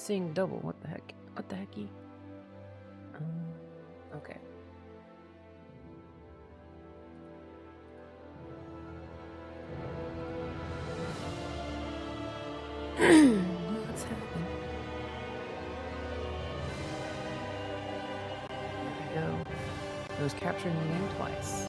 seeing double? What the heck? What the hecky? Okay. What's happening? There we go. It was capturing the name twice.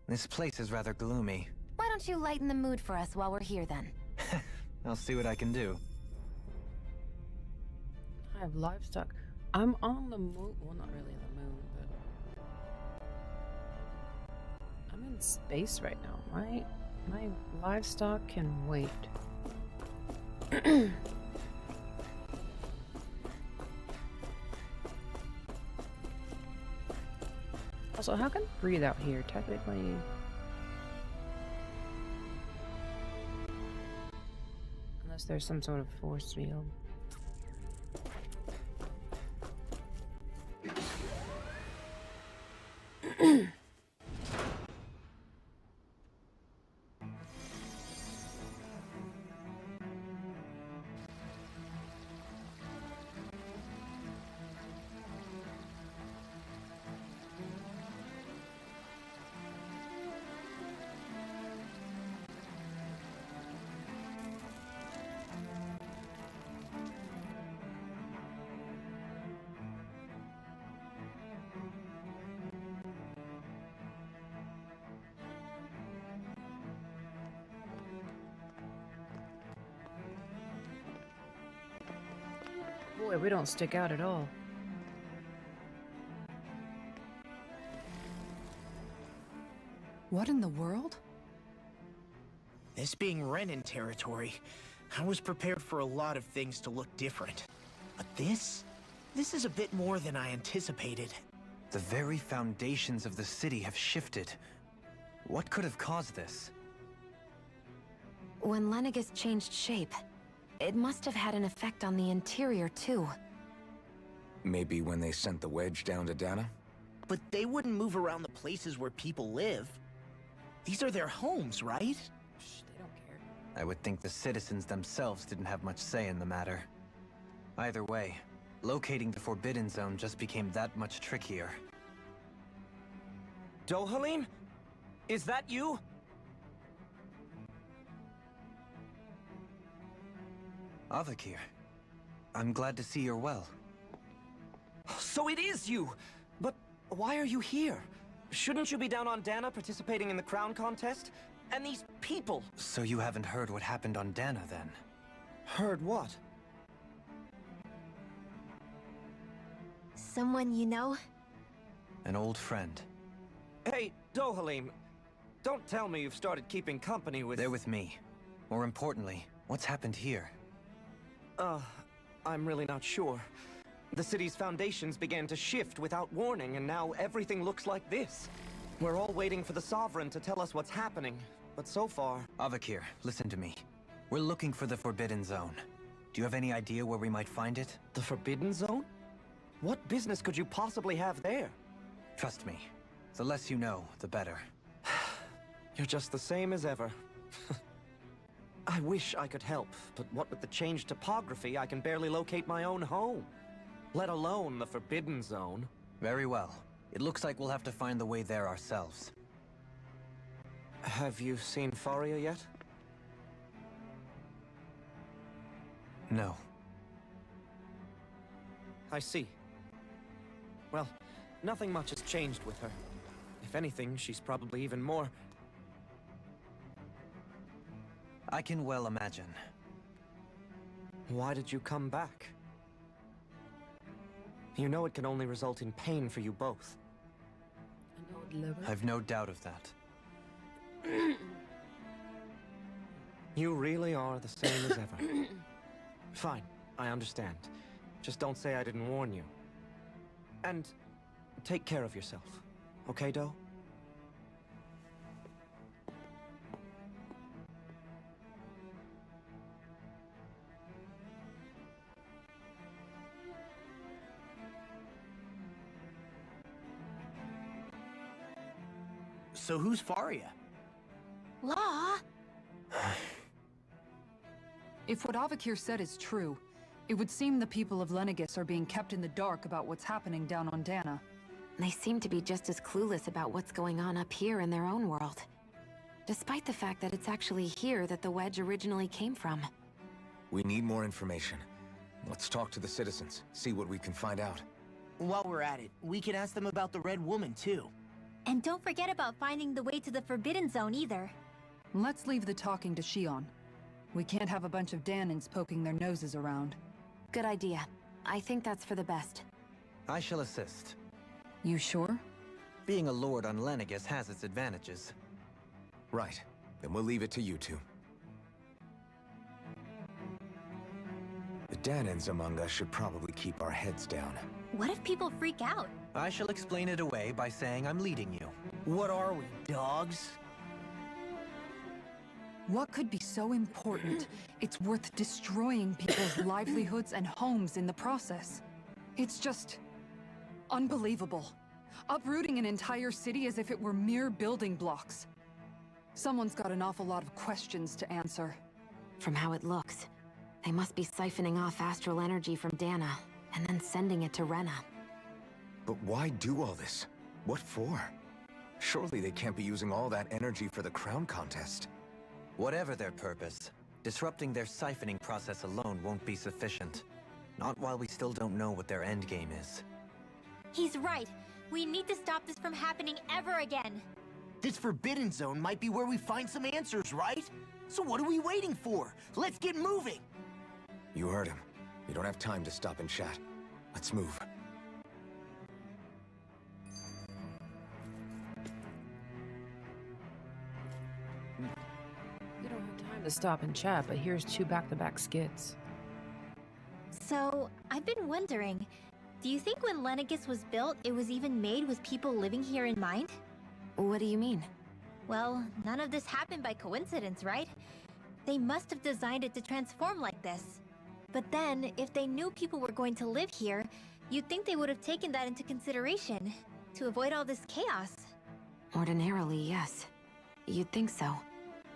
This place is rather gloomy. Why don't you lighten the mood for us while we're here then? I'll see what I can do. I have livestock. I'm on the moon. Well, not really on the moon, but I'm in space right now. My livestock can wait. Also, how can I breathe out here? Technically. Unless there's some sort of force field. Boy, we don't stick out at all. What in the world? This being Renan territory, I was prepared for a lot of things to look different. But this is a bit more than I anticipated. The very foundations of the city have shifted. What could have caused this? When Lenegis changed shape, it must have had an effect on the interior too. Maybe when they sent the wedge down to Dana? But they wouldn't move around the places where people live. These are their homes, right? Shh, they don't care. I would think the citizens themselves didn't have much say in the matter. Either way, locating the Forbidden Zone just became that much trickier. Dohalim? Is that you? Avakir, I'm glad to see you're well. So it is you! But why are you here? Shouldn't you be down on Dana participating in the crown contest? And these people! So you haven't heard what happened on Dana, then? Heard what? Someone you know? An old friend. Hey, Dohalim, don't tell me you've started keeping company with... They're with me. More importantly, what's happened here? I'm really not sure. The city's foundations began to shift without warning, and now everything looks like this. We're all waiting for the Sovereign to tell us what's happening, but so far... Avakir, listen to me. We're looking for the Forbidden Zone. Do you have any idea where we might find it? The Forbidden Zone? What business could you possibly have there? Trust me. The less you know, the better. You're just the same as ever. I wish I could help, but what with the changed topography, I can barely locate my own home. Let alone the Forbidden Zone. Very well. It looks like we'll have to find the way there ourselves. Have you seen Faria yet? No. I see. Well, nothing much has changed with her. If anything, she's probably even more... I can well imagine. Why did you come back? You know it can only result in pain for you both. lover. I've no doubt of that. You really are the same as ever. Fine, I understand. Just don't say I didn't warn you. And take care of yourself. Okay, Doe? So who's Faria? Law? If what Avakir said is true, it would seem the people of Lenegis are being kept in the dark about what's happening down on Dana. They seem to be just as clueless about what's going on up here in their own world. Despite the fact that it's actually here that the wedge originally came from. We need more information. Let's talk to the citizens, see what we can find out. While we're at it, we can ask them about the Red Woman, too. And don't forget about finding the way to the Forbidden Zone either. Let's leave the talking to Shion. We can't have a bunch of Danins poking their noses around. Good idea. I think that's for the best. I shall assist. You sure? Being a lord on Lenegis has its advantages. Right. Then we'll leave it to you two. The Danins among us should probably keep our heads down. What if people freak out? I shall explain it away by saying I'm leading you. What are we, dogs? What could be so important? It's worth destroying people's livelihoods and homes in the process. It's just unbelievable. Uprooting an entire city as if it were mere building blocks. Someone's got an awful lot of questions to answer. From how it looks, they must be siphoning off astral energy from Dana, and then sending it to Rena. But why do all this? What for? Surely they can't be using all that energy for the crown contest. Whatever their purpose, disrupting their siphoning process alone won't be sufficient. Not while we still don't know what their endgame is. He's right. We need to stop this from happening ever again. This Forbidden Zone might be where we find some answers, right? So what are we waiting for? Let's get moving! You heard him. We don't have time to stop and chat. Let's move. We don't have time to stop and chat, but here's 2 back-to-back skits. So, I've been wondering, do you think when Lenegis was built, it was even made with people living here in mind? What do you mean? Well, none of this happened by coincidence, right? They must have designed it to transform like this. But then, if they knew people were going to live here, you'd think they would have taken that into consideration, to avoid all this chaos. Ordinarily, yes. You'd think so.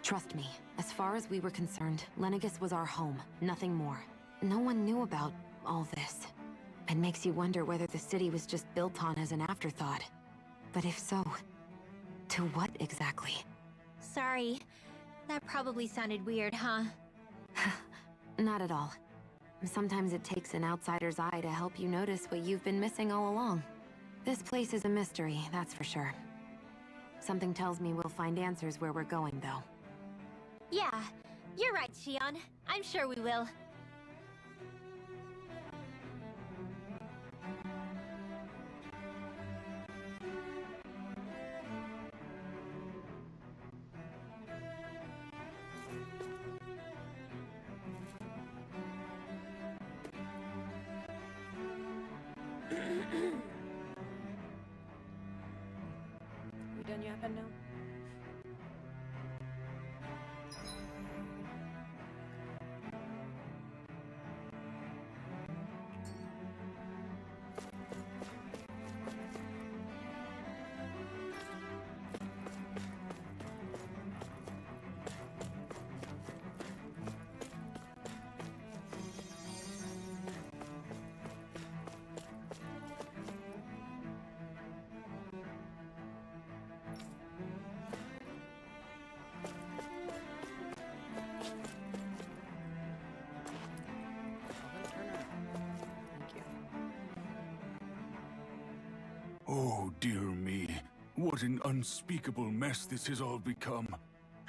Trust me, as far as we were concerned, Lenegis was our home, nothing more. No one knew about all this. It makes you wonder whether the city was just built on as an afterthought. But if so, to what exactly? Sorry, that probably sounded weird, huh? Not at all. Sometimes it takes an outsider's eye to help you notice what you've been missing all along. This place is a mystery, that's for sure. Something tells me we'll find answers where we're going, though. Yeah, you're right, Shion. I'm sure we will. We done yapping now? Oh, dear me. What an unspeakable mess this has all become.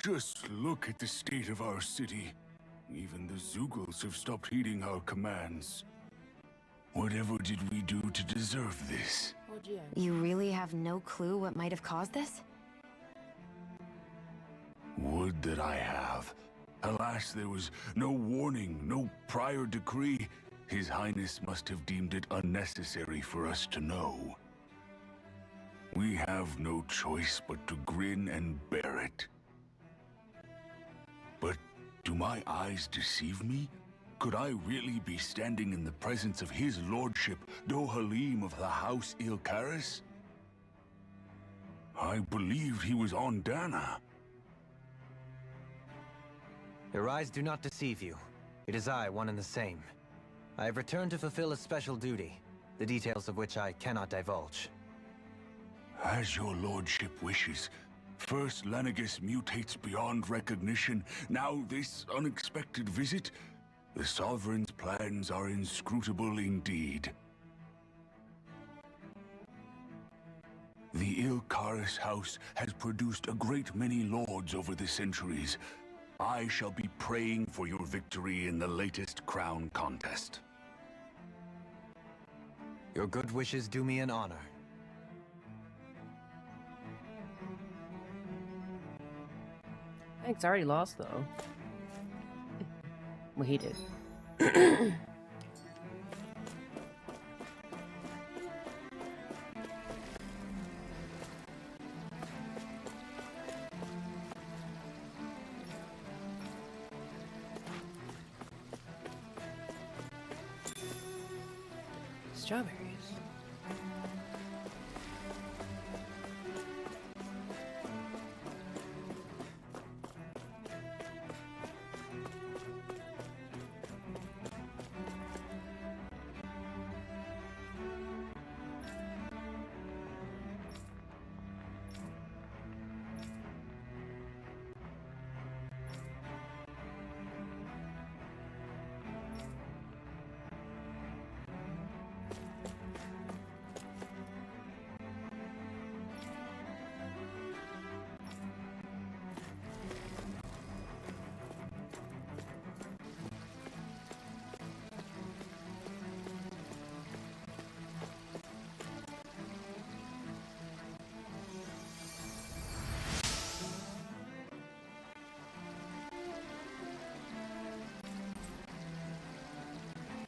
Just look at the state of our city. Even the Zeugles have stopped heeding our commands. Whatever did we do to deserve this? You really have no clue what might have caused this? Would that I have. Alas, there was no warning, no prior decree. His Highness must have deemed it unnecessary for us to know. We have no choice but to grin and bear it. But do my eyes deceive me? Could I really be standing in the presence of his lordship, Dohalim of the House Ilkaris? I believed he was on Dana. Your eyes do not deceive you. It is I, one and the same. I have returned to fulfill a special duty, the details of which I cannot divulge. As your lordship wishes. First Lenegis mutates beyond recognition, now this unexpected visit. The Sovereign's plans are inscrutable indeed. The Ilkaris house has produced a great many lords over the centuries. I shall be praying for your victory in the latest crown contest. Your good wishes do me an honor. Hank's already lost, though. Well, he did. Strawberries.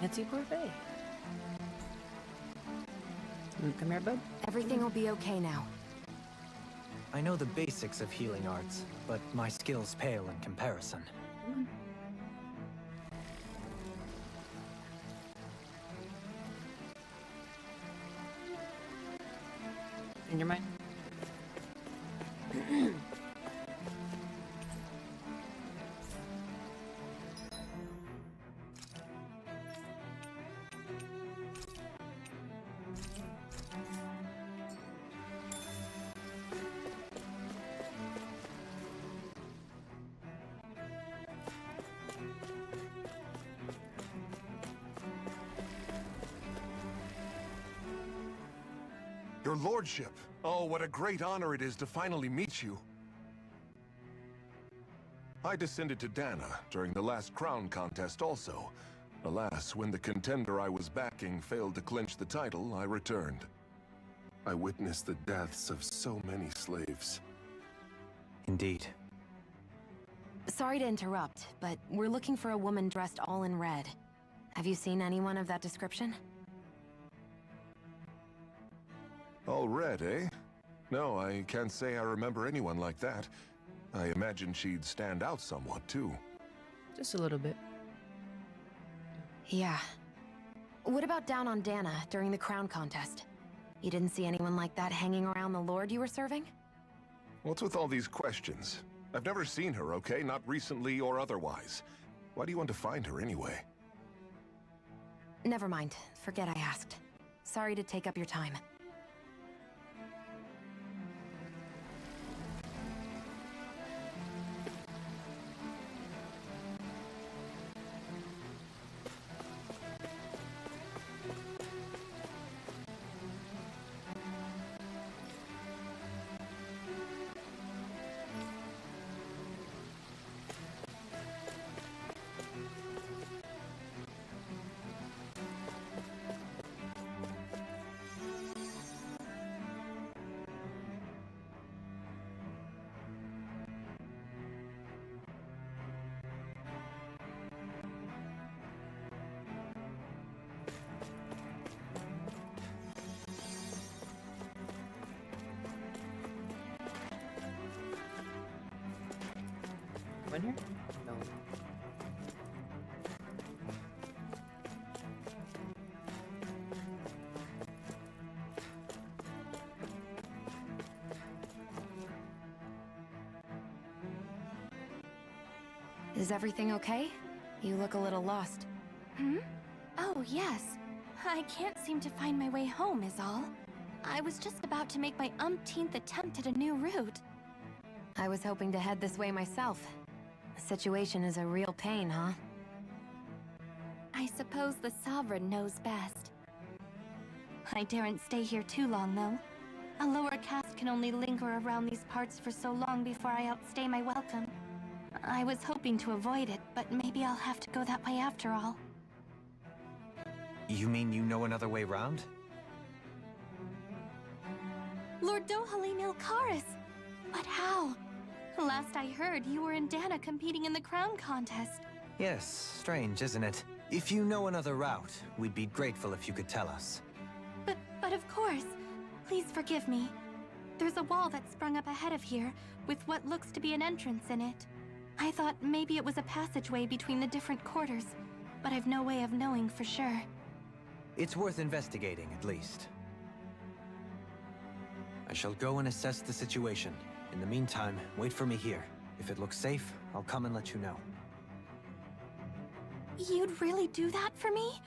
Fancy Corvette. Come here, bud. Everything will be okay now. I know the basics of healing arts, but my skills pale in comparison. In your mind? Your lordship! Oh, what a great honor it is to finally meet you. I descended to Dana during the last crown contest also. Alas, when the contender I was backing failed to clinch the title, I returned. I witnessed the deaths of so many slaves. Indeed. Sorry to interrupt, but we're looking for a woman dressed all in red. Have you seen anyone of that description? All red, eh? No, I can't say I remember anyone like that. I imagine she'd stand out somewhat, too. Just a little bit. Yeah. What about down on Dana during the crown contest? You didn't see anyone like that hanging around the lord you were serving? What's with all these questions? I've never seen her, okay? Not recently or otherwise. Why do you want to find her anyway? Never mind. Forget I asked. Sorry to take up your time. in here? No. Is everything okay? You look a little lost. Hmm? Oh, yes. I can't seem to find my way home, is all. I was just about to make my umpteenth attempt at a new route. I was hoping to head this way myself. The situation is a real pain, huh? I suppose the Sovereign knows best. I daren't stay here too long, though. A lower caste can only linger around these parts for so long before I outstay my welcome. I was hoping to avoid it, but maybe I'll have to go that way after all. You mean you know another way round? Lord Dohalim Ilkaris! But how? Last I heard, you were in Dana competing in the crown contest. Yes, strange, isn't it? If you know another route, we'd be grateful if you could tell us. But of course. Please forgive me. There's a wall that sprung up ahead of here, with what looks to be an entrance in it. I thought maybe it was a passageway between the different quarters, but I've no way of knowing for sure. It's worth investigating, at least. I shall go and assess the situation. In the meantime, wait for me here. If it looks safe, I'll come and let you know. You'd really do that for me?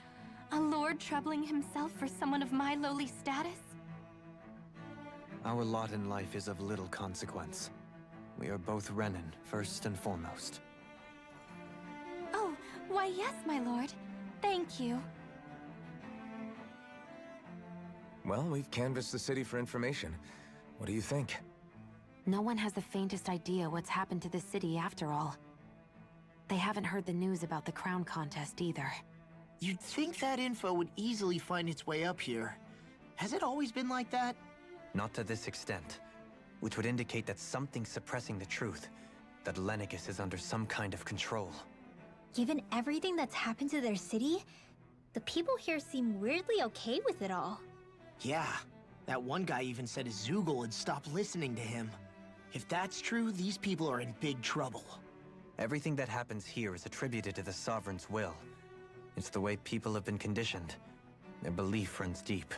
A lord troubling himself for someone of my lowly status? Our lot in life is of little consequence. We are both Renin, first and foremost. Oh, why yes, my lord. Thank you. Well, we've canvassed the city for information. What do you think? No one has the faintest idea what's happened to the city after all. They haven't heard the news about the crown contest either. You'd think that info would easily find its way up here. Has it always been like that? Not to this extent, which would indicate that something's suppressing the truth, that Lenegis is under some kind of control. Given everything that's happened to their city, the people here seem weirdly okay with it all. Yeah, that one guy even said his Zoogle had stopped listening to him. If that's true, these people are in big trouble. Everything that happens here is attributed to the Sovereign's will. It's the way people have been conditioned. Their belief runs deep.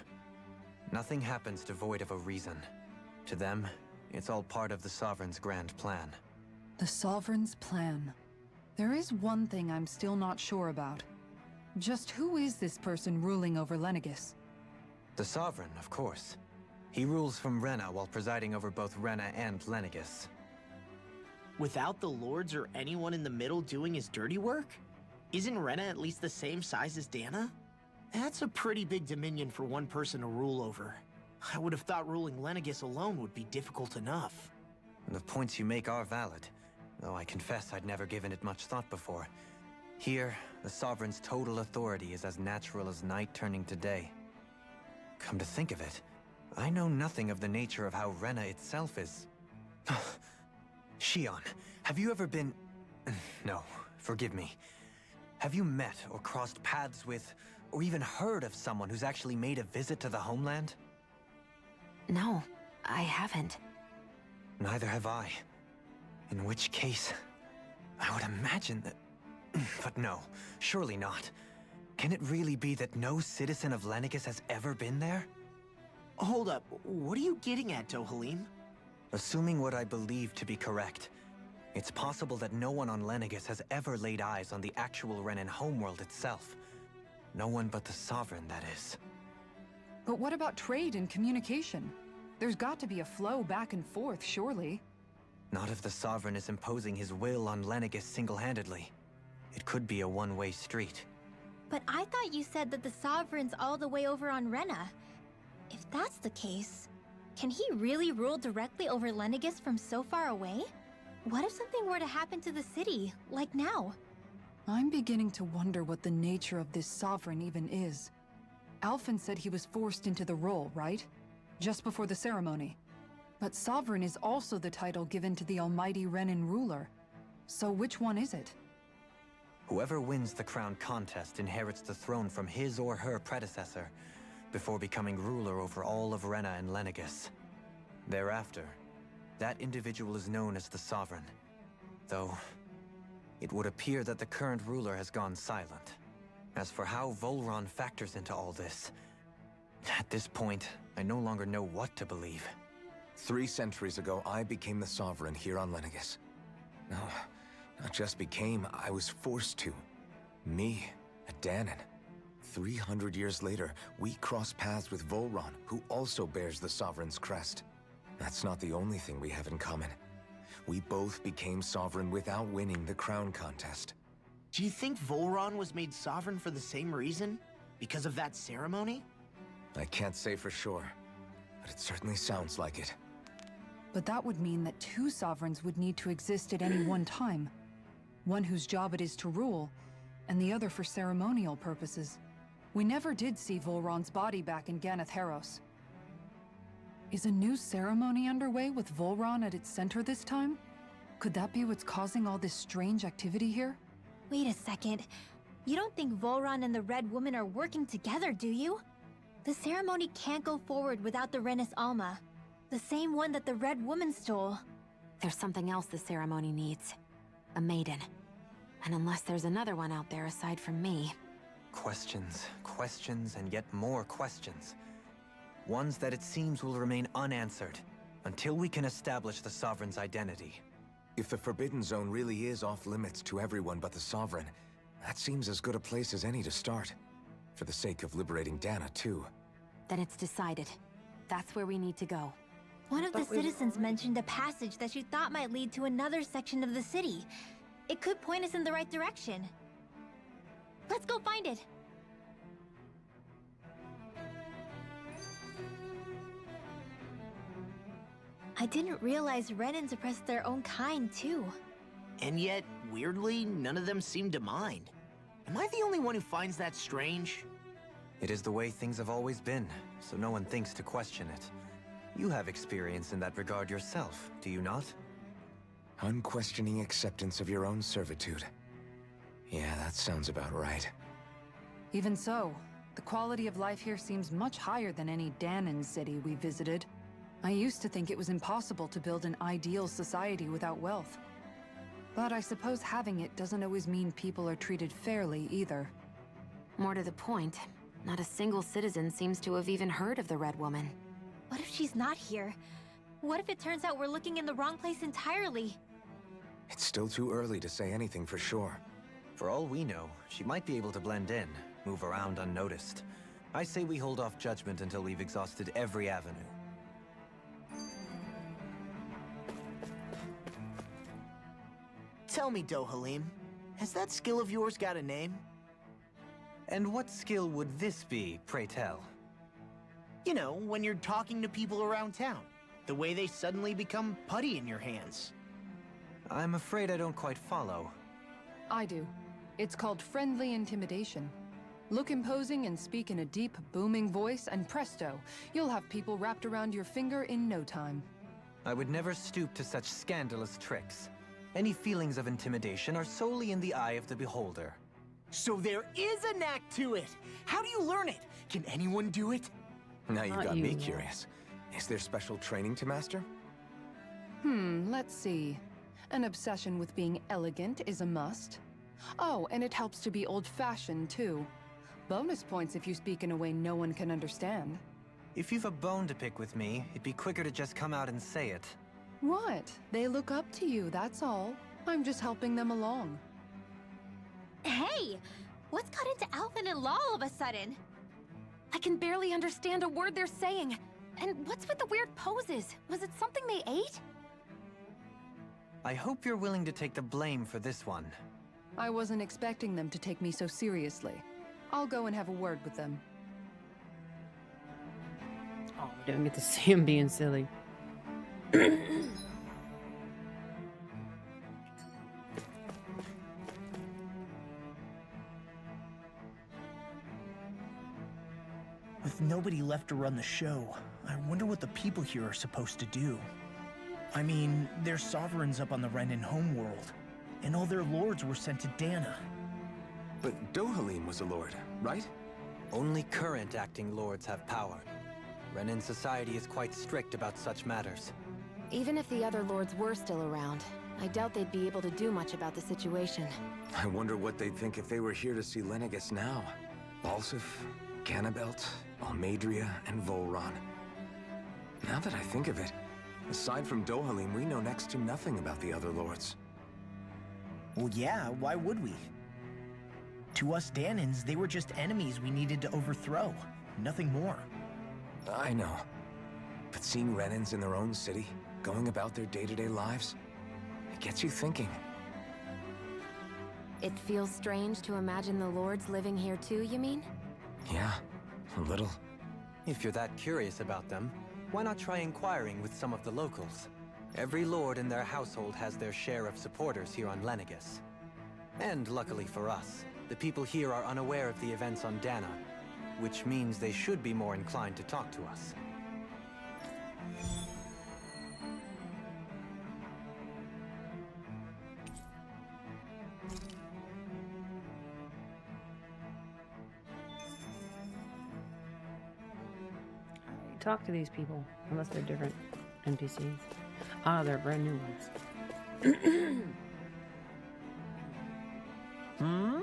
Nothing happens devoid of a reason. To them, it's all part of the Sovereign's grand plan. The Sovereign's plan. There is one thing I'm still not sure about. Just who is this person ruling over Lenegis? The Sovereign, of course. He rules from Rena while presiding over both Rena and Lenegis. Without the lords or anyone in the middle doing his dirty work? Isn't Rena at least the same size as Dana? That's a pretty big dominion for one person to rule over. I would have thought ruling Lenegis alone would be difficult enough. The points you make are valid, though I confess I'd never given it much thought before. Here, the Sovereign's total authority is as natural as night turning to day. Come to think of it, I know nothing of the nature of how Rena itself is. Shion, have you ever been... No, forgive me. Have you met or crossed paths with, or even heard of someone who's actually made a visit to the homeland? No, I haven't. Neither have I. In which case, I would imagine that... But no, surely not. Can it really be that no citizen of Lenegis has ever been there? Hold up, what are you getting at, Dohalim? Assuming what I believe to be correct, it's possible that no one on Lenegis has ever laid eyes on the actual Renin homeworld itself. No one but the Sovereign, that is. But what about trade and communication? There's got to be a flow back and forth, surely. Not if the Sovereign is imposing his will on Lenegis single-handedly. It could be a one-way street. But I thought you said that the Sovereign's all the way over on Rena. If that's the case, can he really rule directly over Lenegis from so far away? What if something were to happen to the city, like now? I'm beginning to wonder what the nature of this Sovereign even is. Alphen said he was forced into the role, right? Just before the ceremony. But Sovereign is also the title given to the almighty Renin ruler. So which one is it? Whoever wins the crown contest inherits the throne from his or her predecessor, before becoming ruler over all of Rena and Lenegis. Thereafter, that individual is known as the Sovereign. Though, it would appear that the current ruler has gone silent. As for how Volron factors into all this, at this point, I no longer know what to believe. 3 centuries ago, I became the Sovereign here on Lenegis. No, not just became, I was forced to. Me, a Danon. 300 years later, we cross paths with Volron, who also bears the Sovereign's crest. That's not the only thing we have in common. We both became Sovereign without winning the crown contest. Do you think Volron was made sovereign for the same reason? Because of that ceremony? I can't say for sure, but it certainly sounds like it. But that would mean that 2 sovereigns would need to exist at any one time. One whose job it is to rule, and the other for ceremonial purposes. We never did see Volron's body back in Ganeth Haros. Is a new ceremony underway with Volron at its center this time? Could that be what's causing all this strange activity here? Wait a second. You don't think Volron and the Red Woman are working together, do you? The ceremony can't go forward without the Renis Alma. The same one that the Red Woman stole. There's something else the ceremony needs. A maiden. And unless there's another one out there aside from me... Questions, questions, and yet more questions. Ones that it seems will remain unanswered, until we can establish the Sovereign's identity. If the Forbidden Zone really is off-limits to everyone but the Sovereign, that seems as good a place as any to start. For the sake of liberating Dana, too. Then it's decided. That's where we need to go. One of the citizens mentioned a passage that she thought might lead to another section of the city. It could point us in the right direction. Let's go find it! I didn't realize Renans oppressed their own kind, too. And yet, weirdly, none of them seem to mind. Am I the only one who finds that strange? It is the way things have always been, so no one thinks to question it. You have experience in that regard yourself, do you not? Unquestioning acceptance of your own servitude. Yeah, that sounds about right. Even so, the quality of life here seems much higher than any Danon city we visited. I used to think it was impossible to build an ideal society without wealth. But I suppose having it doesn't always mean people are treated fairly either. More to the point, not a single citizen seems to have even heard of the Red Woman. What if she's not here? What if it turns out we're looking in the wrong place entirely? It's still too early to say anything for sure. For all we know, she might be able to blend in, move around unnoticed. I say we hold off judgment until we've exhausted every avenue. Tell me, Dohalim, has that skill of yours got a name? And what skill would this be, pray tell? You know, when you're talking to people around town. The way they suddenly become putty in your hands. I'm afraid I don't quite follow. I do. It's called friendly intimidation. Look imposing and speak in a deep, booming voice, and presto, you'll have people wrapped around your finger in no time. I would never stoop to such scandalous tricks. Any feelings of intimidation are solely in the eye of the beholder. So there is a knack to it! How do you learn it? Can anyone do it? Now you've Not got you, me no. curious. Is there special training to master? Let's see. An obsession with being elegant is a must. Oh, and it helps to be old-fashioned, too. Bonus points if you speak in a way no one can understand. If you've a bone to pick with me, it'd be quicker to just come out and say it. What? They look up to you, that's all. I'm just helping them along. Hey! What's got into Alvin and Law all of a sudden? I can barely understand a word they're saying. And what's with the weird poses? Was it something they ate? I hope you're willing to take the blame for this one. I wasn't expecting them to take me so seriously. I'll go and have a word with them. Oh, we don't get to see him being silly. With nobody left to run the show, I wonder what the people here are supposed to do. I mean, their sovereigns up on the Renan homeworld, and all their lords were sent to Dana. But Dohalim was a lord, right? Only current acting lords have power. Renan society is quite strict about such matters. Even if the other lords were still around, I doubt they'd be able to do much about the situation. I wonder what they'd think if they were here to see Lenegis now. Balsif, Ganabelt, Almadria, and Volron. Now that I think of it, aside from Dohalim, we know next to nothing about the other lords. Well, yeah, why would we? To us Danans, they were just enemies we needed to overthrow. Nothing more. I know. But seeing Renans in their own city, going about their day-to-day lives, it gets you thinking. It feels strange to imagine the lords living here too, you mean? Yeah, a little. If you're that curious about them, why not try inquiring with some of the locals? Every lord in their household has their share of supporters here on Lenegis. And luckily for us, the people here are unaware of the events on Dana, which means they should be more inclined to talk to us. Talk to these people, unless they're different NPCs. Ah, they're brand new ones. Hmm?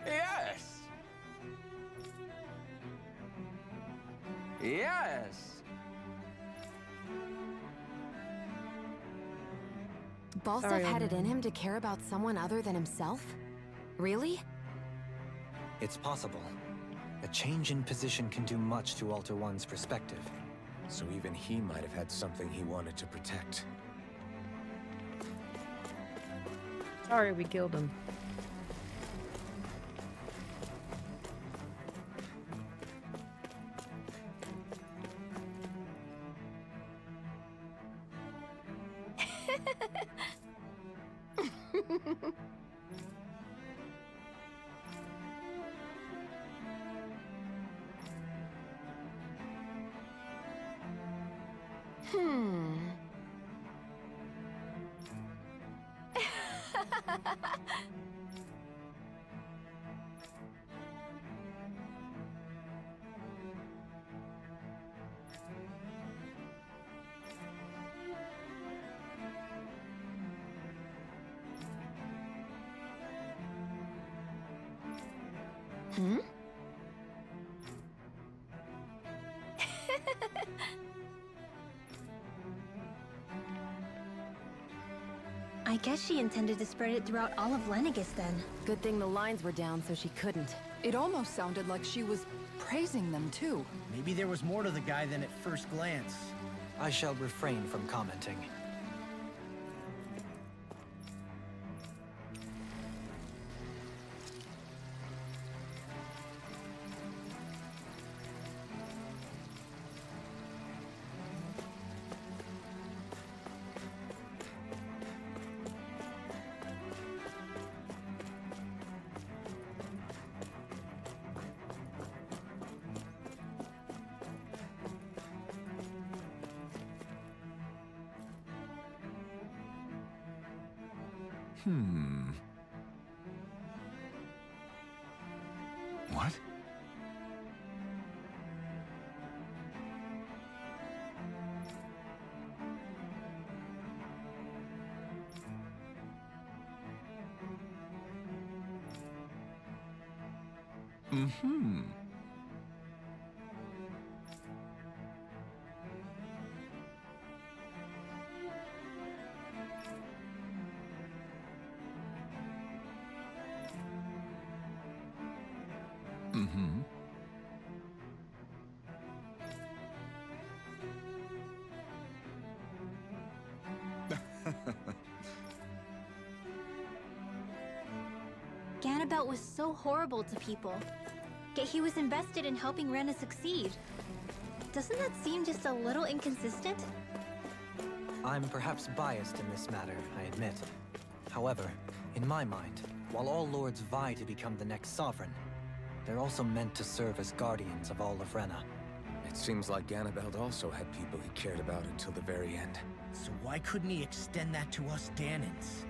Yes! Yes! Balsef Sorry, had it Omen. in him to care about someone other than himself? Really? It's possible. A change in position can do much to alter one's perspective. So even he might have had something he wanted to protect. Sorry, we killed him. Hmm? I guess she intended to spread it throughout all of Lenegis then. Good thing the lines were down so she couldn't. It almost sounded like she was praising them too. Maybe there was more to the guy than at first glance. I shall refrain from commenting. What? Mm-hmm. Mm-hmm. Ganabelt was so horrible to people. Yet he was invested in helping Rena succeed. Doesn't that seem just a little inconsistent? I'm perhaps biased in this matter, I admit. However, in my mind, while all lords vie to become the next sovereign, they're also meant to serve as guardians of all of Rena. It seems like Ganabelt also had people he cared about until the very end. So why couldn't he extend that to us Danans?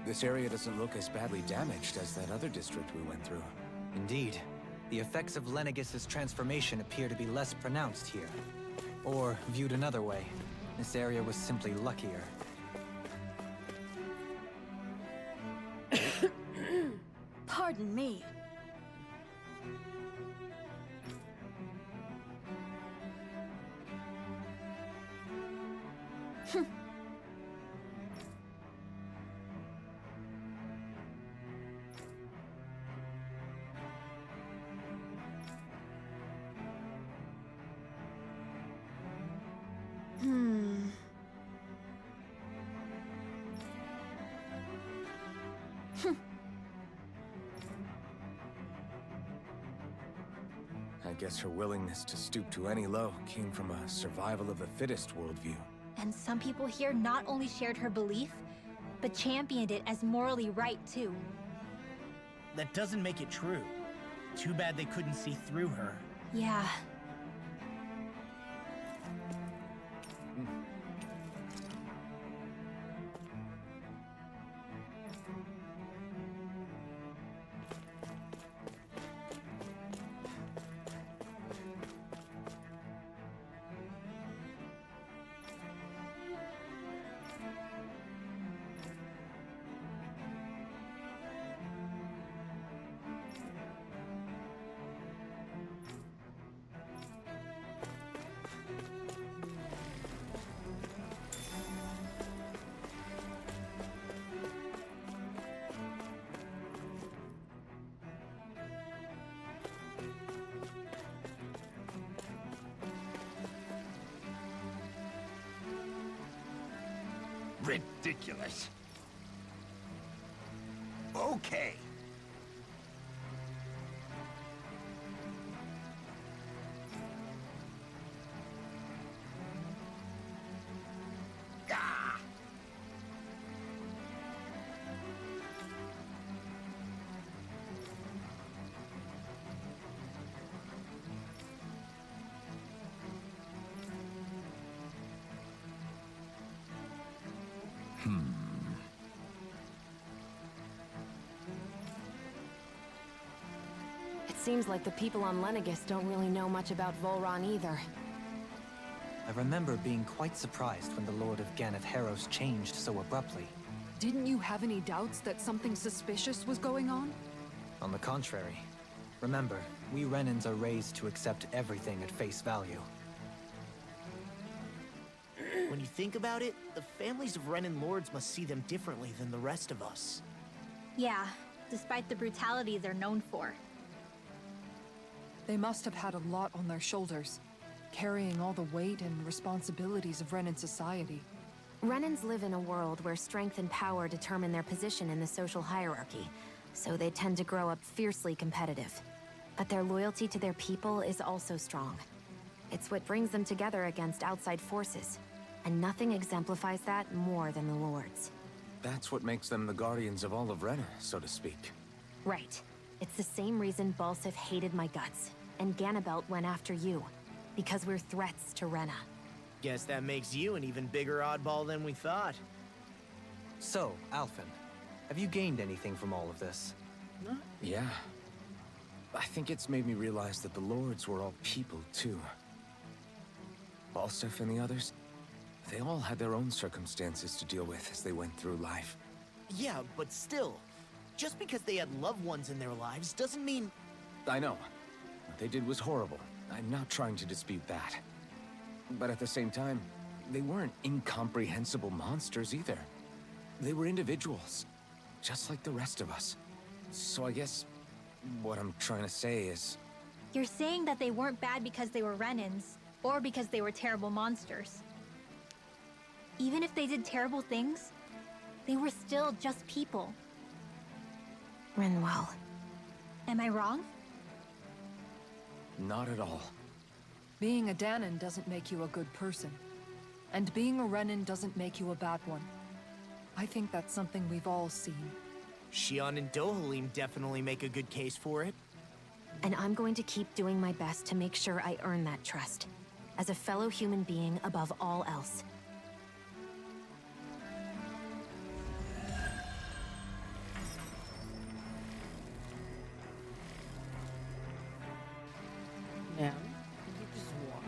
This area doesn't look as badly damaged as that other district we went through. Indeed. The effects of Lenegis' transformation appear to be less pronounced here. Or, viewed another way, this area was simply luckier. Pardon me. I guess her willingness to stoop to any low came from a survival of the fittest worldview. And some people here not only shared her belief, but championed it as morally right too. That doesn't make it true. Too bad they couldn't see through her. Yeah. Ridiculous. Okay. Ah! It seems like the people on Lenegis don't really know much about Volron either. I remember being quite surprised when the Lord of Ganath Harros changed so abruptly. Didn't you have any doubts that something suspicious was going on? On the contrary. Remember, we Renans are raised to accept everything at face value. When you think about it, the families of Renan lords must see them differently than the rest of us. Yeah, despite the brutality they're known for. They must have had a lot on their shoulders, carrying all the weight and responsibilities of Renan society. Renans live in a world where strength and power determine their position in the social hierarchy, so they tend to grow up fiercely competitive. But their loyalty to their people is also strong. It's what brings them together against outside forces, and nothing exemplifies that more than the Lords. That's what makes them the guardians of all of Renna, so to speak. Right. It's the same reason Balsif hated my guts, and Ganabelt went after you. Because we're threats to Renna. Guess that makes you an even bigger oddball than we thought. So, Alphen, have you gained anything from all of this? Yeah. I think it's made me realize that the Lords were all people, too. Balsif and the others, they all had their own circumstances to deal with as they went through life. Yeah, but still, just because they had loved ones in their lives doesn't mean... I know. What they did was horrible. I'm not trying to dispute that. But at the same time, they weren't incomprehensible monsters either. They were individuals, just like the rest of us. So I guess what I'm trying to say is... You're saying that they weren't bad because they were Renans, or because they were terrible monsters. Even if they did terrible things, they were still just people. Rinwell. Am I wrong? Not at all. Being a Danon doesn't make you a good person. And being a Renan doesn't make you a bad one. I think that's something we've all seen. Shion and Dohalim definitely make a good case for it. And I'm going to keep doing my best to make sure I earn that trust. As a fellow human being above all else. Now, you just walk.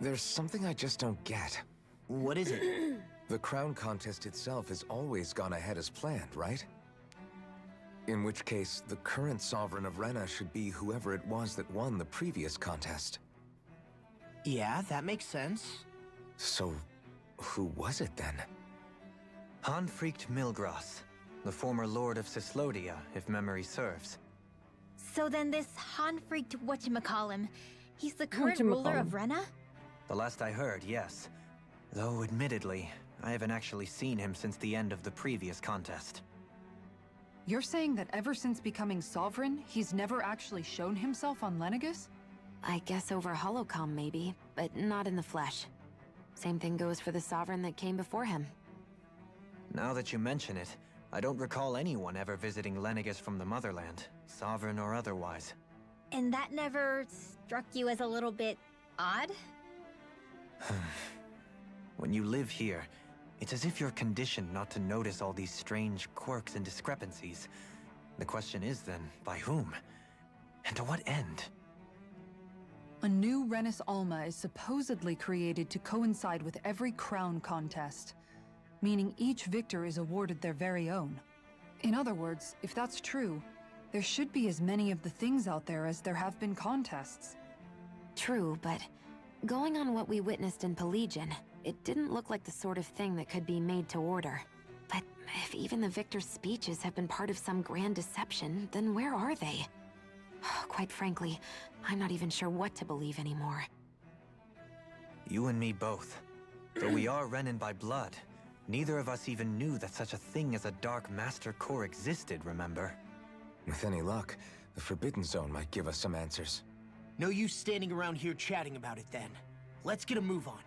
There's something I just don't get. What is it? The crown contest itself has always gone ahead as planned, right? In which case, the current Sovereign of Rena should be whoever it was that won the previous contest. Yeah, that makes sense. So, who was it then? Hanfried Milgras, the former Lord of Cislodia, if memory serves. So then this Hanfried whatchamacallem, he's the current ruler of Rena? The last I heard, yes. Though, admittedly, I haven't actually seen him since the end of the previous contest. You're saying that ever since becoming Sovereign, he's never actually shown himself on Lenegis? I guess over holocom maybe, but not in the flesh. Same thing goes for the Sovereign that came before him. Now that you mention it, I don't recall anyone ever visiting Lenegis from the motherland, Sovereign or otherwise. And that never struck you as a little bit odd? When you live here, it's as if you're conditioned not to notice all these strange quirks and discrepancies. The question is then, by whom? And to what end? A new Renis Alma is supposedly created to coincide with every crown contest, meaning each victor is awarded their very own. In other words, if that's true, there should be as many of the things out there as there have been contests. True, but going on what we witnessed in Pelagian, it didn't look like the sort of thing that could be made to order. But if even the victor's speeches have been part of some grand deception, then where are they? Quite frankly, I'm not even sure what to believe anymore. You and me both. Though we are Renan by blood, neither of us even knew that such a thing as a Dark Master Core existed, remember? With any luck, the Forbidden Zone might give us some answers. No use standing around here chatting about it then. Let's get a move on.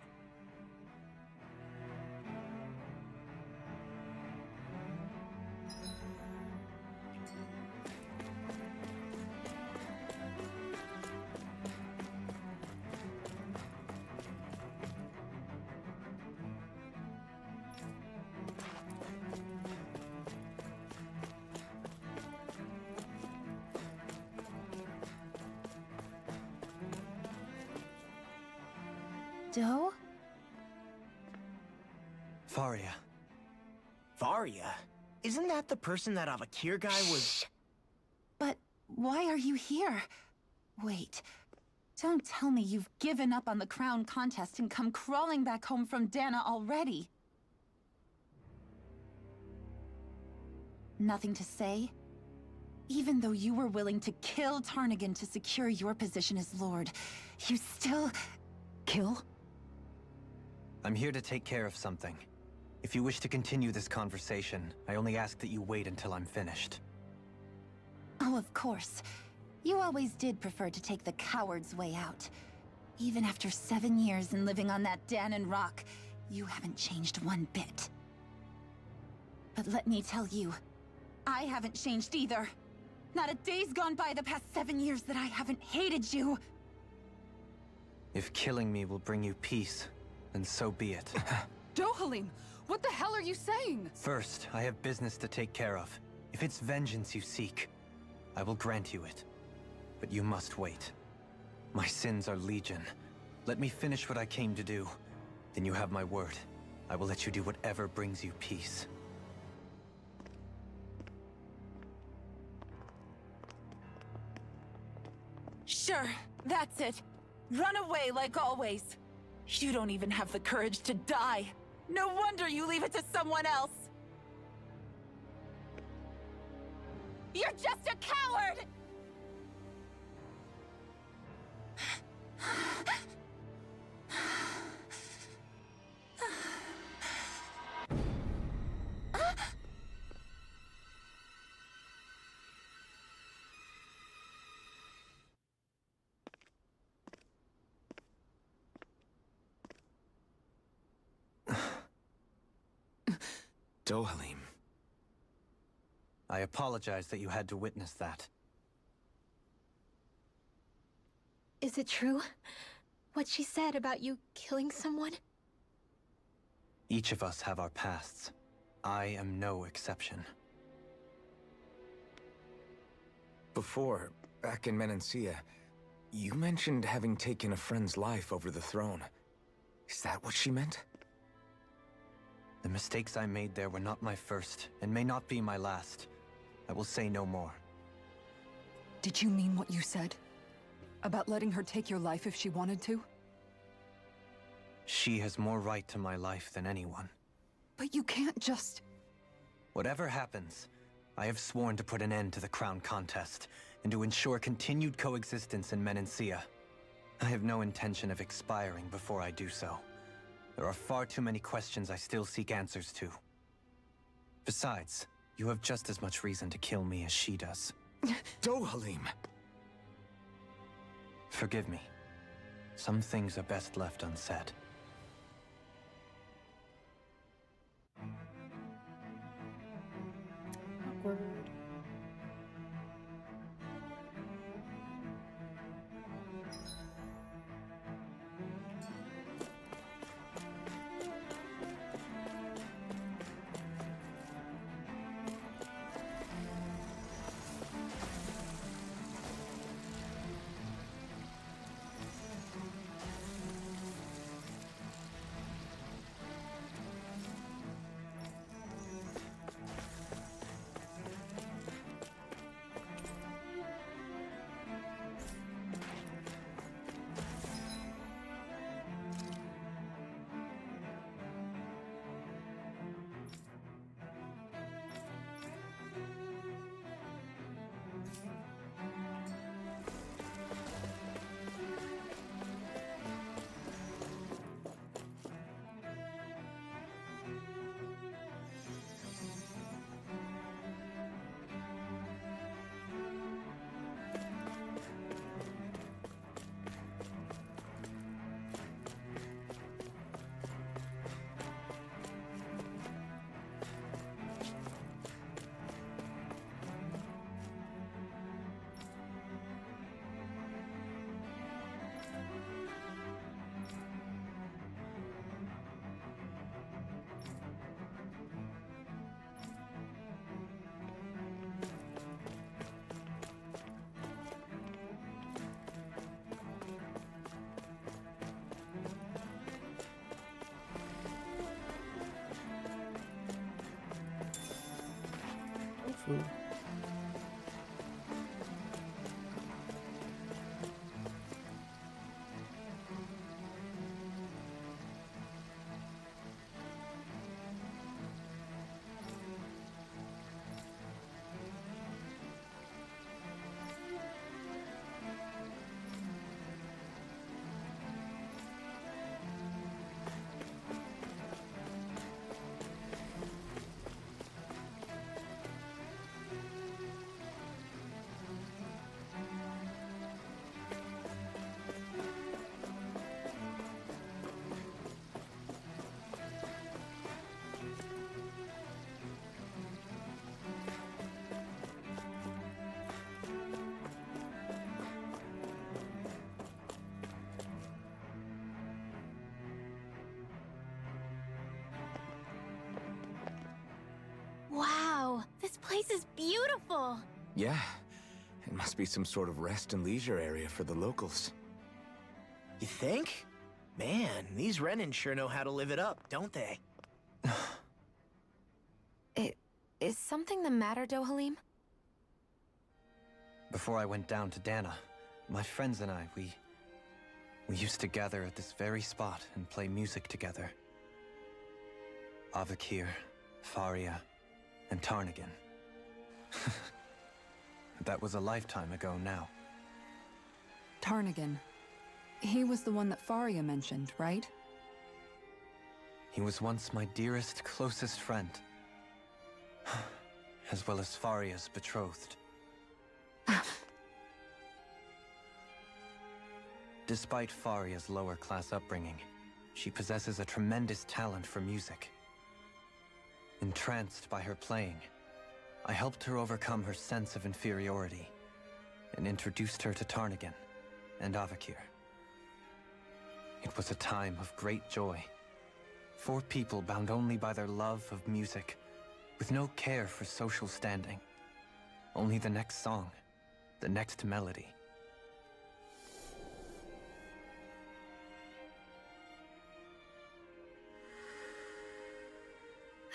Doe? Faria. Varia? Isn't that the person that Avakir guy was... But why are you here? Wait. Don't tell me you've given up on the crown contest and come crawling back home from Dana already. Nothing to say? Even though you were willing to kill Tarnigan to secure your position as Lord, you still... Kill? I'm here to take care of something. If you wish to continue this conversation, I only ask that you wait until I'm finished. Oh, of course. You always did prefer to take the coward's way out. Even after 7 years and living on that Danon rock, you haven't changed one bit. But let me tell you, I haven't changed either. Not a day's gone by the past 7 years that I haven't hated you. If killing me will bring you peace, then so be it. Dohalim, what the hell are you saying? First, I have business to take care of. If it's vengeance you seek, I will grant you it. But you must wait. My sins are legion. Let me finish what I came to do. Then you have my word. I will let you do whatever brings you peace. Sure, that's it. Run away like always. You don't even have the courage to die. No wonder you leave it to someone else. You're just a coward! Dohalim. I apologize that you had to witness that. Is it true? What she said about you killing someone? Each of us have our pasts. I am no exception. Before, back in Menancia, you mentioned having taken a friend's life over the throne. Is that what she meant? The mistakes I made there were not my first, and may not be my last. I will say no more. Did you mean what you said? About letting her take your life if she wanted to? She has more right to my life than anyone. But you can't just... Whatever happens, I have sworn to put an end to the crown contest, and to ensure continued coexistence in Menancia. I have no intention of expiring before I do so. There are far too many questions I still seek answers to. Besides, you have just as much reason to kill me as she does. Dohalim! Forgive me. Some things are best left unsaid. Awkward. Food. place is beautiful! Yeah, it must be some sort of rest and leisure area for the locals. You think? Man, these Renan sure know how to live it up, don't they? Is something the matter, Dohalim? Before I went down to Dana, my friends and I, we used to gather at this very spot and play music together. Avakir, Faria, and Tarnagan. That was a lifetime ago now. Tarnagan. He was the one that Faria mentioned, right? He was once my dearest, closest friend. As well as Faria's betrothed. Despite Faria's lower-class upbringing, she possesses a tremendous talent for music. Entranced by her playing, I helped her overcome her sense of inferiority and introduced her to Tarnagan and Avakir. It was a time of great joy. 4 people bound only by their love of music, with no care for social standing. Only the next song, the next melody.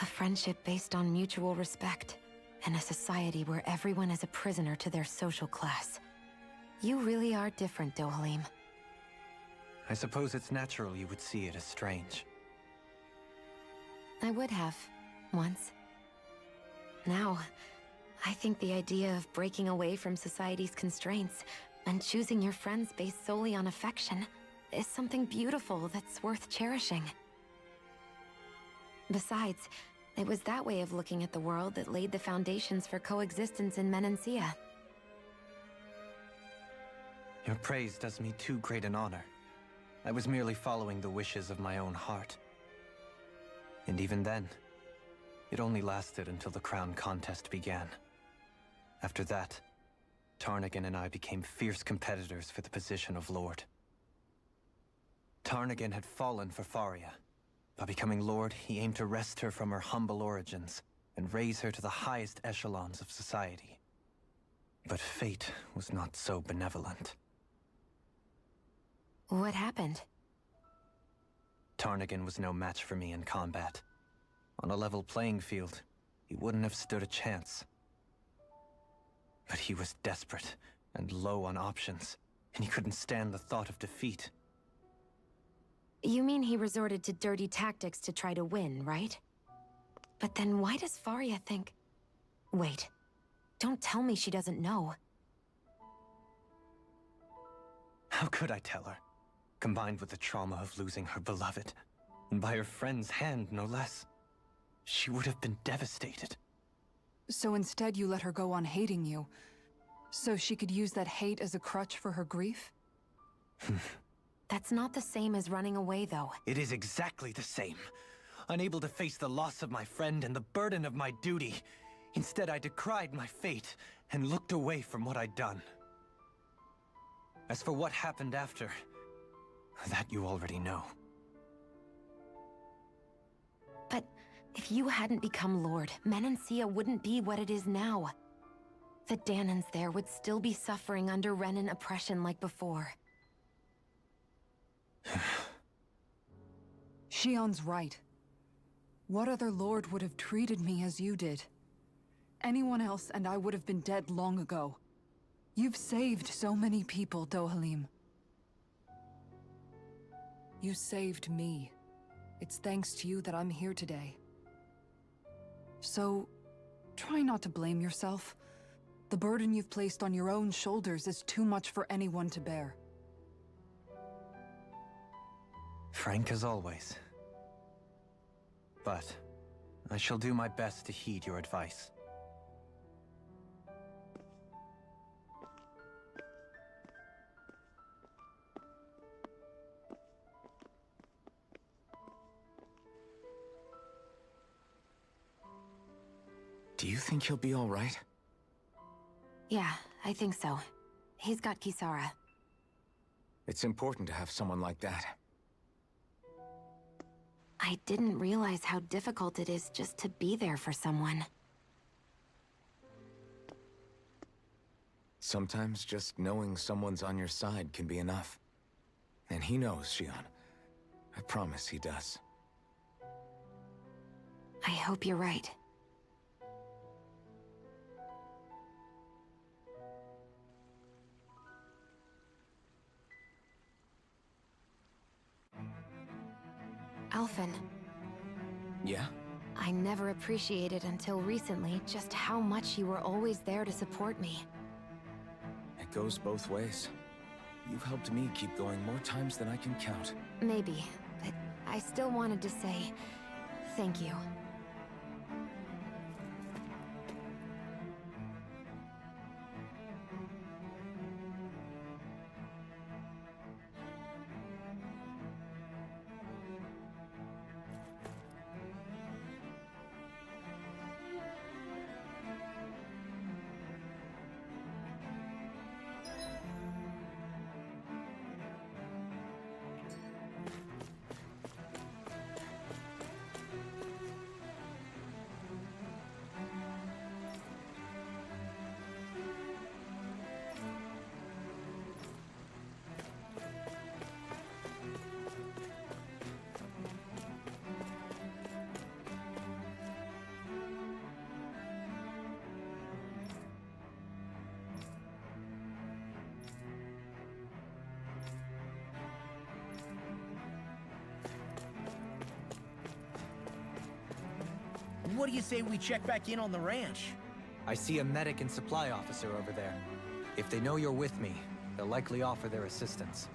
A friendship based on mutual respect, and a society where everyone is a prisoner to their social class. You really are different, Dohalim. I suppose it's natural you would see it as strange. I would have, once. Now, I think the idea of breaking away from society's constraints and choosing your friends based solely on affection is something beautiful that's worth cherishing. Besides, it was that way of looking at the world that laid the foundations for coexistence in Menancia. Your praise does me too great an honor. I was merely following the wishes of my own heart. And even then, it only lasted until the crown contest began. After that, Tarnagan and I became fierce competitors for the position of Lord. Tarnagan had fallen for Faria. By becoming Lord, he aimed to wrest her from her humble origins and raise her to the highest echelons of society. But fate was not so benevolent. What happened? Tarnagan was no match for me in combat. On a level playing field, he wouldn't have stood a chance. But he was desperate and low on options, and he couldn't stand the thought of defeat. You mean he resorted to dirty tactics to try to win, right? But then why does Faria think... Wait, don't tell me she doesn't know. How could I tell her? Combined with the trauma of losing her beloved, and by her friend's hand, no less. She would have been devastated. So instead you let her go on hating you, so she could use that hate as a crutch for her grief? That's not the same as running away, though. It is exactly the same. Unable to face the loss of my friend and the burden of my duty. Instead, I decried my fate and looked away from what I'd done. As for what happened after, that you already know. But if you hadn't become Lord, Menancia wouldn't be what it is now. The Danans there would still be suffering under Renan oppression like before. Shion's right. What other lord would have treated me as you did? Anyone else and I would have been dead long ago. You've saved so many people, Dohalim. You saved me. It's thanks to you that I'm here today. So, try not to blame yourself. The burden you've placed on your own shoulders is too much for anyone to bear. Frank as always. But I shall do my best to heed your advice. Do you think he'll be all right? Yeah, I think so. He's got Kisara. It's important to have someone like that. I didn't realize how difficult it is just to be there for someone. Sometimes just knowing someone's on your side can be enough. And he knows, Shion. I promise he does. I hope you're right. Alphen. Yeah? I never appreciated until recently just how much you were always there to support me. It goes both ways. You've helped me keep going more times than I can count. Maybe, but I still wanted to say thank you. What do you say we check back in on the ranch? I see a medic and supply officer over there. If they know you're with me, they'll likely offer their assistance.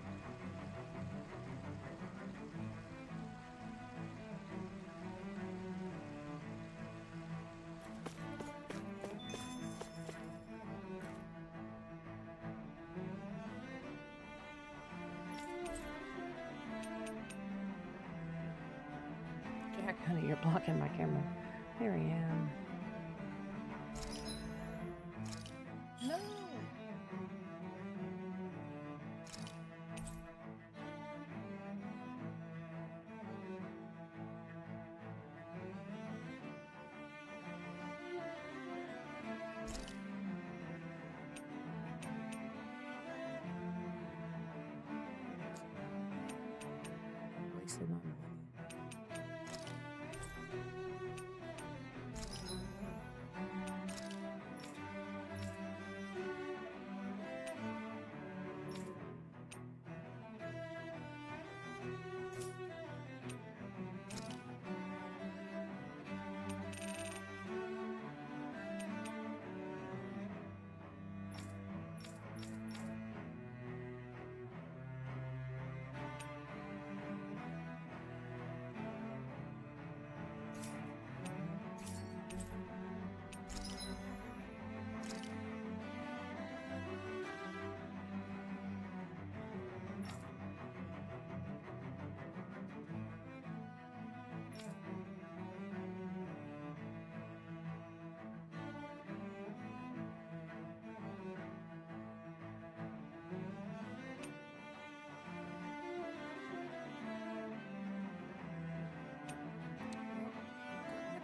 Jack, honey, you're blocking my camera. Here I am. No. Wasted on money.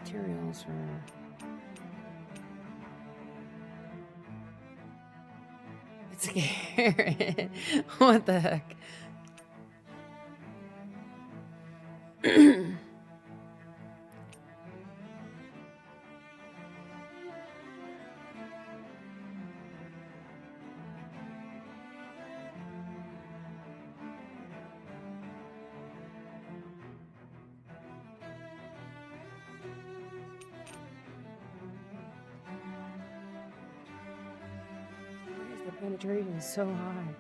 Materials are... It's scary. What the heck? Why is the penetration so high?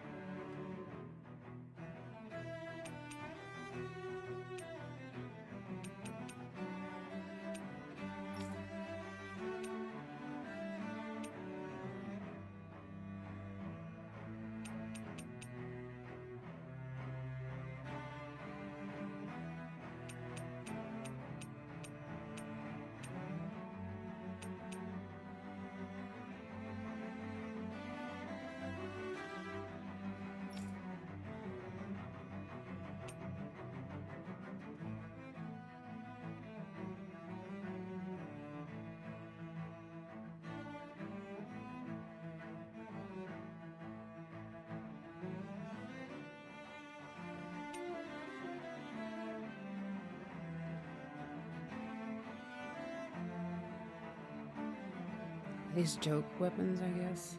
These joke weapons, I guess.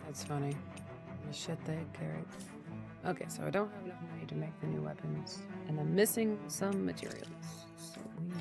That's funny. The shit they carried. Okay, so I don't have enough money to make the new weapons, and I'm missing some materials. So we...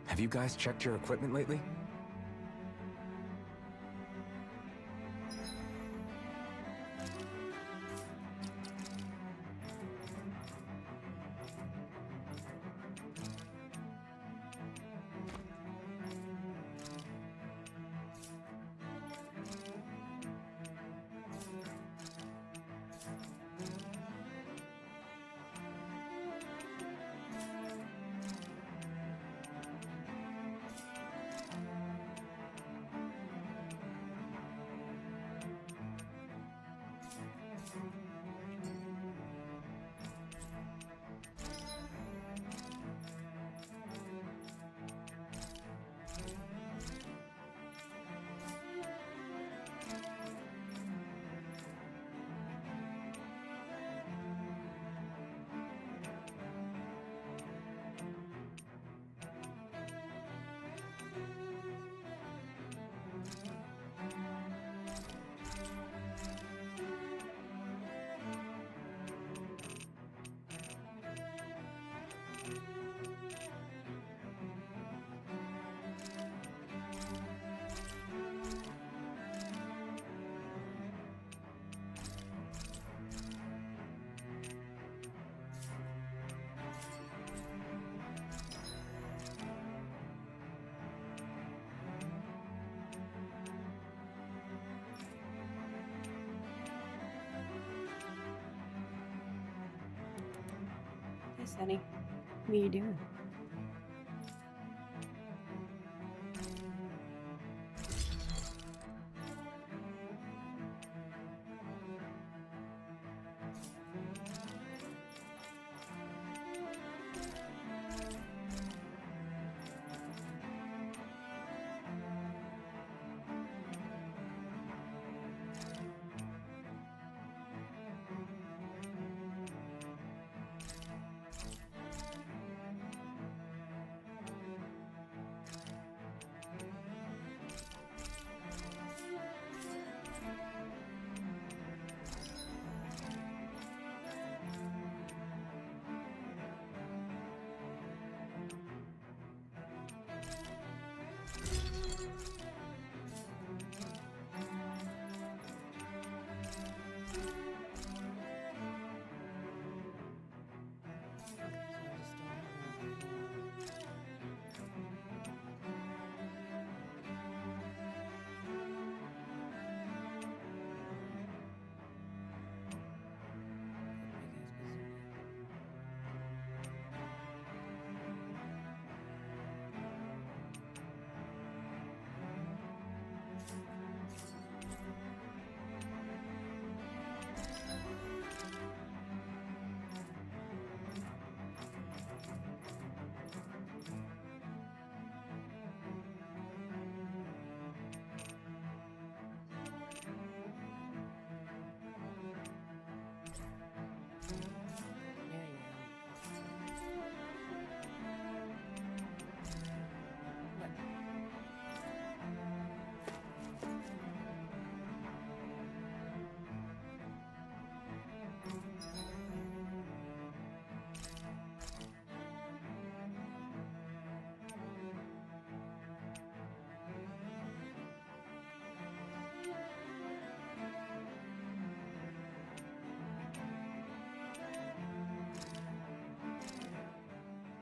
Have you guys checked your equipment lately? Sunny. What are you doing?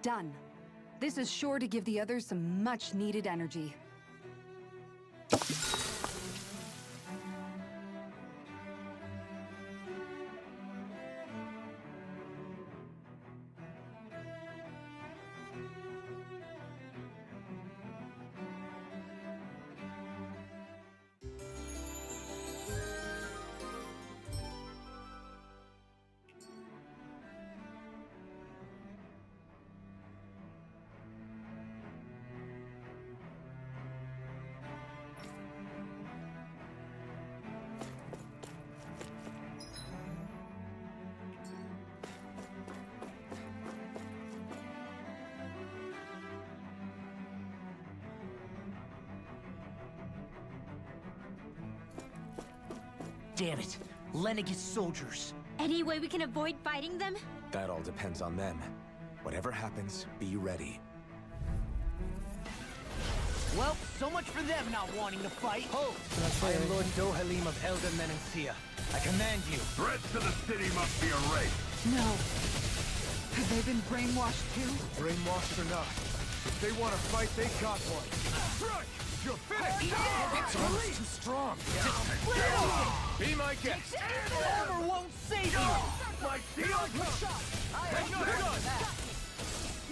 Done. This is sure to give the others some much-needed energy. Damn it. Lenegis soldiers. Any way we can avoid fighting them? That all depends on them. Whatever happens, be ready. Well, so much for them not wanting to fight. Hold! I am Lord Dohalim of Elden Menencia. I command you. Threats to the city must be erased. No. Have they been brainwashed too? Brainwashed or not, if they want to fight, they got one. Strike! You're finished! It's almost too strong. Be my guest! Armor won't save you! My shield! Take no gun!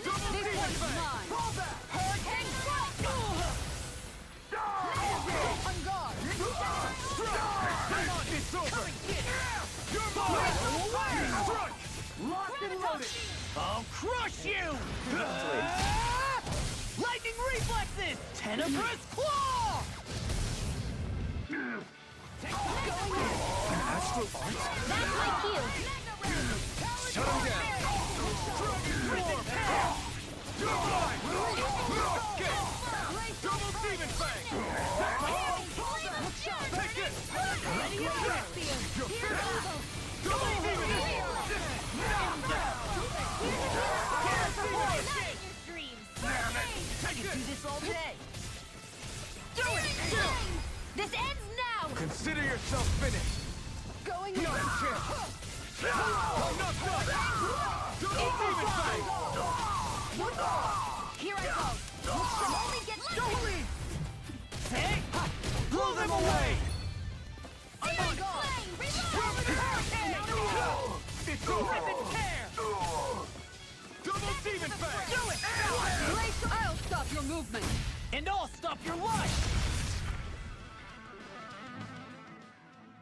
Double This demon one's fang! mine. Fall back! Hurricane strike! On guard! It's over! You're mine! Strike! Locked and loaded! I'll crush you! Lightning reflexes! Tenebrous claw! An astral art? That's my cue! Shut him down! You're mine! Get! Double demon fang! Take it! You're finished! Double demon fang! I can do this all day! Do it! This ends now! Consider yourself finished! Going Not a chance! I'm not done! Double demon fang! Here I go! Only get Jolie! Hey! Blow them away! I'm on guard! It's over! Rip and tear! Fang! Do it! Glacial, I'll stop your movement! And I'll stop your life!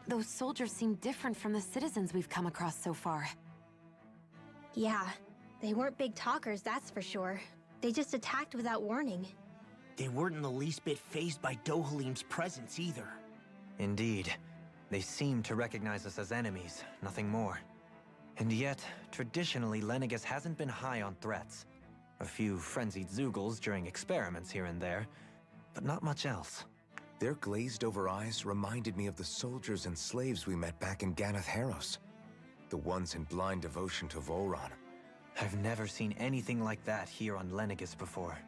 Those soldiers seem different from the citizens we've come across so far. Yeah, they weren't big talkers, that's for sure. They just attacked without warning. They weren't in the least bit fazed by Dohalim's presence either. Indeed. They seem to recognize us as enemies, nothing more. And yet, traditionally, Lenegis hasn't been high on threats. A few frenzied Zeugles during experiments here and there, but not much else. Their glazed-over eyes reminded me of the soldiers and slaves we met back in Ganath Haros. The ones in blind devotion to Volron. I've never seen anything like that here on Lenegis before.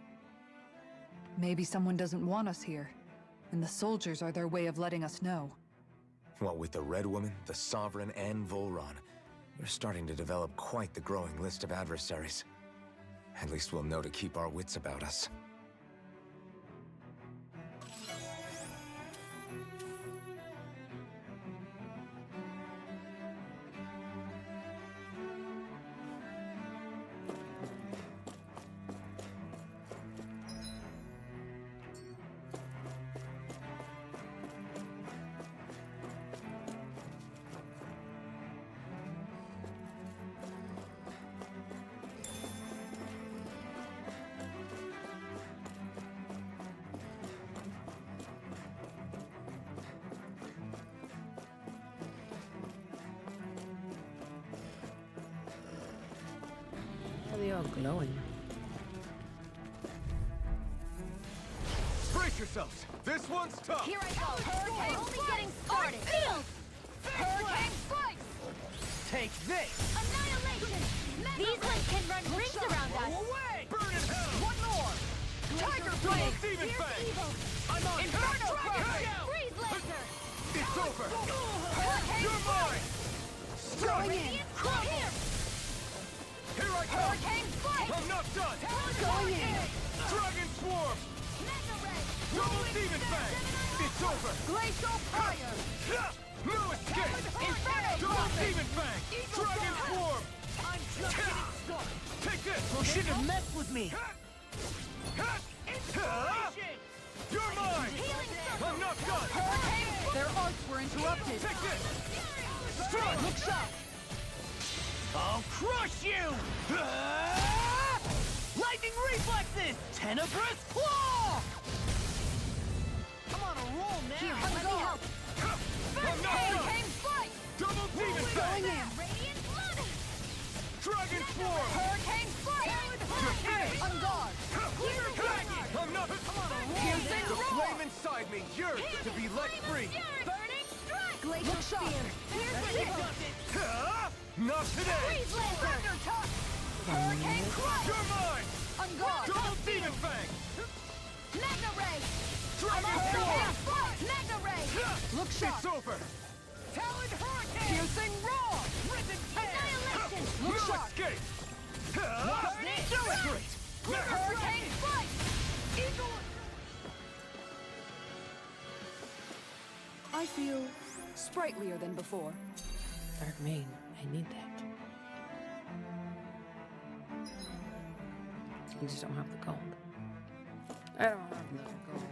Maybe someone doesn't want us here, and the soldiers are their way of letting us know. What with the Red Woman, the Sovereign, and Volron, we're starting to develop quite the growing list of adversaries. At least we'll know to keep our wits about us. Why are they all glowing? Brace yourselves! This one's tough! Here I go! Hurricane only getting started! Hurricane strike! Take this! Annihilation! These ones can run rings around us! Away! Burn in hell! One more! Tiger Double Blade! Demon Here's Fang! evil! I'm on Inferno Dragon Crush! Tail! Freeze laser! It's over! Hurricane You're mine! Radiant Crush! Here! Here I come! Hurricane strike! I'm not done! Going in! Dragon Swarm! Mega Ray! Double Demon Fang! It's over! Glacial fire! No escape! Inferno Double Crush! Demon Fang! Dragon Swarm! I'm just getting started! Take this! You should have messed with me! Inspiration! You're mine! I'm not done! Their arts were interrupted! Take this! Look sharp! I'll crush you! Lightning reflexes! Tenebrous claw! I'm on a roll now! Here, let me help! I'm not done! strike! Double Demon Fang! Radiant blood! Dragon Swarm! Hurricane strike! On guard! I'm not... Piercing The roar! flame inside me yearns to be let free! Burning strike! Glacial spear! Here's evil! Not today! Freeze laser! Thunder touch! Hurricane crush! You're mine! On guard! Double Demon Fang! Mega ray! Dragon Hurricane Swarm! strike! Mega ray! Look sharp! It's over! Taloned Hurricane! Piercing roar! Risen Tail! Annihilation! Look No sharp! escape! Do it! Great! Hurricane strike! Eagle! I feel sprightlier than before. Dark Mane. I need that. You just don't have the gold. I don't have the gold.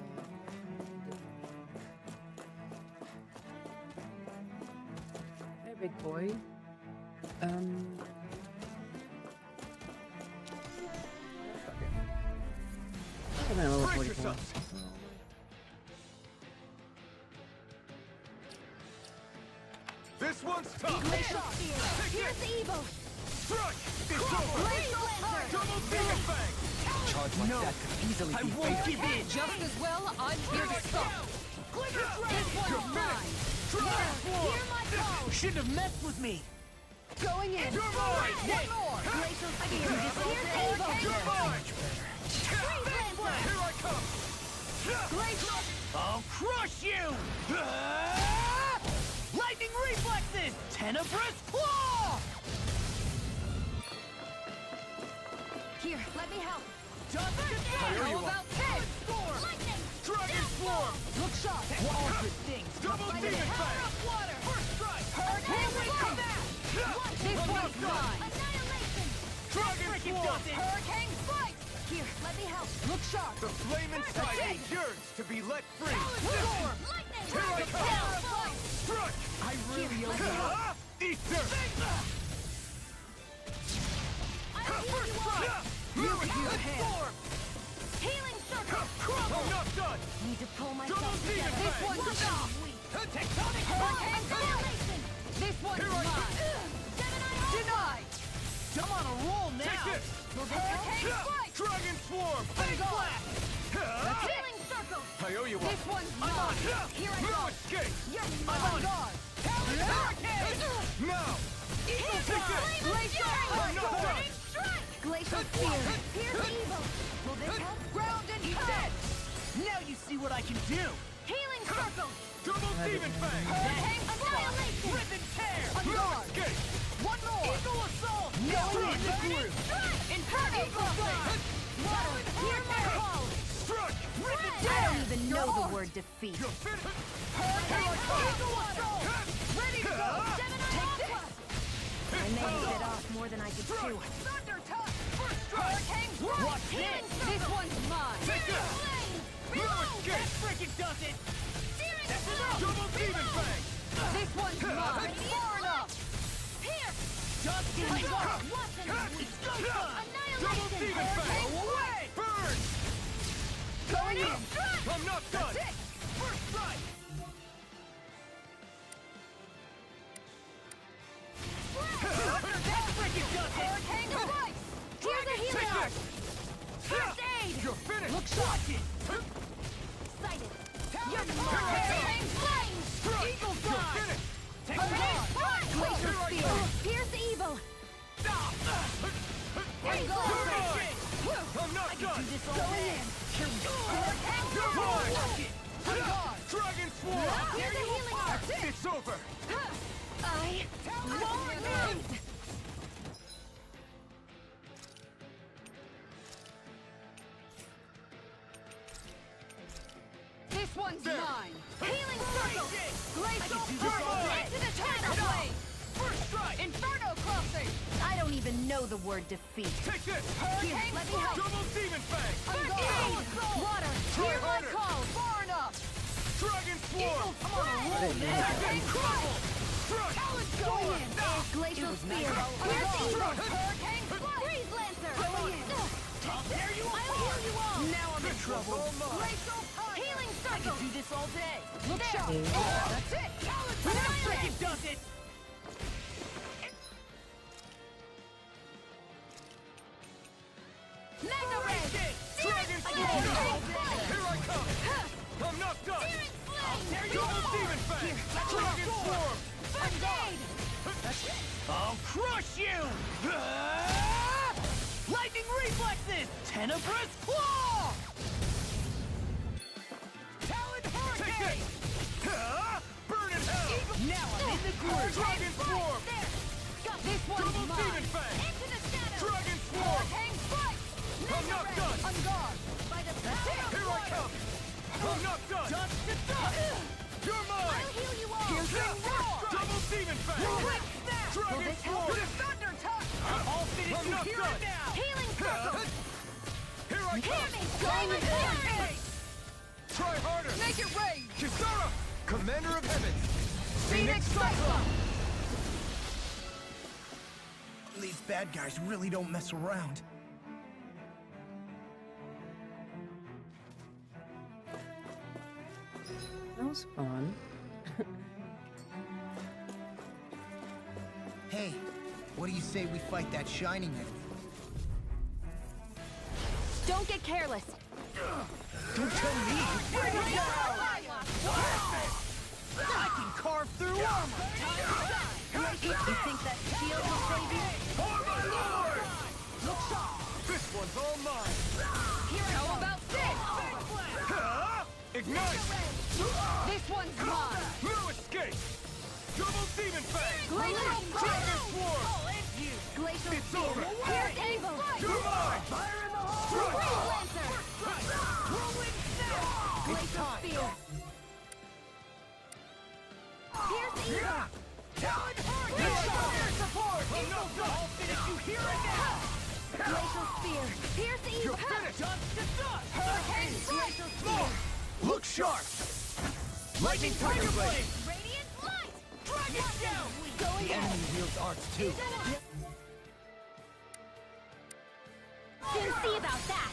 Hey, big boy. Fuck it. I'm at level Brace 44. yourselves! This one's tough! Here's evil! Strike! It's over! Freeze laser! Double Demon Fang! Charge like that could easily be won't give in! Just as well, I'm here to stop! This one's mine! Dragon Swarm! Hear my call! Shouldn't have messed with me! Going in! You're mine! One more! Glacial spear! Here's evil! You're mine! Freeze laser! Here I come! Glacial! I'll crush you! Lightning reflexes! Tenebrous claw! Here, let me help! How about 10? Lightning! Dragon Swarm! Look sharp! All good things! Double Demon Fang! Water! First strike! Hurricane strike! This one's mine! Annihilation! Dragon Swarm! Hurricane Strike! Here, let me help. Look sharp. The flame inside me yearns to be let free! Storm! Lightning! Here I come! Struck! I really owe you. Ether! Storm! Healing circle! I'm not done! Need to pull Double myself demon together. This fang! one's off! Tectonic Hurricane Annihilation! This one's Here I mine! come! Denied! I'm on a roll now. Take this! Hurricane Strike! Dragon Swarm! Fang Blast! Healing circle! I owe you one! This one's mine! Here I No go! escape! You're on guard! Hurricane! Now! Take this! Glacial I'm not done! Glacial Spear! Here's evil! Will this help? Ground and dead! Now you see what I can do. Healing circle! Double demon fang! Hurricane Annihilation! Rip and tear. On No guard! escape! One more! Eagle assault. No Strike! in! Inferno Crossing! Water! Hear my call! Struck! Rip and I tear. don't even know the word defeat. You're finished! Hurricane Eagle Assault! Ready to go! Take this! I may have bit off more than I could chew. Thunder Touch! Hurricane Strike! Watch this. This one's mine! Take this! No escape! That freaking does it. That's enough! Double demon fang! This one's mine! Far enough! Here! Just in time. Weapons! Double Annihilation! demon fang! Away. Burn! Going in! I'm not done! That's it! First strike. That freaking does it. Hurricane Strike! Here's a Take healing arc! this! First aid! You're finished! Look, watch it. Sighted! You're Hurricane flames! Eagle You're Fly! finished! Take Hurricane Strike! Glacial Here I Spear! come! Here's the evil! You're mine! I'm not done! this all day. Hurricane You're Strike! mine! On guard! Dragon Swarm! Here's a healing arc! It's over! I won't lose! This one's There. mine! Healing circle! Glacial do this all Fury! day. Into the China Blade! First strike. Inferno Crossing! I don't even know the word defeat. Take this! Hurricane let me help. Double demon fang! On guard! Water! Try Hear my harder! call! Far enough! Dragon Swarm! I'm on a roll now! Hurricane Crumble! Struck! Going in! Glacial Spear! Here's Struck! evil! Hurricane Strike! Freeze Lancer! Going in! I'll tear you I'll apart. heal you all! Now I'm in trouble. Glacial Punch! Healing I circle! can do this all day. Look sharp! That's it! That freaking does it. Mega Ray! Dragon Swarm! Here I come! I'm not done! Searing flame! Double demon fang! Dragon Swarm! First aid! I'll crush you. Lightning reflexes. Tenebrous claw. Talon Take hurricane. this! Burn in hell! Now I'm in the groove. Dragon Swarm! There! Got This one's Double mine! demon fang! into the shadows! Dragon Swarm! Hurricane Strike! I'm not done! On guard! By the That's it! Here I come! I'm not done! Dust to dust. You're mine! I'll heal you all! Here's the roar! Double demon fang! Quick snap! Will Dragon this help? Swarm! Thunder Touch! I'll finish I'm you not here done. and now. Healing circle! Here I Hear come! me! Flaming fury! Try harder! Make it rain! Kisara! Commander of Heavens! Phoenix Cyclone! These bad guys really don't mess around. That was fun. Hey, what do you say we fight that shining enemy? Don't get careless. Don't tell me. I can carve through armor. You think that shield will save you? For my lord! This one's all mine! How about this? Ignite! This one's mine! No escape! Double demon fang! Glacial Dragon Swarm! Glacial It's over! Here's evil! You're mine! Fire in the hole! Freeze Lancer! Glacial Spear! Here's evil! Talon hurricane! Support! I'm not done! I'll finish you here and now. Glacial Spear! Pierce Evil! You're finished! Hurricane Strike! Look sharp! Lightning Tiger Blade! Radiant Light! Dragon down! The enemy wields arts too. Didn't see about that.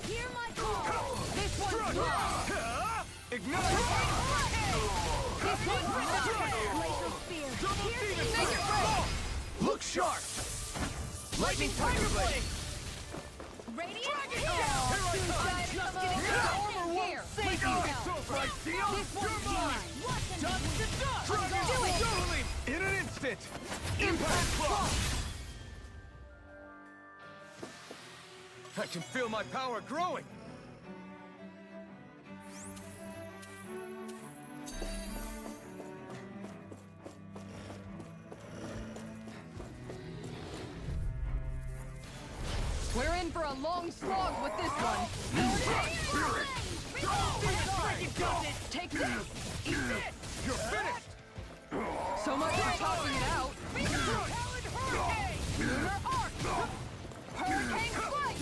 Hear my call! This one's mine! Ignite! This one's mine! Glacial Spear! Make it rain! Look sharp! Lightning Tiger Blade! Radiant Just getting armor won't save you! This one's mine! Dust to dust! Do it! In an instant! Impact Claw! I can feel my power growing! We're in for a long slog with this one. Take this! Eat this! You're finished! So much for talking it out! Lunar Arc! Hurricane Strike!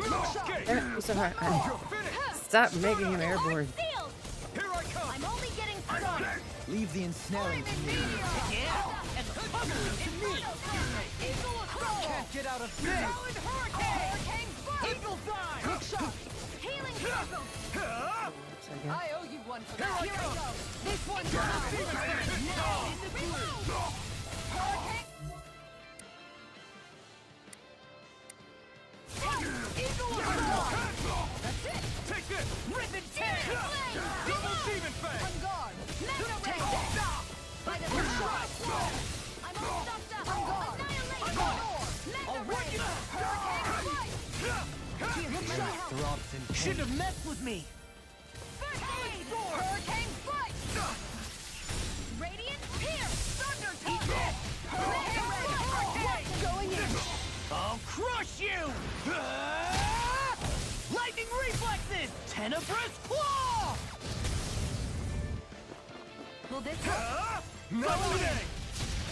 No escape! So hard. You're finished! Stop making him airborne. Sealed! Here I come! I'm only getting started. Leave the ensnaring to me. Can't get out of this! Hurricane Strike! Eagle Dive! Hook shot! Healing circle. I owe you one for that. Here I go! This one's mine! Now in the blue! Hurricane... Eagle Assault! That's it! Take this! Ribbon Tear! Double Demon Fang! On guard! Mega Take Ray. that! By the hook shot! I'm all stuffed up. On guard! Annihilate. I'll wreck you! Hurricane Strike! Look shot! Throbs in pain. Shouldn't have messed with me. First aid! Hurricane Strike! Radiant Pierce. Thunder Touch! Hurricane Strike! Going in! I'll crush you! Lightning reflexes! Tenebrous claw! Will this help? No way!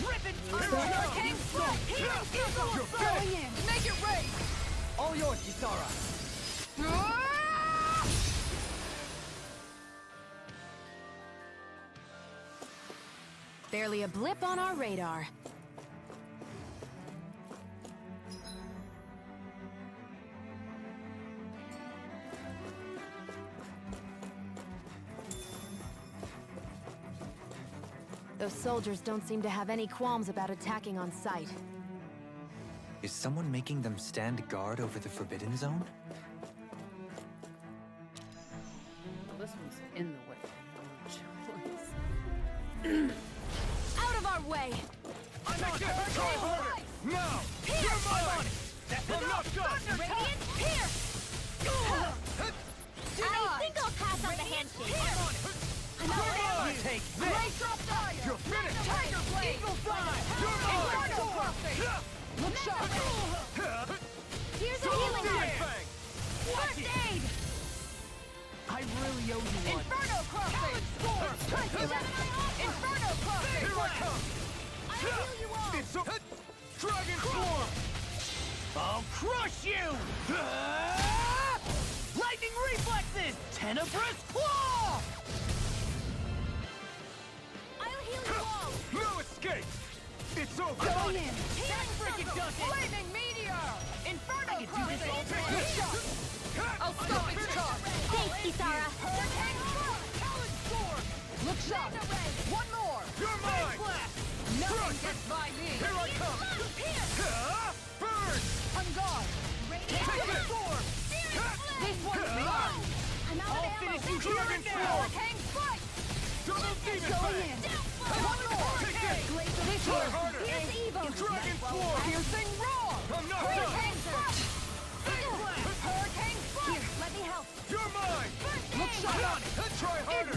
Ribbon Hurricane Strike! Eagle going in! Make it rain! All yours, Kisara. Barely a blip on our radar. Those soldiers don't seem to have any qualms about attacking on sight. Is someone making them stand guard over the Forbidden Zone? Well, this one's in the way. No choice. Out of our way! I'm not gonna try harder! Now! You're mine! I'm not done! Radiant Pierce. I think I'll pass on the handshake. I'm out. Take this! Race up fire! You're finished! Tiger Blade! Eagle Dive! You're mine! Inferno Crossing! Look sharp! Here's a Double healing Demon heart. Fang! First aid! I really owe you one. Inferno Crossing! Inferno Crossing! Here I come! I'll heal you all. It's a Dragon Swarm! I'll crush you! Lightning reflexes! Tenebrous claw! I'll heal you all. No escape! It's over! Going in! Freaking does it! Flaming Meteor! Inferno I can do this all Crossing! day. Good shot! I'll stop its charge! Thanks, Kisara. Hurricane Strike! Talon Sword! Look sharp! One more! You're mine! Nothing gets by me! Here I come! Burn! On guard! Take it! Sword! This one's mine! I'm out I'll of ammo. finish you Dragon Swarm! Hurricane Strike! Double Demon Going Fang! in! One more! Take this! This Try one! harder! Here's evil. Dragon Swarm! Piercing roar! I'm not Hurricane done! Strike! Hurricane Strike! Here, let me help. You're mine! Look sharp! Try harder!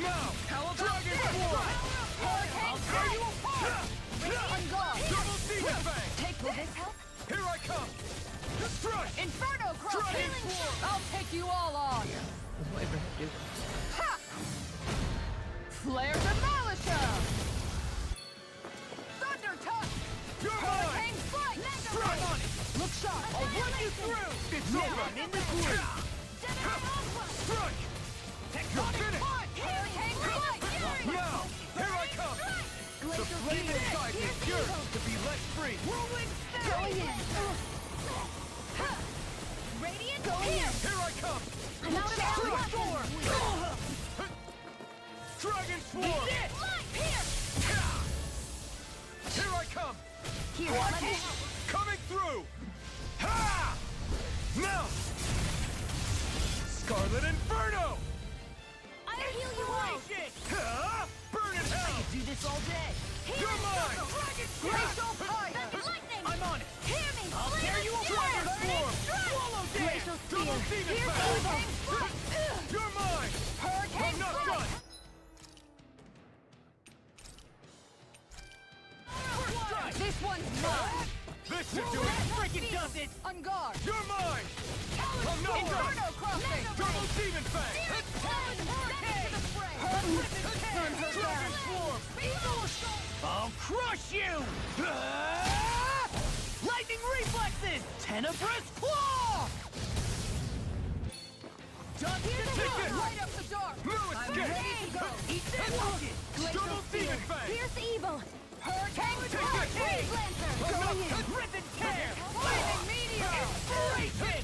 Now! Dragon Swarm! Hurricane Strike! You apart! On guard! Double Demon Fang! Take this help! Here I come! Strike! Inferno Crossing! Dragon Swarm! I'll take you all on! Wait for him to do this. Ha! Flare Demolisher! Thunder Touch! Hurricane Strike! Strike on it! Look sharp! I'll run you through! It's over! I'm in the groove! Strike! You're finished! Hurricane Strike! Now! Here I come! The flame inside me yearns to be let free! Rolling Going in! Radiant Going in! Here I come! I'm out of Dragon ammo! Storm! Dragon Swarm! Here! Here I come! Here, let me help! Coming through! Ha! Now! Scarlet Inferno! I'll heal you all! Ha! Burn in hell! Do this all day. You're mine! Glacial Fire! Lightning! I'm on it. Hear me! I'll tear you Dragon apart. Swarm! Swallow dance! Glacial Double Spear! Demon Here's Fang! evil! You're mine! Hurricane I'm not Strike! done! This one's mine! This should do it! Freaking does it. On guard! You're mine! I'm not done! Inferno Crossing! Double Demon Fang! Dragon Swarm! I'll crush you! Lightning reflexes! Tenebrous claw! Here's the Take it! Light up the dark! No I'm escape! ready to go! Eat this! Double Demon Fang! Here's evil! Hurricane Take Strike! it! Freeze Lancer! Going in! Rip and tear! Lightning Meteor! Inspiration!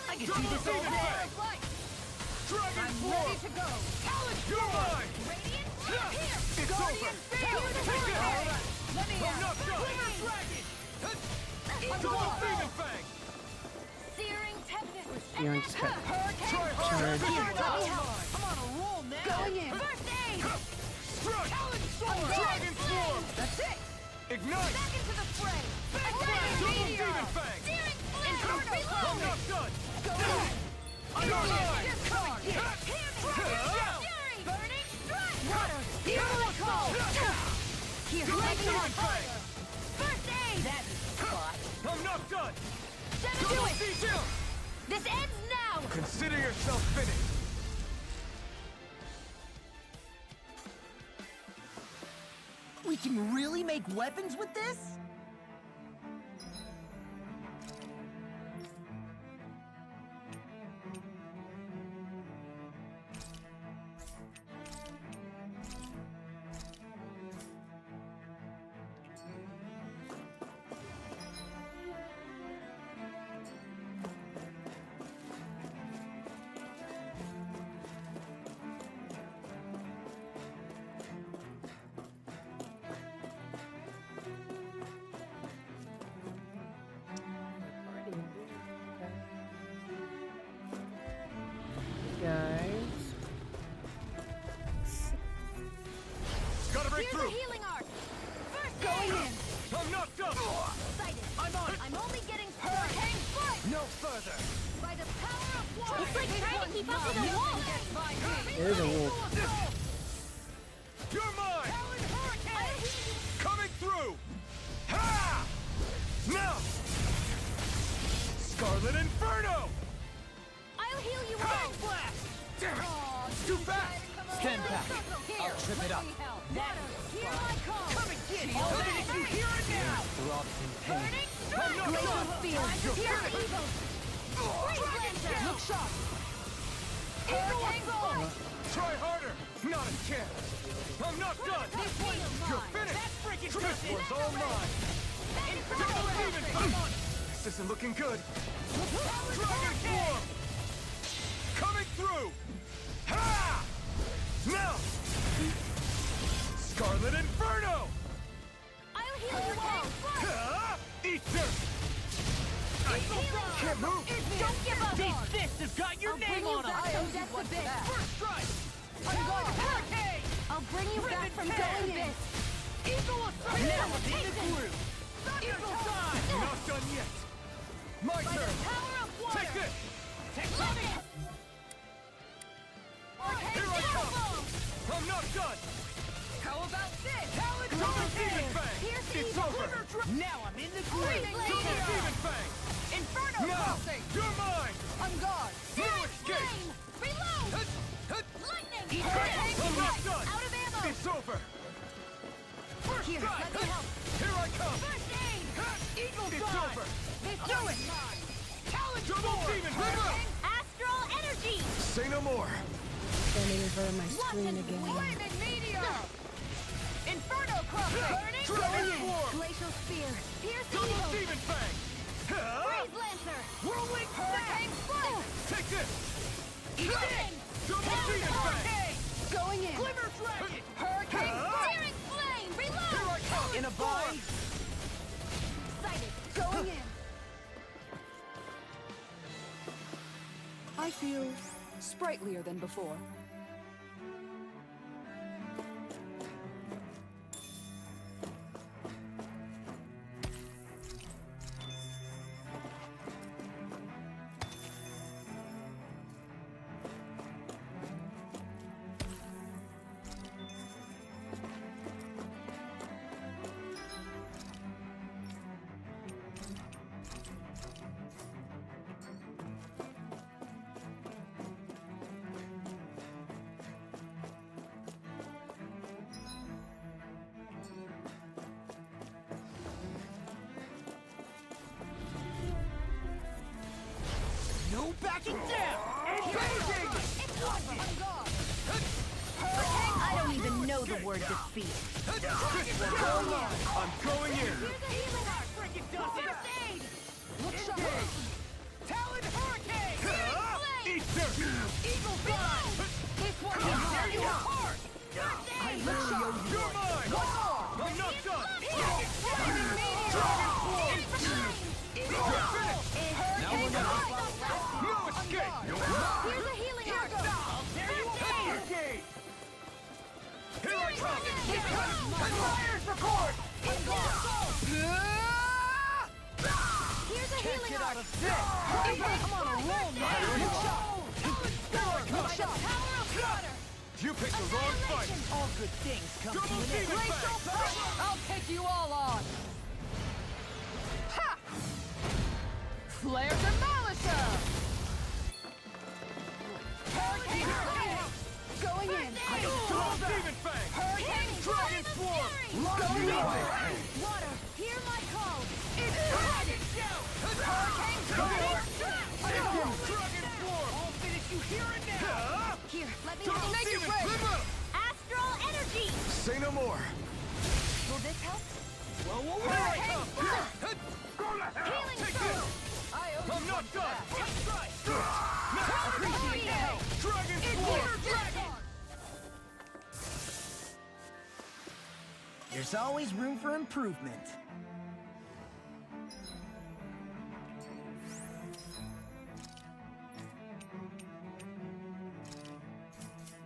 I can do Double this all Demon day! Fang! Light! Dragon I'm Swarm! ready to go! You're mine! Radiant! Here! It's Guardian over! Field! Take it! All right, let me I'm out! not done! I'm Double gone. Demon Fang! Searing tempest! Searing Tempest. Hurricane Try Strike! harder! Here, let me help! I'm on a roll now! Going in! First aid! Strike! Sword! Dragon Swarm! That's it! Ignite! Back into the fray! Double Meteor! Demon Fang! Searing Inferno flame! I'm not done! Go in! I'm not mine! Discard! Fury! Burning strike! Water! Here I call! Here, Double let me Demon help! Fang! First aid! That's a spot. I'm not done! Do it! Detail! This ends now! Consider yourself finished! We can really make weapons with this? Guys. Gotta break Here's through! a healing arc! First Going aid! in! I'm not done! Excited! I'm on it. I'm only getting Hurricane Strike! No further. By the power of water! It's like trying to keep up with a wall! There's a wolf. You're mine! Talon Hurricane! Coming through! Ha! Now! Scarlet Inferno! I'll heal you Hang all! blast! Damn it! Too fast! Stand back. I'll trip it up. Here I come! Come and get it. All Come day. and you hear it now. Throbbing in pain. Burning I'm not strike! done! Here's evil! Freeze Lancer! Look sharp! Hurricane Strike! Try harder! Not a chance! I'm not done! This one's You're mine! finished! freaking This one's all mine! Double Demon Fang! This isn't looking good! Dragon Swarm! Coming through! Ha! Now! Scarlet Inferno! I'll heal you all! Ha! Eat dirt! Can't move! Don't give up! These fists have got your name on them. I owe you what's back. First strike. I'm going to hurricane! I'll bring you back from going in! Eagle Assault! Now I'm in the groove. Eagle Side! Not done yet! My By turn! the power of water! Take this! Love it! Here I come! I'm not done! How about this? Talon Double Demon Fang! Here's the It's evil! over! Now I'm in the groove. Freeze Double Lancer! Demon Fang! Inferno Now! Crossing! You're mine! On guard! No escape! Flame! Reload! I'm not done! Out of ammo! It's over! First Here, strike! let me help. Here I come! First aid! Eagle It's Fly! over. This do it! Talon Double Demon Hammer! Astral energy! Say no more. Can't even hear my screen again. Flaming meteor! Inferno crusher! Burning Dragon Swarm! glacial spear! Pierce Double eagle! Demon Fang! Freeze lancer! Whirling Hurricane flip! Take this! Burning! Double Demon Fang! Going in. Glimmer Dragon! Hurricane Searing flame! Reload! Here I come! In a bind. Sighted! Going in. I feel sprightlier than before. No backing down! Engaging! I don't even know the word defeat. I'm going in! First aid! Talon Hurricane! Eat dirt! Eagle Fly! This one will tear you apart! I literally owe you You're mine! I'm not done! No escape! Here's a healing arc! Hurricane! Here I come! Fire's record! Here's a healing Get arc! out of this! I'm on a roll now! Power of water! You picked the wrong fight! All good things come to Double an end. Demon Fang! I'll take you all on. Ha! Flare Demolisher! Hurricane! Going in. Double Demon Fang! Hurricane Dragon Swarm! Going in! Water, hear my call! It's Dragon Shout! Hurricane Dragon Swarm! I'll finish you here and now! Here, let me Double make Demon it break! Flip! Astral energy! Say no more. Will this help? Here I come! Healing Take throw! this! I'm not done! Appreciate the help! Dragon Swarm! There's always room for improvement.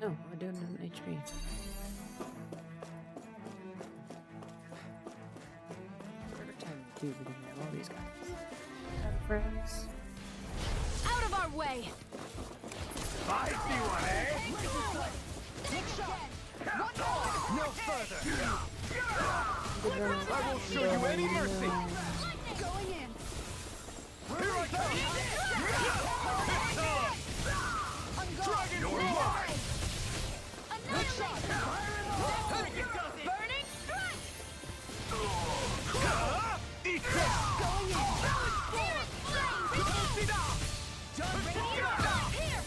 No, I don't have an HP. Perfect time to do because we have all these guys. Got friends. Out of our way! I see one, eh? Big shot! No further! I won't show you any mercy! Going in! Here I come! It's on! Dragon Swarm! Annihilate! Burning strike! Eat this! Going in! Spirit flame! Here!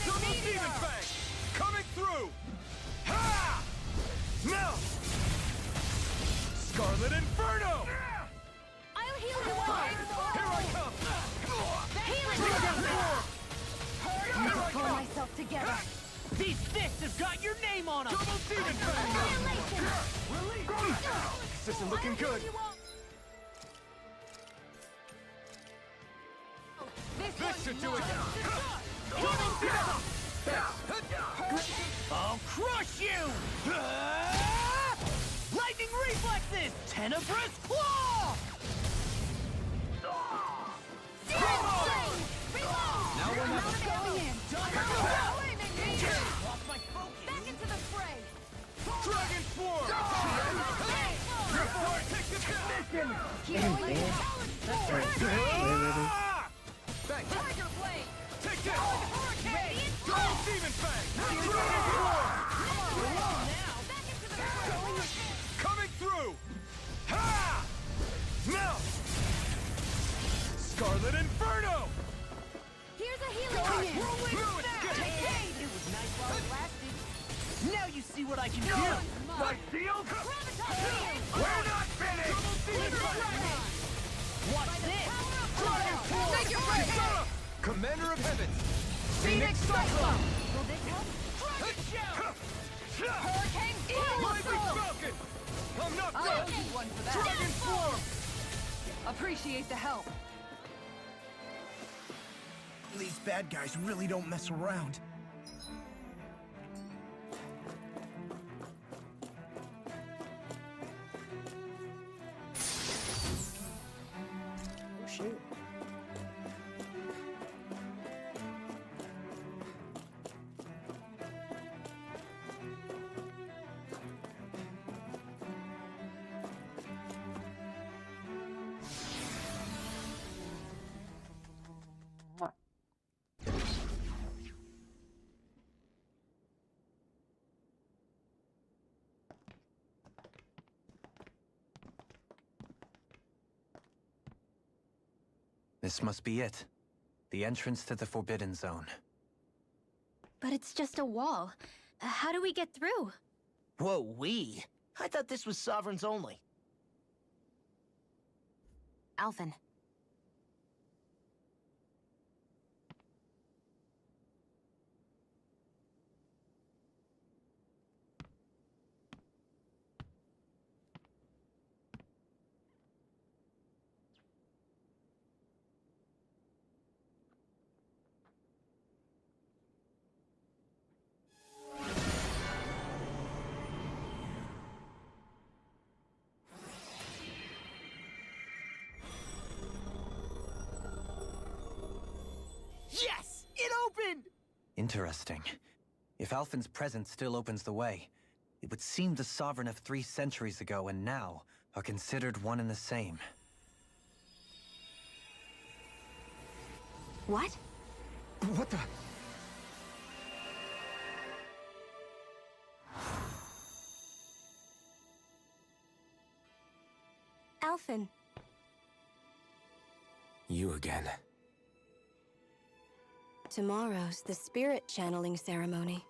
Double Demon Fang! Coming through! Ha! Now! Scarlet Inferno! I'll heal you all! Here I come! Healing Dragon Swarm! Swarm! Here I Pull come! myself together! These fists have got your name on them! Double Demon Fang! Annihilation! This isn't looking good! This should do it! I'll crush you! Lightning reflexes! Tenebrous claw! Searing flame! Reload! Now we're not... Going in! Flaming meteor! Lost my focus! Back into the fray! Dragon Swarm! Take this mission! That's right. Thanks! Tiger blade! Take this! Hurricane! Double Demon Fang! Scarlet Inferno! Here's a healing hand. Whirlwind Snap! It was nice while it lasted. Now you see what I can do. My shield? We're not finished! Watch this. Make it break! Commander of Heavens! Phoenix Cyclone! Will this help? Hurricane Lightning Falcon! I'm not I owe you one for that. Dragon Form! Appreciate the help. These bad guys really don't mess around. Oh shoot. This must be it. The entrance to the Forbidden Zone. But it's just a wall. How do we get through? Whoa, we? I thought this was Sovereigns only. Alphen. Yes! It opened! Interesting. If Alphen's presence still opens the way, it would seem the Sovereign of 3 centuries ago and now are considered one and the same. What? What the? Alphen. You again. Tomorrow's the spirit channeling ceremony.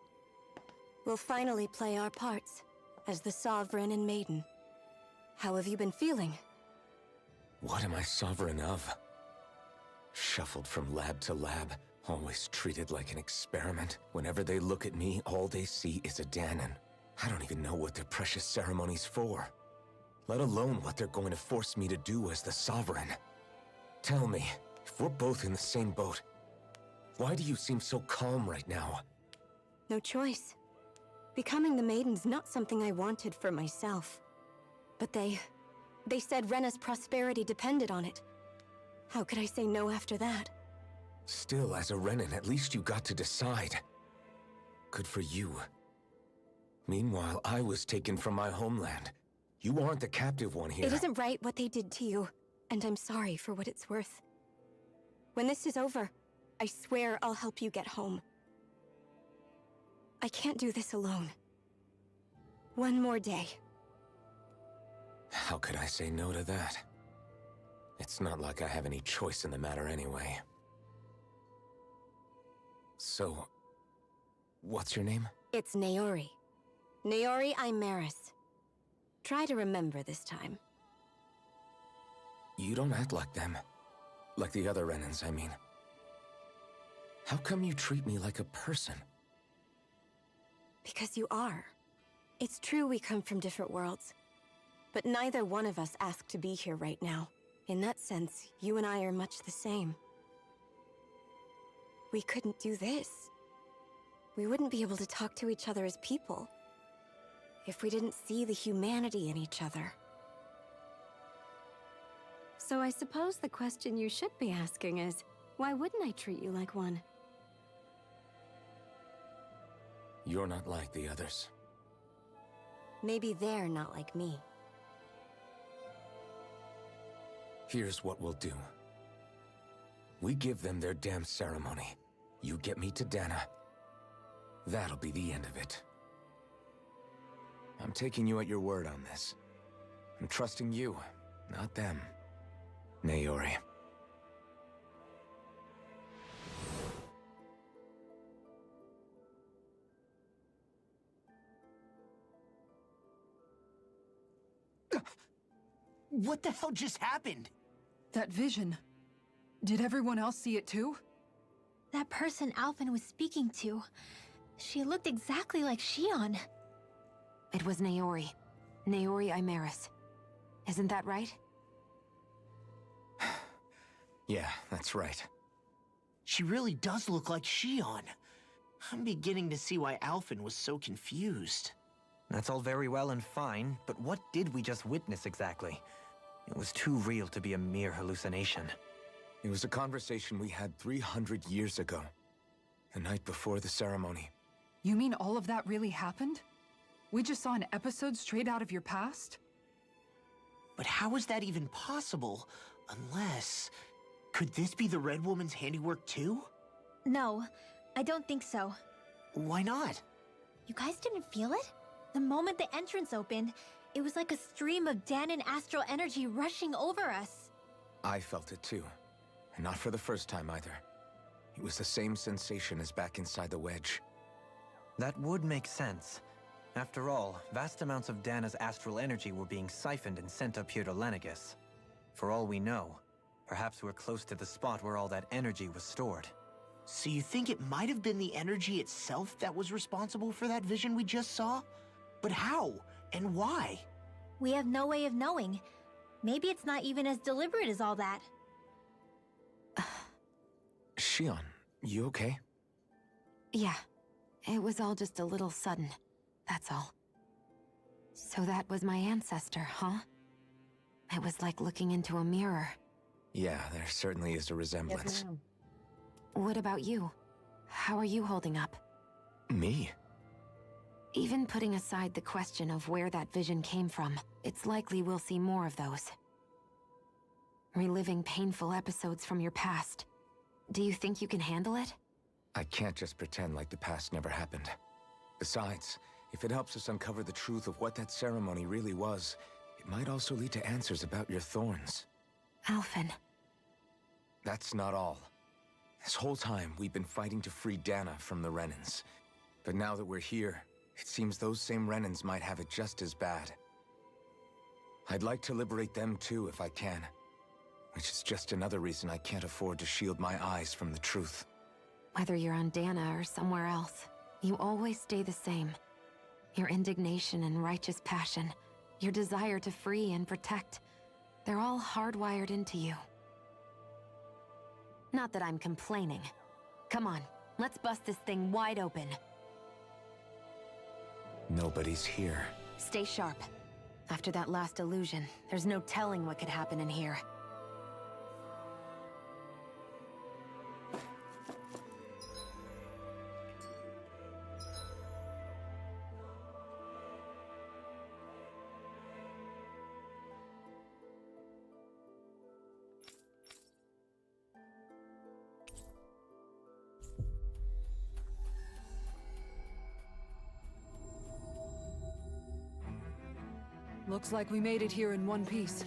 We'll finally play our parts as the Sovereign and Maiden. How have you been feeling? What am I sovereign of? Shuffled from lab to lab, always treated like an experiment. Whenever they look at me, all they see is a Dahnan. I don't even know what their precious ceremony's for. Let alone what they're going to force me to do as the Sovereign. Tell me, if we're both in the same boat, why do you seem so calm right now? No choice. Becoming the Maiden's not something I wanted for myself. But they said Rena's prosperity depended on it. How could I say no after that? Still, as a Renan, at least you got to decide. Good for you. Meanwhile, I was taken from my homeland. You aren't the captive one here. It isn't right what they did to you, and I'm sorry for what it's worth. When this is over, I swear I'll help you get home. I can't do this alone. One more day. How could I say no to that? It's not like I have any choice in the matter anyway. So, what's your name? It's Naori. Naori Imaris. Try to remember this time. You don't act like them. Like the other Renans, I mean. How come you treat me like a person? Because you are. It's true we come from different worlds. But neither one of us asked to be here right now. In that sense, you and I are much the same. We couldn't do this. We wouldn't be able to talk to each other as people if we didn't see the humanity in each other. So I suppose the question you should be asking is, why wouldn't I treat you like one? You're not like the others. Maybe they're not like me. Here's what we'll do. We give them their damn ceremony. You get me to Dana. That'll be the end of it. I'm taking you at your word on this. I'm trusting you, not them. Naori. What the hell just happened? That vision. Did everyone else see it too? That person Alphen was speaking to, she looked exactly like Shion. It was Naori. Naori Imaris. Isn't that right? Yeah, that's right. She really does look like Shion. I'm beginning to see why Alphen was so confused. That's all very well and fine, but what did we just witness exactly? It was too real to be a mere hallucination. It was a conversation we had 300 years ago. The night before the ceremony. You mean all of that really happened? We just saw an episode straight out of your past? But how is that even possible? Unless... Could this be the Red Woman's handiwork too? No, I don't think so. Why not? You guys didn't feel it? The moment the entrance opened, it was like a stream of Danon astral energy rushing over us. I felt it too. And not for the first time either. It was the same sensation as back inside the wedge. That would make sense. After all, vast amounts of Dana's astral energy were being siphoned and sent up here to Lenegis. For all we know, perhaps we're close to the spot where all that energy was stored. So you think it might have been the energy itself that was responsible for that vision we just saw? But how? And why? We have no way of knowing. Maybe it's not even as deliberate as all that. Shion, you okay? Yeah. It was all just a little sudden. That's all. So that was my ancestor, huh? It was like looking into a mirror. Yeah, there certainly is a resemblance. Yes, ma'am. What about you? How are you holding up? Me? Even putting aside the question of where that vision came from, it's likely we'll see more of those. Reliving painful episodes from your past. Do you think you can handle it? I can't just pretend like the past never happened. Besides, if it helps us uncover the truth of what that ceremony really was, it might also lead to answers about your thorns. Alphen. That's not all. This whole time, we've been fighting to free Dana from the Renans. But now that we're here, it seems those same Renans might have it just as bad. I'd like to liberate them too if I can. Which is just another reason I can't afford to shield my eyes from the truth. Whether you're on Dana or somewhere else, you always stay the same. Your indignation and righteous passion, your desire to free and protect, they're all hardwired into you. Not that I'm complaining. Come on, let's bust this thing wide open. Nobody's here. Stay sharp. After that last illusion, there's no telling what could happen in here. Looks like we made it here in one piece.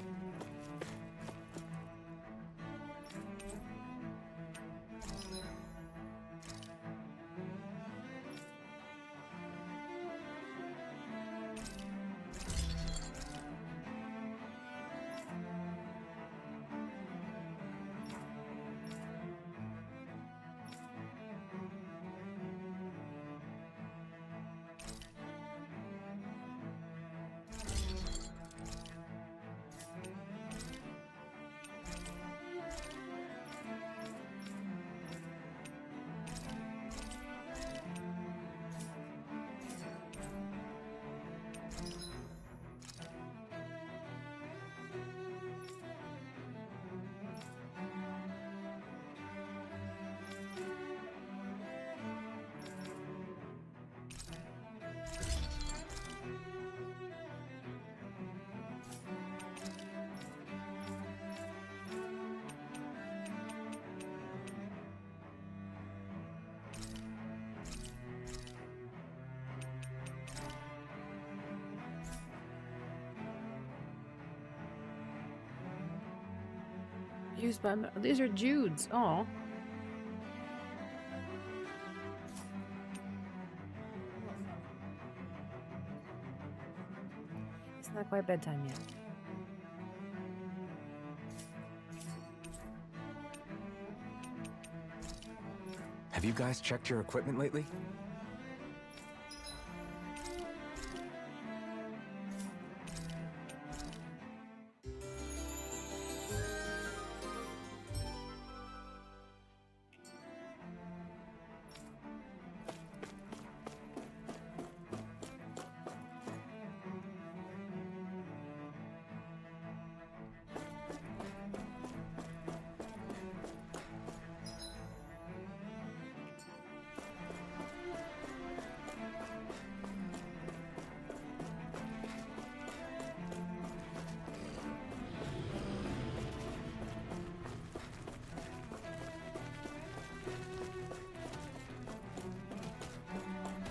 Used by... These are Jude's. Oh. It's not quite bedtime yet. Have you guys checked your equipment lately?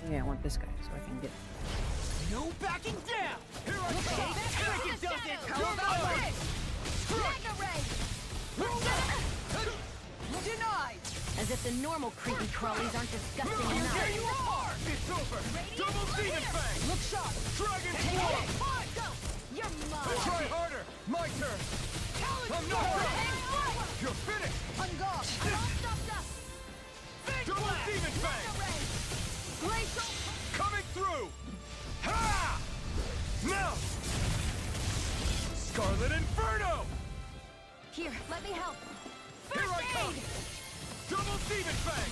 Yeah, I want this guy so I can get. No backing down! Here I come! Take it, does it! How about this? Mega Ray! Denied! As if the normal creepy crawlies aren't disgusting There enough. you are! It's over! Double Demon Fang! Look sharp! Dragon Take Swarm! it! Go! You're mine! Try harder! My turn! I'm not done! You're finished! On guard! All stopped up! Double Demon Fang! Glacial! Coming through! Ha! Now! Scarlet Inferno! Here, let me help. Here I come! Double Demon Fang!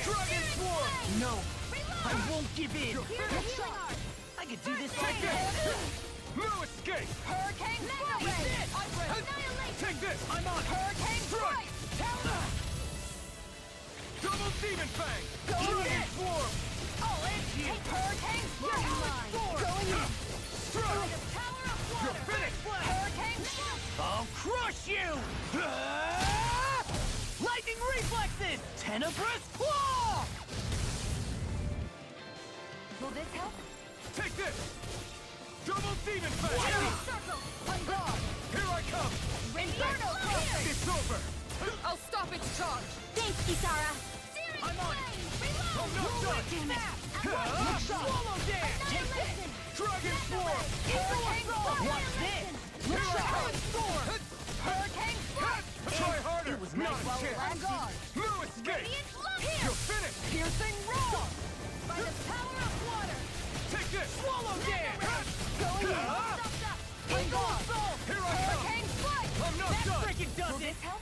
Dragon Swarm! No, I won't give in. You're finished! I could do this all Take day. this! No escape! Hurricane Mega Ray! Annihilation! Take this! I'm on. Hurricane Strike! Strike! Double Demon Fang! Go Dragon in. Swarm! Oh, it's you! Hurricane You're mine! Going in! Strike! The power of You're water! finished! Hurricane Strike! I'll crush you! Lightning reflexes! Tenebrous claw! Will this help? Take this! Double Demon Fang! Circle! On guard! Here I come! Inferno Crossing! It's over! I'll stop its charge! Thanks, Kisara. I'm on it! I'm not done! Swallow dance! Take this! Dragon Swarm! Hurricane Storm! What's this? Here I come! Storm! Hurricane Strike! Try harder! It was Not nice a while it chance! On guard! No escape! Here! You're finished! Piercing roar! By the power of water! Take this! Swallow dance! Going in! Stopped up! On guard! Here I come! Hurricane Strike! I'm not That done! frickin' does Will it! this help?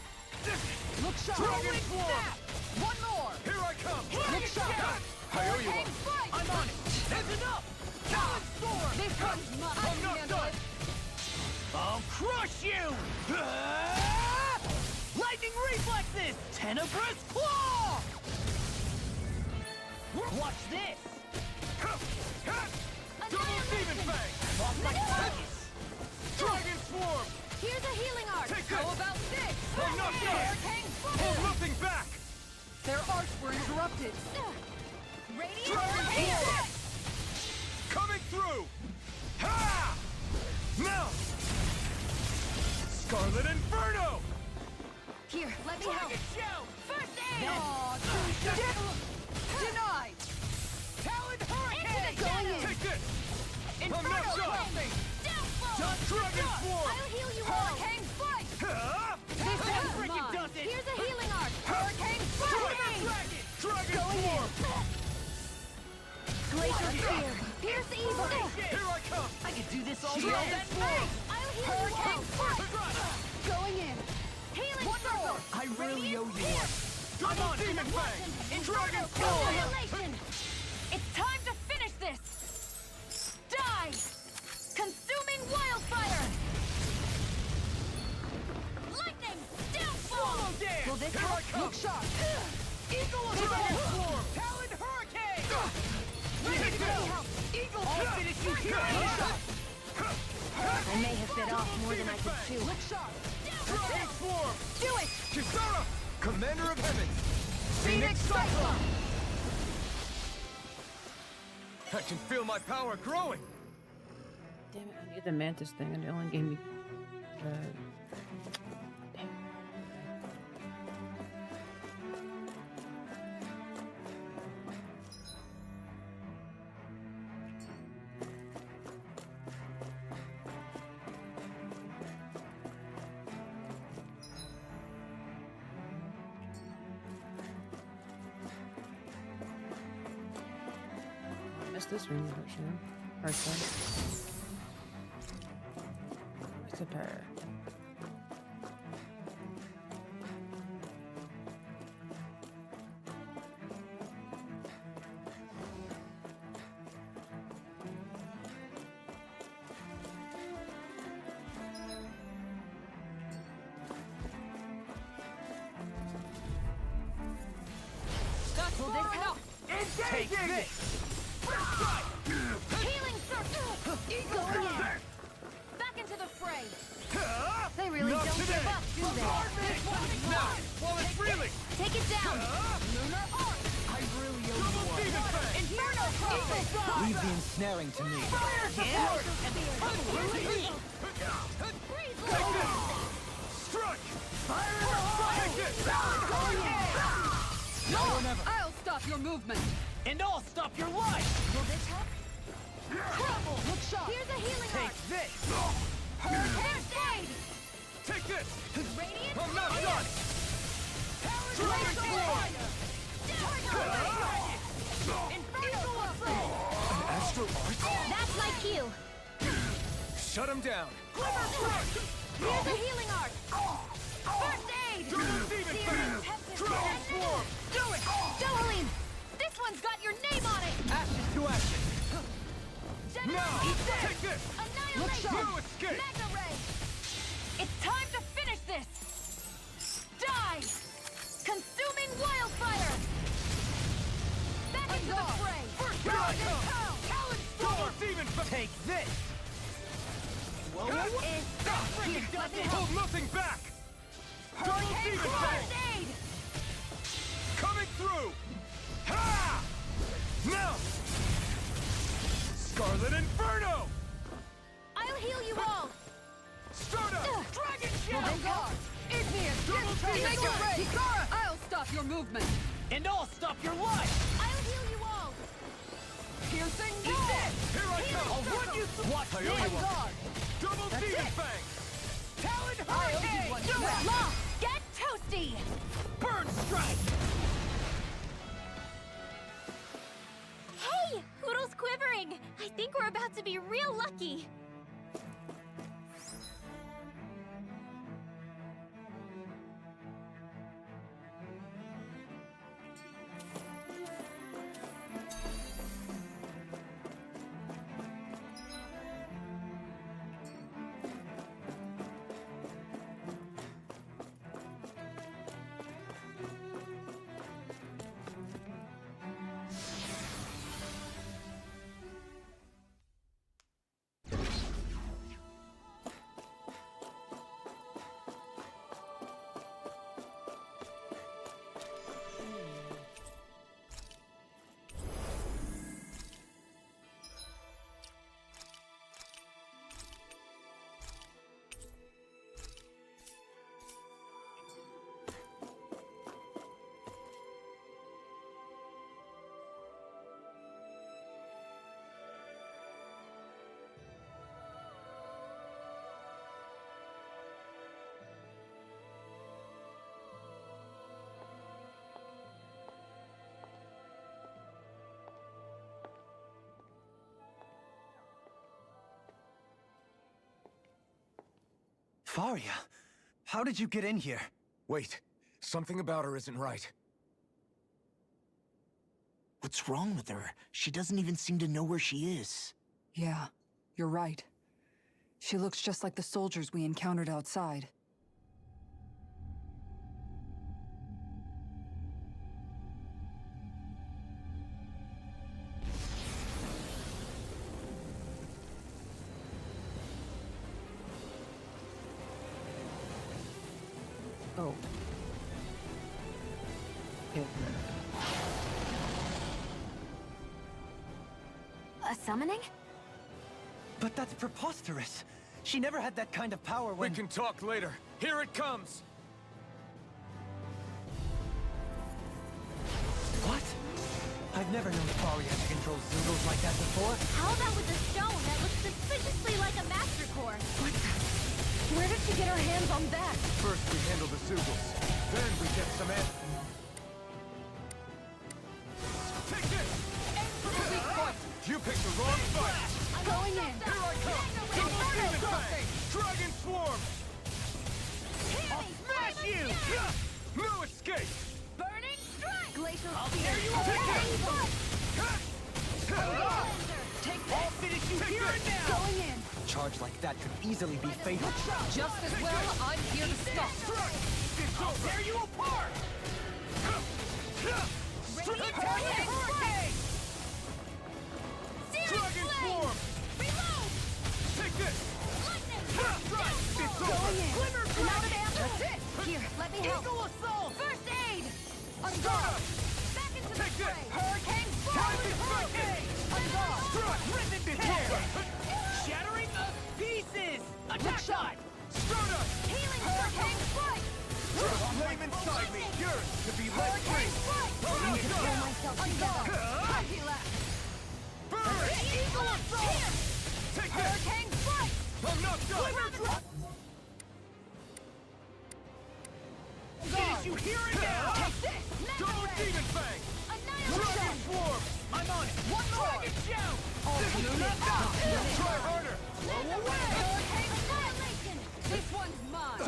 Look sharp! Dragon Swarm! One more! Here I come! Look sharp! I owe you Hurricane one! Strike! I'm on it! That's enough! Talon Storm! This one's mine! I'm not done! I'll crush you! Lightning reflexes! Tenebrous claw! Watch this! Double Demon Fang! Off my focus! Dragon Swarm! Here's a healing art! Take this! How about this? I'm not done! Hurricane Hold Strike! nothing back! Their arts were interrupted! Radiant Dragon Hurricane Swarm! Strike! Coming through! Ha! Now! Scarlet Inferno! Here, let me help. First aid! Denied! Talon Hurricane! Going in! Take this! I'm Inferno not done! Crossing! Dragon Swarm! I'll heal you all! Hurricane Strike! Ha! This one's frickin' mine! does it! Here's a healing art! Hurricane Strike! Dragon Going Swarm! Glacial Spear. Pierce evil! Here I come! I could do this all day! Dragon Swarm! I'll heal Hurricane Strike! Going in! Healing One circle! more! I really owe you one! Double Demon Fang! Dragon Swarm! Annihilation! It's time to finish this! Die! Consuming wildfire! Lightning! Downfall! dance! Will this Here help? I come! Look sharp! Eagle Dragon Swarm! Talon Hurricane! Let me go! Eagle I'll finish you here! I may have bit off more than I could chew. Look sharp! Dragon Swarm! Do it! Kisara! Commander of Heaven! Phoenix Cyclone! I can feel my power growing! Damn it, I need the mantis thing and it only gave me damn. missed this room for sure. Personally. Where's the pair? Take this! Healing circle! Going in! Back into the fray! They really Not don't today. give up, do they? Now, while it's reeling! Take it down! Lunar Arc! I really owe you one. Inferno Cross! Leave the ensnaring to me. Take this! Strike! Fire in the heart! Take this! No! I'll stop your movement! And I'll stop your life! Will this help? Crumble! Look sharp! Here's a healing Take arc! this! First aid! Take this! Radiant! I'm not done! Dragon Form! Inferno Affray! Astral Art? That's my cue. Shut him down! Glimmer Strike! Here's a healing arc! First aid! Demon Fang! Dragon Form! Do it! Dohalim! This one's got your name on it! Ashes to ashes! Generate Take this! Annihilation! No escape! Magna Ray! It's time to finish this! Die! Consuming wildfire! Back into the fray! Here I come! Talon Double Demon Fang! Take this! Hold nothing back! Double Demon Fang! First aid! Coming through! Ha! Now! Scarlet Inferno! I'll heal you all. Stardust! Dragon Shadow! Igneous! Double Mega Demon Fang! Ray! Hikara! I'll stop your movement! And I'll stop your life! I'll heal you all. Piercing Here I come! I'll run you through! Watch I owe this! you one. Double Demon Fang! Talon I owe you Hurricane! one. Do Do it! it! Lock! Get toasty! Burn Strike! Hey, Hoodle's quivering. I think we're about to be real lucky. Faria, how did you get in here? Wait, something about her isn't right. What's wrong with her? She doesn't even seem to know where she is. Yeah, you're right. She looks just like the soldiers we encountered outside. Oh. Okay. A summoning? But that's preposterous. She never had that kind of power when... We can talk later. Here it comes! What? I've never known Faria to control Zoogles like that before. How about with a stone that looks suspiciously like a master core? What the? Where did she get her hands on that? First we handle the Zoogles, then we get some Take this! Weak point! You charge like that could easily be fatal. Just as well, I'm here to stop. I'll tear you apart! Hurricane! Dragon form! Reload! Take this! Lightning! It's over! Glimmer Dragon! That's it! Here, let me help. Eagle Assault! First aid! On guard! Back into the Take this! fray! Hurricane! Hurricane! On guard! Rip it to tear! Shattering of pieces! Attack shot! Strata! Healing Hurricane strike! Flame inside me! Yours to be let free! I can pull myself together. Happy left! Burn! Eagle Assault! Take this! Hurricane strike! I'm not done! Did you hear it now? Take this! Double Demon Fang! Dragon Swarm! I'm on it! One more! Dragon Shout! Oh, This is you not need now! help. Try harder! Blow away! Hurricane annihilation! This one's mine!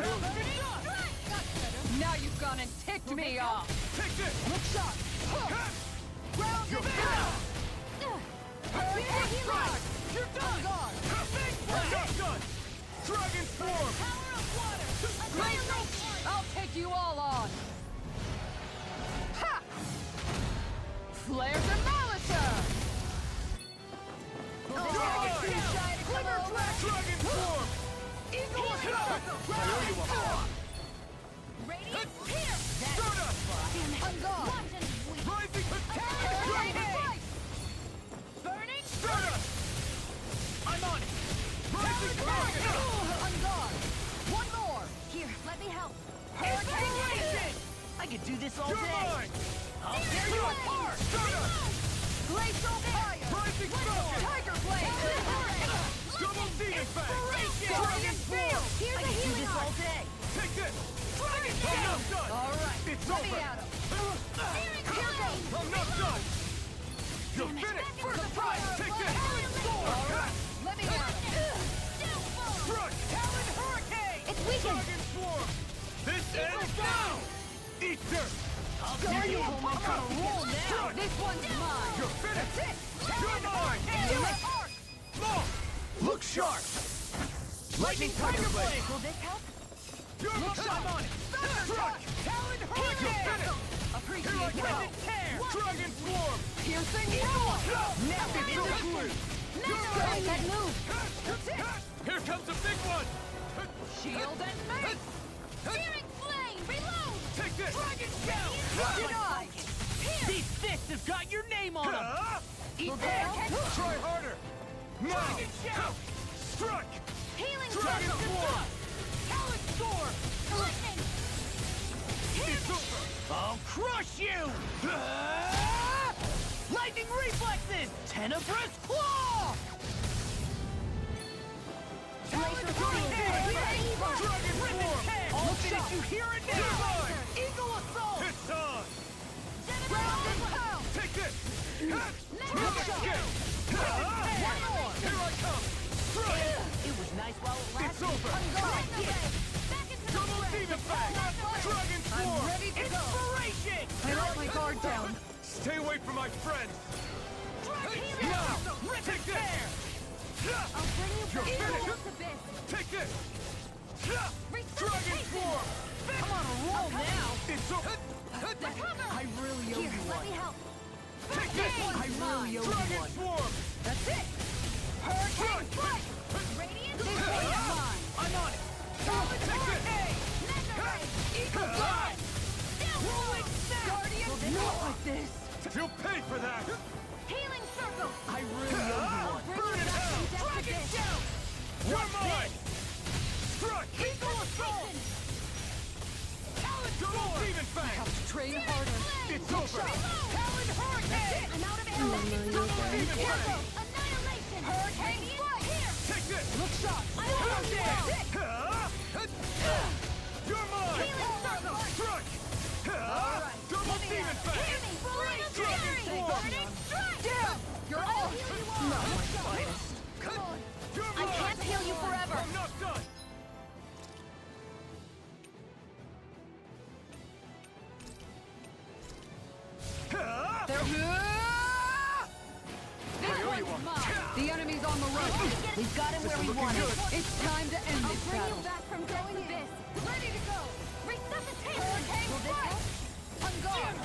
Now you've gone and ticked me off! Take this! Look shot! Ground You're down! Hurricane Strike! You're done! guard! I'm not done! Dragon Swarm! Power of water! Great! I'll take you all on! Ha! Flare Demolisher! Dragon Swarm! Eagle Assault! I owe you a paw! Radiant Pierce! Strata! On guard! Rising Hurricane Dragon! strike! Burning Strata! I'm on it! Rising Dragon! On guard! One more! Here, let me help. Hurricane! I could do this all You're day. mine! I'll tear you apart! Strata! Glacial Fire! Rising Falcon! Tiger Blade! Double Demon Fang! Dragon Field! Here's I a could do healing this all arc. day. Take this! I'm not done! All right, It's let over! me at him! Steering flame. I'm not done! You're finished! First surprise! Take this! Sword! Let me at him! Struck! Talon Hurricane! It's weakened. Dragon Swarm! This ends now! Eat dirt! I'll tear you apart. I'm on a roll now! Struck! This one's mine! You're finished! You're mine! Do it! Long! Look sharp! Lightning Tiger Blade! Will this help? You're I'm on it! Struck! Talon Hurricane! You're finished! Appreciate Here I your help! come! Tear! Dragon Swarm! Piercing It's power! so glue! Sorry, that move. Here comes a big one! Shield and mace! Steering flame. Reload. Take this! Dragon Shout! Denied! These fists have got your name on them. Eat that! Try harder! Now! Dragon Shout! Struck! Healing Dragon circle. Swarm! Talon Storm! Lightning. It's over! I'll crush you! Lightning reflexes! Tenebrous claw! Talon Hurricane! Dragon Swarm! I'll finish you here and now! Eagle Assault! It's on! Ground and pound! Take this! Escape! One more! Here I come! Strike! It was nice while it lasted. It's over! Back into the Double fray. Demon Fang! Dragon I'm Swarm! ready to go! Inspiration! I let my guard down. Stay away from my friends! Healing. Now! Take this! I'll bring you You're back. finished! Eagle abyss. Take this! Dragon Resuscitation. Swarm! I'm on a roll now! It's over! I really owe Here, you let one. me help. Take this! I really owe you Dragon one. Swarm! That's it! Hurricane strike! Radiant. This one's mine! I'm on it! Take this! Eagle Gun! Rolling snap! Guardian, not like this! You'll pay for that! Healing circle. I really owe you one. Burn in hell! Dragon Shout! You're mine! Struck! Eagle Assault! Talon Double Demon Fang! Have to train harder. It's over! Talon Hurricane. I'm out of ammo. Double Demon Fang! Annihilation. Hurricane strike! Here. Take this! Look shot! You're mine! Healing circle. Struck! Double Demon Fang! Dragon Swarm! Down! You're all... Not my finest. You're I mine! can't heal you forever. I'm not done! This one's mine! The enemy's on the run! We've got him where we want him. It's time to end this Bring battle. you back from death's abyss. Ready to go. Resuscitation! Hurricane strike. On guard.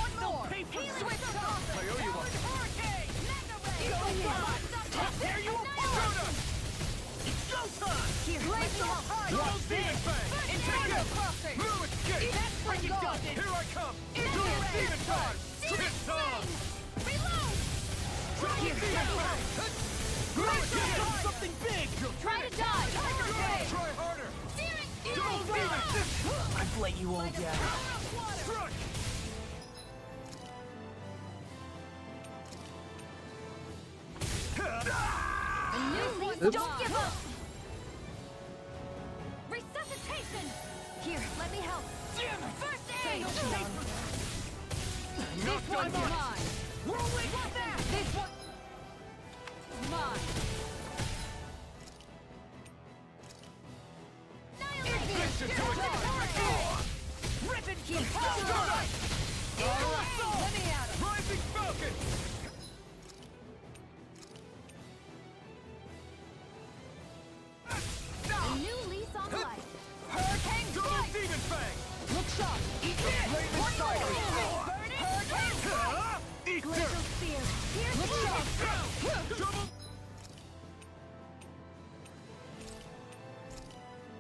One more. Healing Switch circle. off. I owe you one. Hurricane. Mega ray! Go in. There you are! Shoot him! It's go time! Here, let me help. Double Demon Fang! Interior crossing. Blue escape! That's from God. Here I come! Into Double your Demon Time! Demon It's on! Reload! Double Demon Fang! Blue escape! Something big! Try to dodge! Try harder! Double Demon! I've let you all down. Struck! Don't give up! Resuscitation! Here, let me help. First aid! This one's mine. Whirlwind back! This one is mine. Listen to it! Ribbon keep. Let me at him. Rising Falcon! A new lease on life. Hurricane Double strike. Demon Fang! Look sharp. Eat it. Raven One more. Cycle! Hurricane strike. Eat Glacial dirt! spear. Here's Look sharp. Double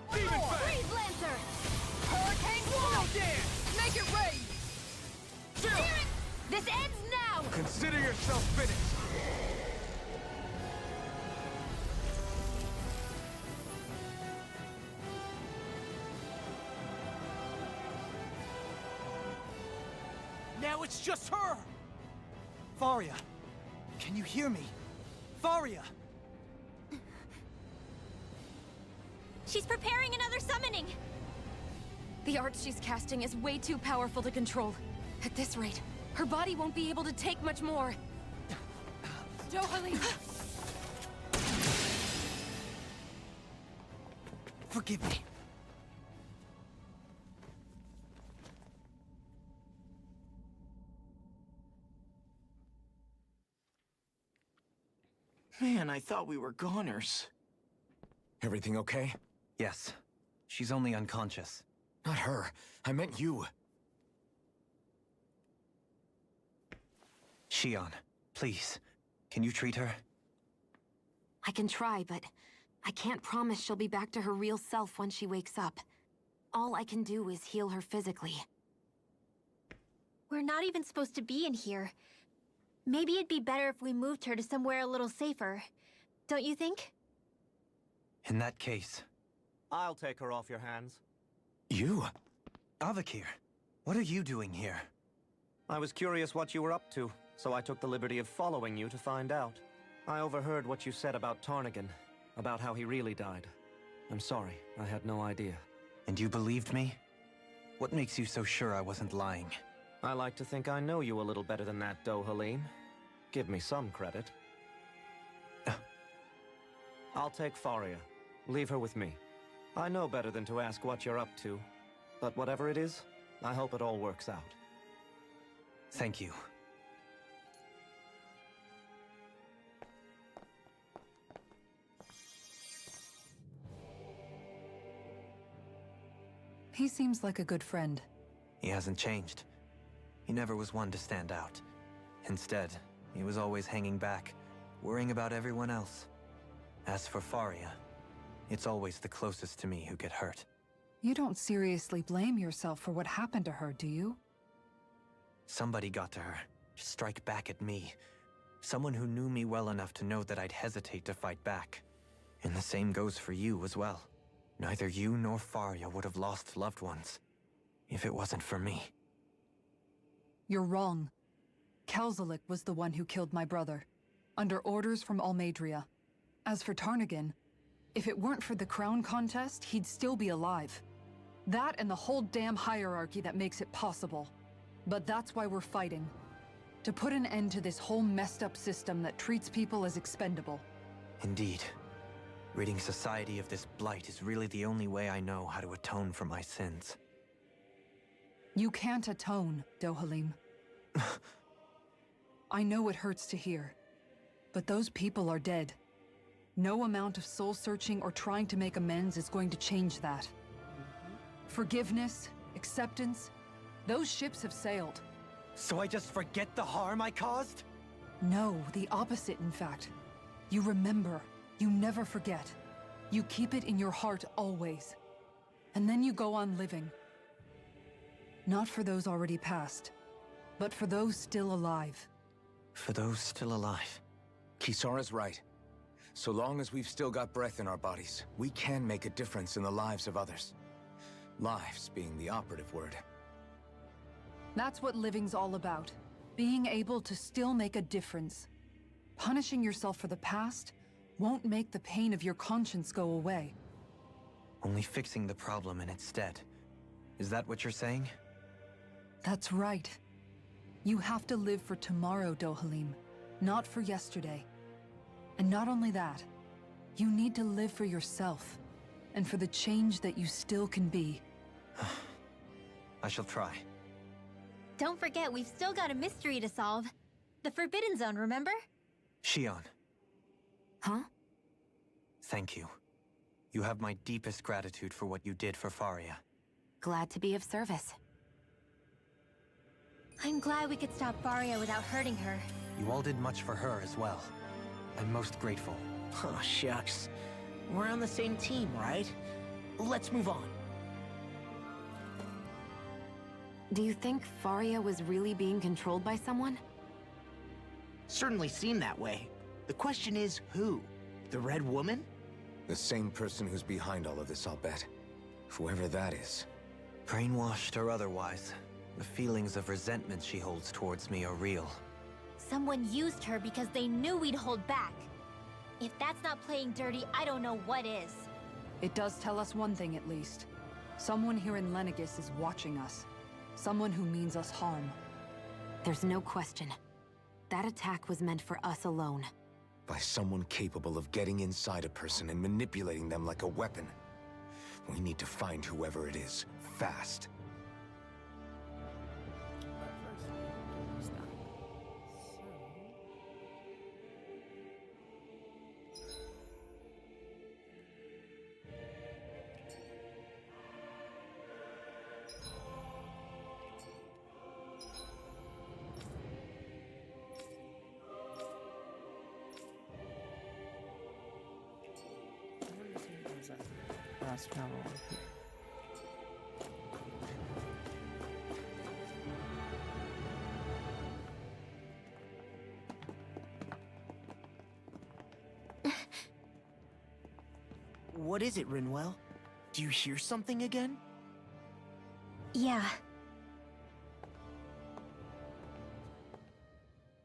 One Demon more. Fang! Freeze Lancer. Hurricane Snow strike. Dance! Make it rain. This ends now. Consider yourself finished! Now it's just her! Faria, can you hear me? Faria! She's preparing another summoning. The art she's casting is way too powerful to control. At this rate, her body won't be able to take much more. Dohalim! Forgive me. Man, I thought we were goners. Everything okay? Yes. She's only unconscious. Not her. I meant you. Shion, please. Can you treat her? I can try, but I can't promise she'll be back to her real self when she wakes up. All I can do is heal her physically. We're not even supposed to be in here. Maybe it'd be better if we moved her to somewhere a little safer. Don't you think? In that case... I'll take her off your hands. You? Avakir, what are you doing here? I was curious what you were up to, so I took the liberty of following you to find out. I overheard what you said about Tarnigan, about how he really died. I'm sorry, I had no idea. And you believed me? What makes you so sure I wasn't lying? I like to think I know you a little better than that, Dohalim. Give me some credit. I'll take Faria. Leave her with me. I know better than to ask what you're up to. But whatever it is, I hope it all works out. Thank you. He seems like a good friend. He hasn't changed. He never was one to stand out. Instead, he was always hanging back, worrying about everyone else. As for Faria, it's always the closest to me who get hurt. You don't seriously blame yourself for what happened to her, do you? Somebody got to her, to strike back at me. Someone who knew me well enough to know that I'd hesitate to fight back. And the same goes for you as well. Neither you nor Faria would have lost loved ones, if it wasn't for me. You're wrong. Kelzelik was the one who killed my brother, under orders from Almadria. As for Tarnigan, if it weren't for the crown contest, he'd still be alive. That and the whole damn hierarchy that makes it possible. But that's why we're fighting. To put an end to this whole messed up system that treats people as expendable. Indeed. Ridding society of this blight is really the only way I know how to atone for my sins. You can't atone, Dohalim. I know it hurts to hear, but those people are dead. No amount of soul-searching or trying to make amends is going to change that. Forgiveness, acceptance, those ships have sailed. So I just forget the harm I caused? No, the opposite, in fact. You remember. You never forget. You keep it in your heart always. And then you go on living. Not for those already past, but for those still alive. For those still alive. Kisara's right. So long as we've still got breath in our bodies, we can make a difference in the lives of others. Lives being the operative word. That's what living's all about. Being able to still make a difference. Punishing yourself for the past won't make the pain of your conscience go away. Only fixing the problem in its stead. Is that what you're saying? That's right. You have to live for tomorrow, Dohalim, not for yesterday. And not only that, you need to live for yourself, and for the change that you still can be. I shall try. Don't forget, we've still got a mystery to solve. The Forbidden Zone, remember? Shion. Huh? Thank you. You have my deepest gratitude for what you did for Faria. Glad to be of service. I'm glad we could stop Faria without hurting her. You all did much for her as well. I'm most grateful. Oh, shucks. We're on the same team, right? Let's move on. Do you think Faria was really being controlled by someone? Certainly seemed that way. The question is, who? The Red Woman? The same person who's behind all of this, I'll bet. Whoever that is. Brainwashed or otherwise, the feelings of resentment she holds towards me are real. Someone used her because they knew we'd hold back. If that's not playing dirty, I don't know what is. It does tell us one thing at least. Someone here in Lenegis is watching us. Someone who means us harm. There's no question. That attack was meant for us alone. By someone capable of getting inside a person and manipulating them like a weapon. We need to find whoever it is, fast. Fast travel. What is it, Rinwell? Do you hear something again? Yeah.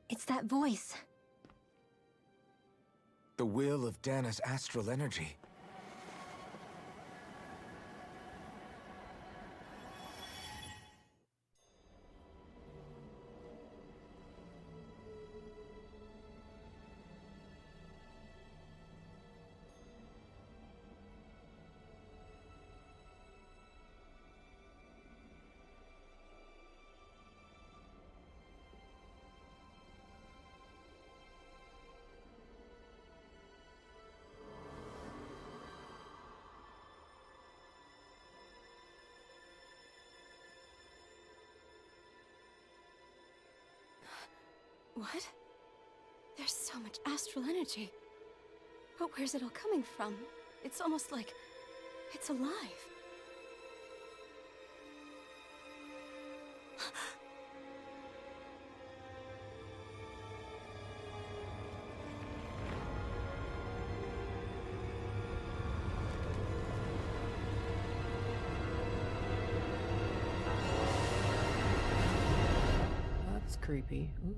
It's that voice. The will of Dana's astral energy. What? There's so much astral energy. But where's it all coming from? It's almost like it's alive. That's creepy. Ooh.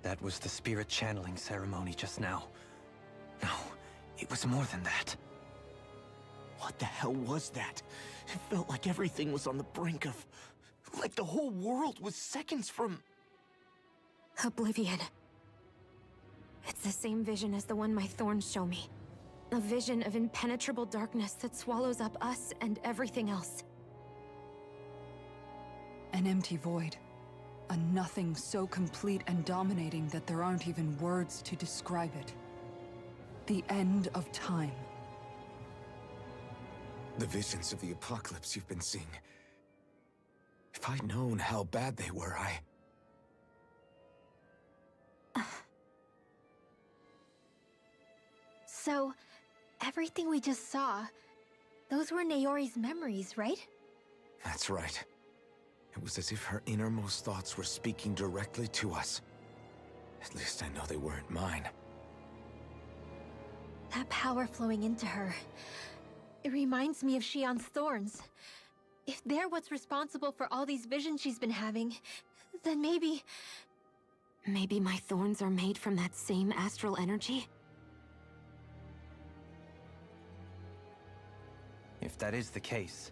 That was the spirit channeling ceremony just now. No, it was more than that. What the hell was that? It felt like everything was on the brink of... like the whole world was seconds from... Oblivion. It's the same vision as the one my thorns show me. A vision of impenetrable darkness that swallows up us and everything else. An empty void. A nothing so complete and dominating that there aren't even words to describe it. The end of time. The visions of the apocalypse you've been seeing. If I'd known how bad they were, So, everything we just saw, those were Naori's memories, right? That's right. It was as if her innermost thoughts were speaking directly to us. At least I know they weren't mine. That power flowing into her. It reminds me of Shion's thorns. If they're what's responsible for all these visions she's been having, then maybe... Maybe my thorns are made from that same astral energy? If that is the case,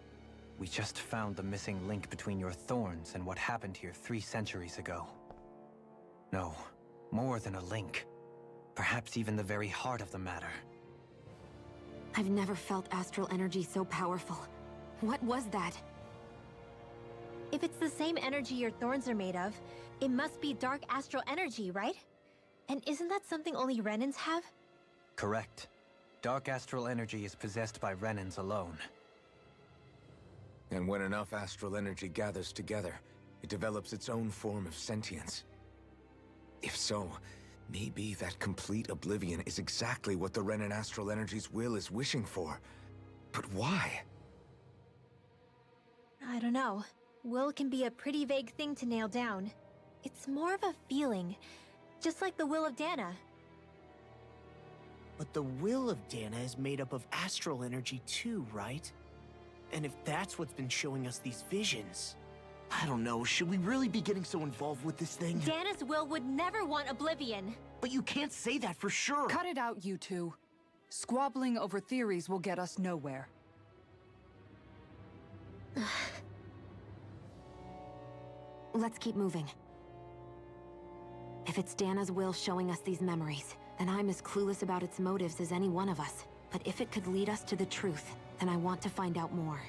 we just found the missing link between your thorns and what happened here 3 centuries ago. No, more than a link. Perhaps even the very heart of the matter. I've never felt astral energy so powerful. What was that? If it's the same energy your thorns are made of, it must be dark astral energy, right? And isn't that something only Renans have? Correct. Dark astral energy is possessed by Renans alone. And when enough astral energy gathers together, it develops its own form of sentience. If so, maybe that complete oblivion is exactly what the Renan astral energy's will is wishing for. But why? I don't know. Will can be a pretty vague thing to nail down. It's more of a feeling, just like the will of Dana. But the will of Dana is made up of astral energy too, right? And if that's what's been showing us these visions... I don't know, should we really be getting so involved with this thing? Dana's will would never want Oblivion. But you can't say that for sure. Cut it out, you two. Squabbling over theories will get us nowhere. Let's keep moving. If it's Dana's will showing us these memories, then I'm as clueless about its motives as any one of us. But if it could lead us to the truth, then I want to find out more.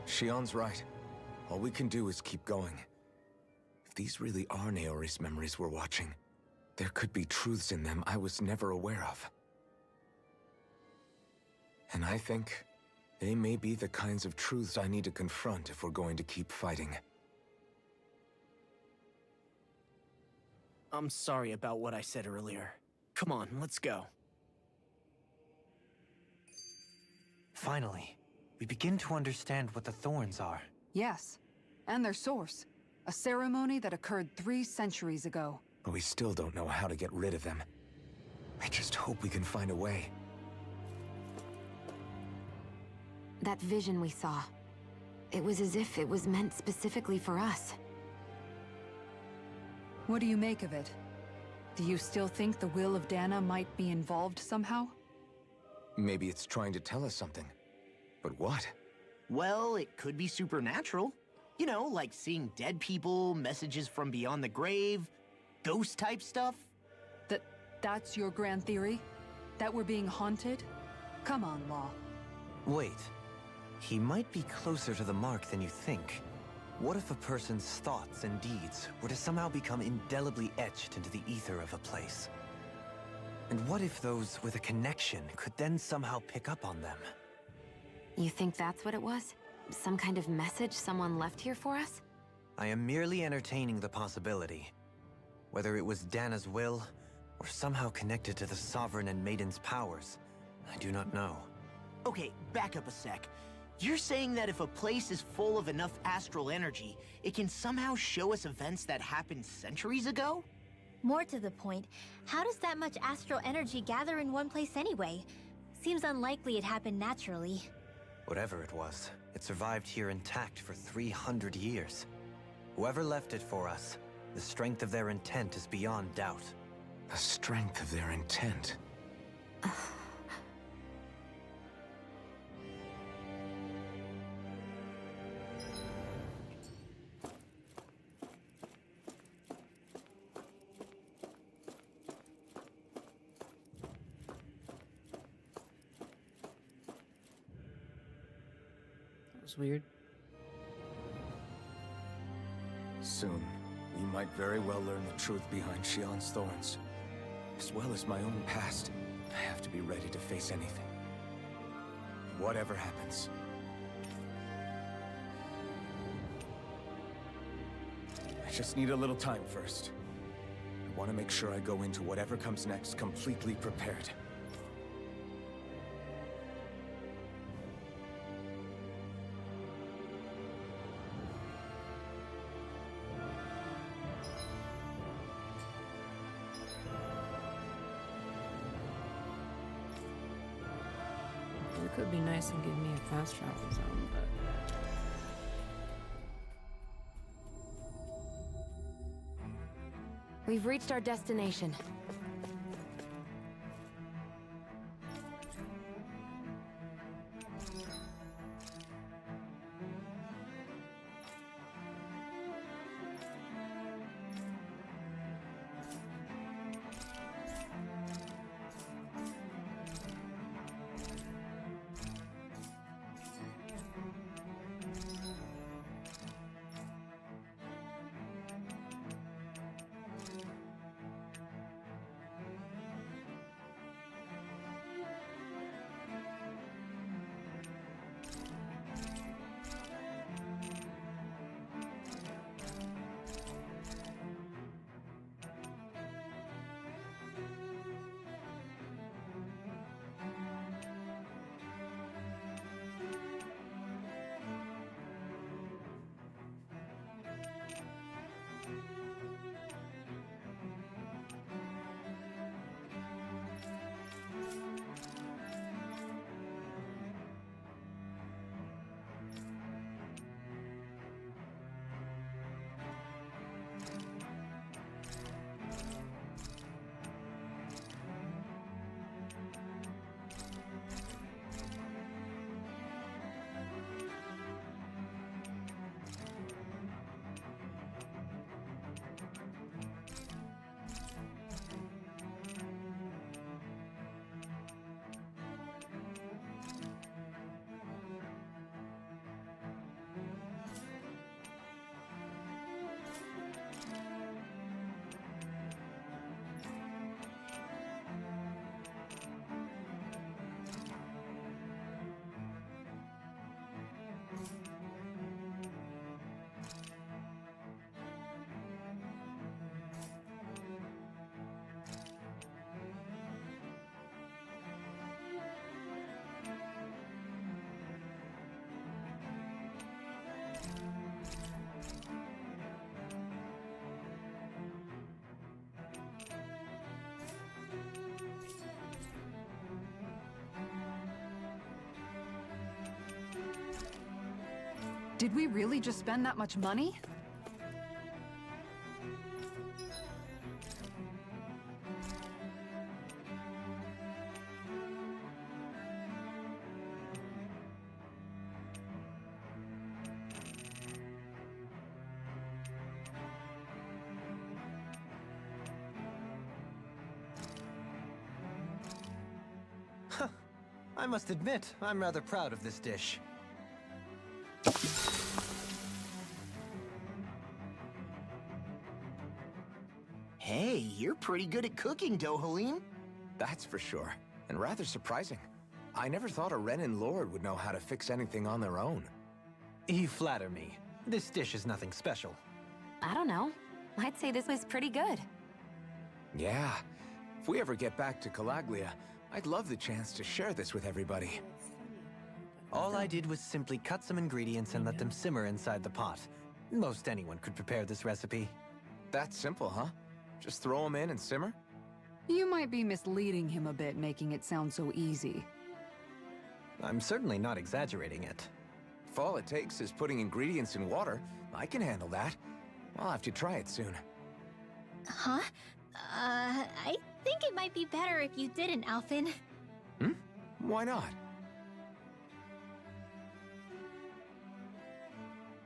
Shion's right. All we can do is keep going. If these really are Naori's memories we're watching, there could be truths in them I was never aware of. And I think they may be the kinds of truths I need to confront if we're going to keep fighting. I'm sorry about what I said earlier. Come on, let's go. Finally, we begin to understand what the thorns are. Yes, and their source. A ceremony that occurred 3 centuries ago. But we still don't know how to get rid of them. I just hope we can find a way. That vision we saw. It was as if it was meant specifically for us. What do you make of it? Do you still think the will of Dana might be involved somehow? Maybe it's trying to tell us something. But what? Well, it could be supernatural. You know, like seeing dead people, messages from beyond the grave, ghost-type stuff. That's your grand theory? That we're being haunted? Come on, Law. Wait. He might be closer to the mark than you think. What if a person's thoughts and deeds were to somehow become indelibly etched into the ether of a place? And what if those with a connection could then somehow pick up on them? You think that's what it was? Some kind of message someone left here for us? I am merely entertaining the possibility. Whether it was Dana's will, or somehow connected to the Sovereign and Maiden's powers, I do not know. Okay, back up a sec. You're saying that if a place is full of enough astral energy, it can somehow show us events that happened centuries ago? More to the point, how does that much astral energy gather in one place anyway? Seems unlikely it happened naturally. Whatever it was, it survived here intact for 300 years. Whoever left it for us, the strength of their intent is beyond doubt. The strength of their intent. That was weird. Soon, we might very well learn the truth behind Shion's thorns. As well as my own past, I have to be ready to face anything. Whatever happens. I just need a little time first. I want to make sure I go into whatever comes next completely prepared. It could be nice and give me a fast travel zone, but... We've reached our destination. Did we really just spend that much money? I must admit, I'm rather proud of this dish. Hey, you're pretty good at cooking, Dohaline. That's for sure. And rather surprising. I never thought a Renin Lord would know how to fix anything on their own. You flatter me. This dish is nothing special. I don't know. I'd say this was pretty good. Yeah. If we ever get back to Calaglia, I'd love the chance to share this with everybody. All I did was simply cut some ingredients and let them simmer inside the pot. Most anyone could prepare this recipe. That's simple, huh? Just throw them in and simmer? You might be misleading him a bit, making it sound so easy. I'm certainly not exaggerating it. If all it takes is putting ingredients in water, I can handle that. I'll have to try it soon. Huh? I think it might be better if you didn't, Alphen. Hmm? Why not?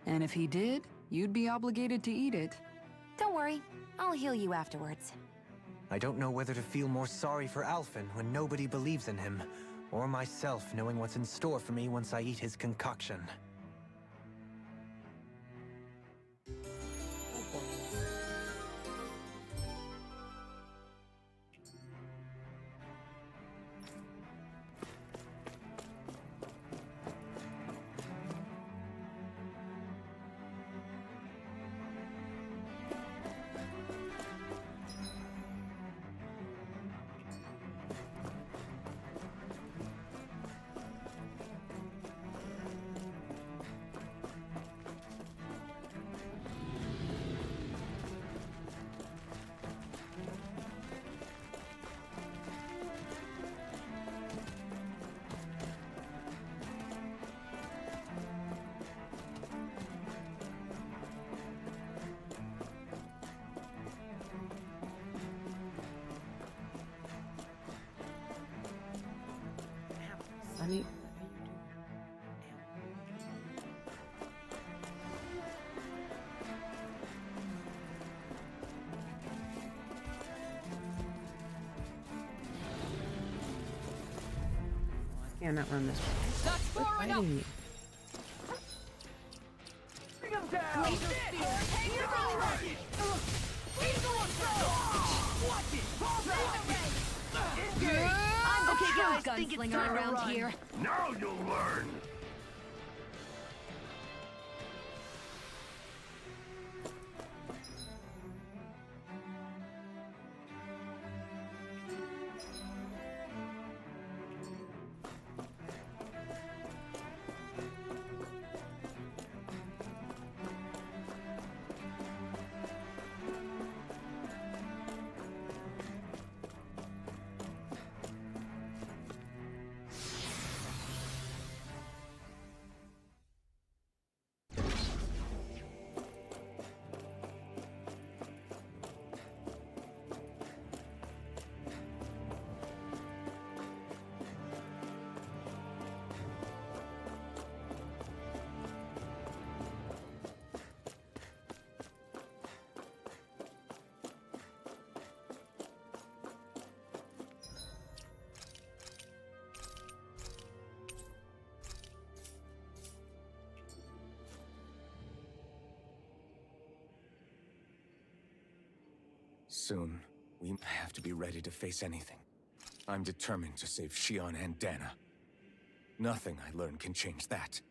And if he did, you'd be obligated to eat it. Don't worry, I'll heal you afterwards. I don't know whether to feel more sorry for Alphen when nobody believes in him, or myself knowing what's in store for me once I eat his concoction. Sunny. I cannot run this. That's Quit far enough! fighting me. Bring him down! Watch it! I'm the Okay, true guys, think it's gunslinger time to around run. here. Now you'll learn! Soon, we have to be ready to face anything. I'm determined to save Shion and Dana. Nothing I learn can change that.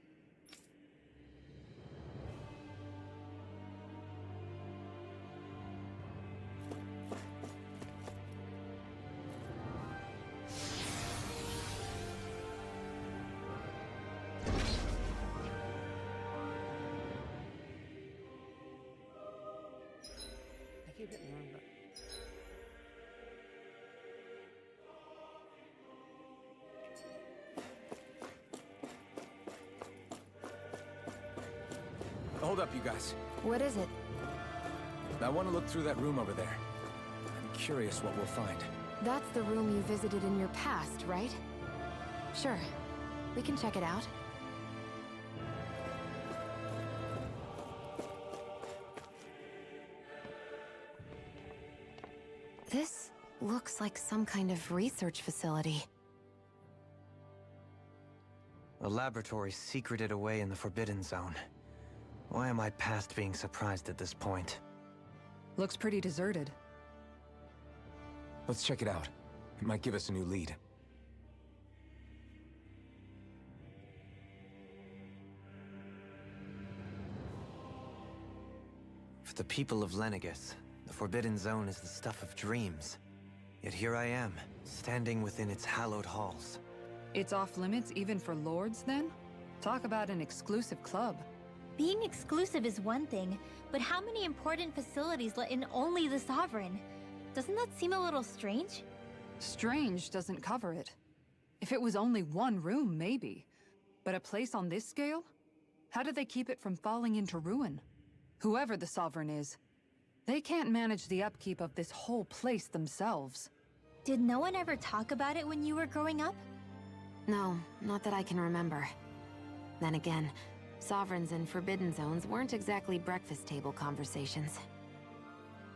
I keep hitting the wrong button. Hold up, you guys. What is it? I want to look through that room over there. I'm curious what we'll find. That's the room you visited in your past, right? Sure. We can check it out. This looks like some kind of research facility. A laboratory secreted away in the Forbidden Zone. Why am I past being surprised at this point? Looks pretty deserted. Let's check it out. It might give us a new lead. For the people of Lenegis, the Forbidden Zone is the stuff of dreams. Yet here I am, standing within its hallowed halls. It's off limits even for lords, then? Talk about an exclusive club. Being exclusive is one thing, but how many important facilities let in only the Sovereign? Doesn't that seem a little strange? Strange doesn't cover it. If it was only one room, maybe. But a place on this scale? How do they keep it from falling into ruin? Whoever the Sovereign is, they can't manage the upkeep of this whole place themselves. Did no one ever talk about it when you were growing up? No, not that I can remember. Then again, Sovereigns and Forbidden Zones weren't exactly breakfast table conversations.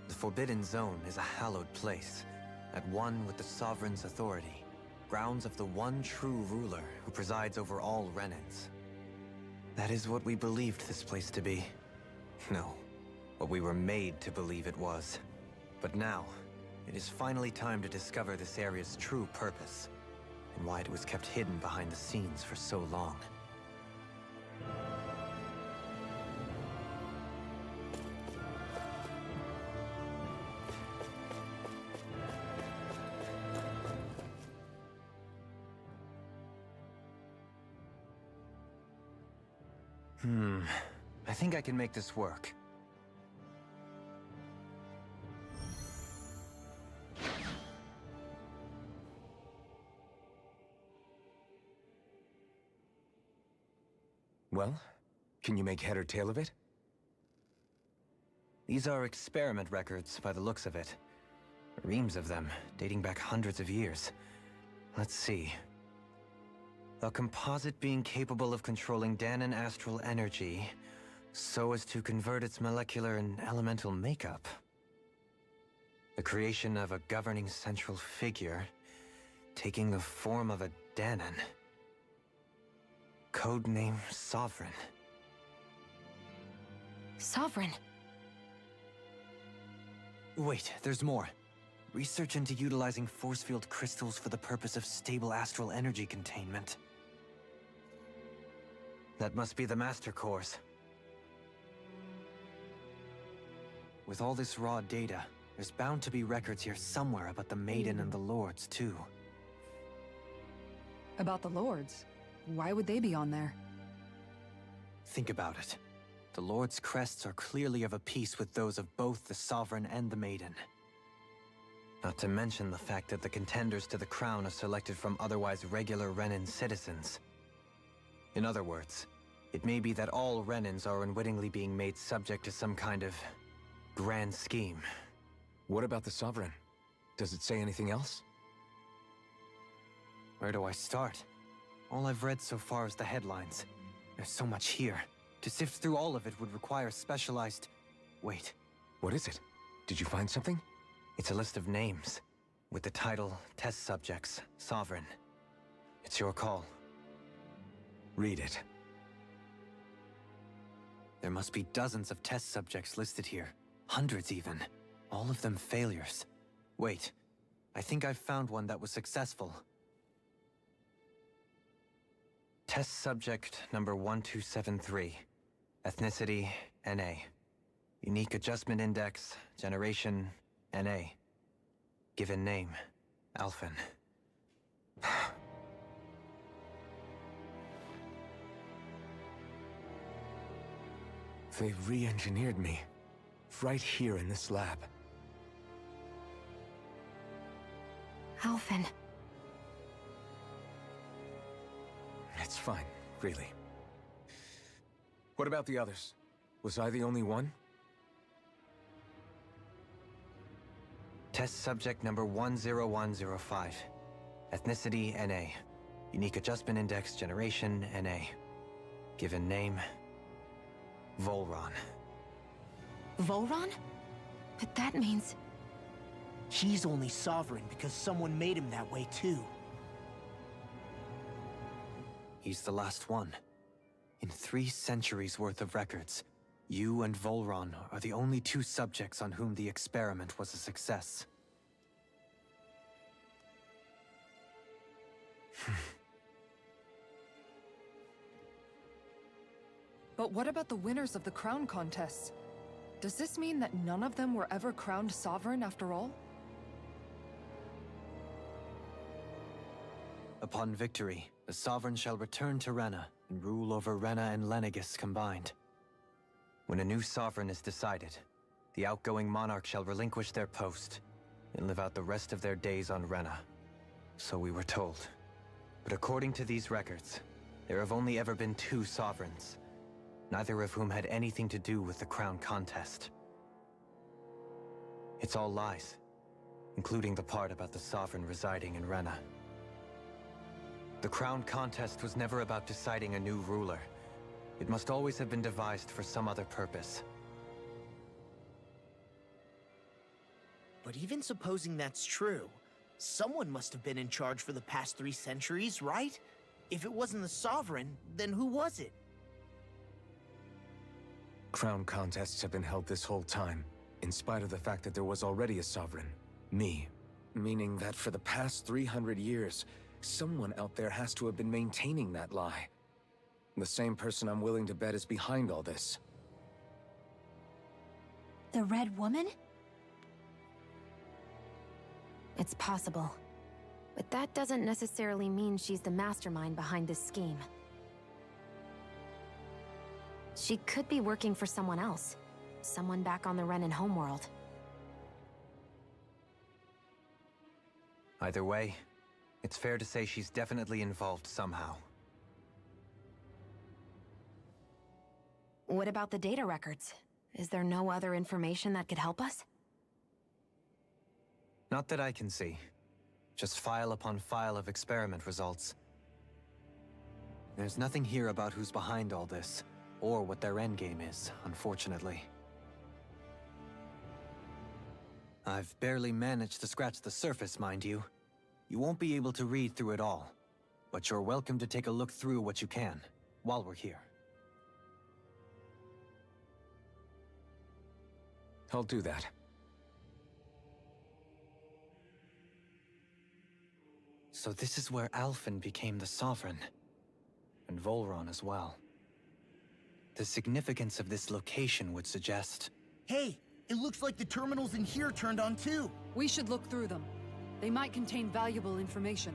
The Forbidden Zone is a hallowed place, at one with the Sovereign's authority, grounds of the one true ruler who presides over all Renans. That is what we believed this place to be. No, what we were made to believe it was. But now, it is finally time to discover this area's true purpose, and why it was kept hidden behind the scenes for so long. I think I can make this work. Well, can you make head or tail of it? These are experiment records by the looks of it. Reams of them, dating back hundreds of years. Let's see. A composite being capable of controlling Danon astral energy so as to convert its molecular and elemental makeup. The creation of a governing central figure, taking the form of a Danon. Codename Sovereign. Sovereign? Wait, there's more. Research into utilizing force field crystals for the purpose of stable astral energy containment. That must be the Master Cores. With all this raw data, there's bound to be records here somewhere about the Maiden and the Lords, too. About the Lords? Why would they be on there? Think about it. The Lord's crests are clearly of a piece with those of both the Sovereign and the Maiden. Not to mention the fact that the contenders to the crown are selected from otherwise regular Renan citizens. In other words, it may be that all Renans are unwittingly being made subject to some kind of grand scheme. What about the Sovereign? Does it say anything else? Where do I start? All I've read so far is the headlines. There's so much here. To sift through all of it would require specialized... Wait. What is it? Did you find something? It's a list of names, with the title, Test Subjects, Sovereign. It's your call. Read it. There must be dozens of test subjects listed here. Hundreds even. All of them failures. Wait, I think I've found one that was successful. Test subject number 1273. Ethnicity, NA. Unique adjustment index, generation, NA. Given name, Alphen. They re-engineered me. Right here in this lab. Alphen. It's fine, really. What about the others? Was I the only one? Test subject number 10105. Ethnicity, NA. Unique adjustment index, generation, NA. Given name, Volron. Volron? But that means... He's only Sovereign because someone made him that way too. He's the last one. In 3 centuries worth of records, you and Volron are the only 2 subjects on whom the experiment was a success. But what about the winners of the crown contests? Does this mean that none of them were ever crowned Sovereign after all? Upon victory, the Sovereign shall return to Rena and rule over Rena and Lenegis combined. When a new sovereign is decided, the outgoing monarch shall relinquish their post and live out the rest of their days on Rena. So we were told. But according to these records, there have only ever been 2 sovereigns, neither of whom had anything to do with the crown contest. It's all lies, including the part about the sovereign residing in Rena. The crown contest was never about deciding a new ruler. It must always have been devised for some other purpose. But even supposing that's true, someone must have been in charge for the past 3 centuries, right? If it wasn't the Sovereign, then who was it? Crown contests have been held this whole time, in spite of the fact that there was already a sovereign. Me. Meaning that for the past 300 years, someone out there has to have been maintaining that lie. The same person I'm willing to bet is behind all this. The Red Woman? It's possible. But that doesn't necessarily mean she's the mastermind behind this scheme. She could be working for someone else. Someone back on the Renan homeworld. Either way, it's fair to say she's definitely involved somehow. What about the data records? Is there no other information that could help us? Not that I can see. Just file upon file of experiment results. There's nothing here about who's behind all this, or what their endgame is, unfortunately. I've barely managed to scratch the surface, mind you. You won't be able to read through it all, but you're welcome to take a look through what you can, while we're here. I'll do that. So this is where Alphen became the Sovereign. And Volron as well. The significance of this location would suggest... Hey, it looks like the terminals in here turned on too. We should look through them. They might contain valuable information.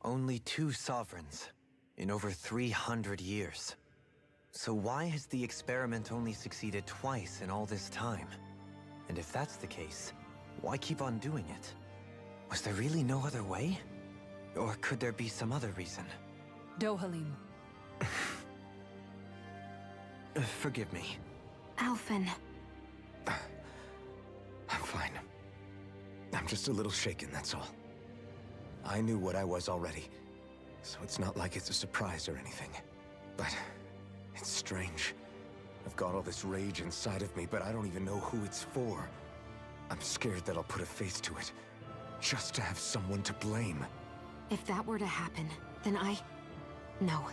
Only 2 sovereigns in over 300 years. So why has the experiment only succeeded twice in all this time? And if that's the case, why keep on doing it? Was there really no other way? Or could there be some other reason? Dohalim. Forgive me. Alphen. I'm fine. I'm just a little shaken, that's all. I knew what I was already, so it's not like it's a surprise or anything. But it's strange. I've got all this rage inside of me, but I don't even know who it's for. I'm scared that I'll put a face to it, just to have someone to blame. If that were to happen, then No.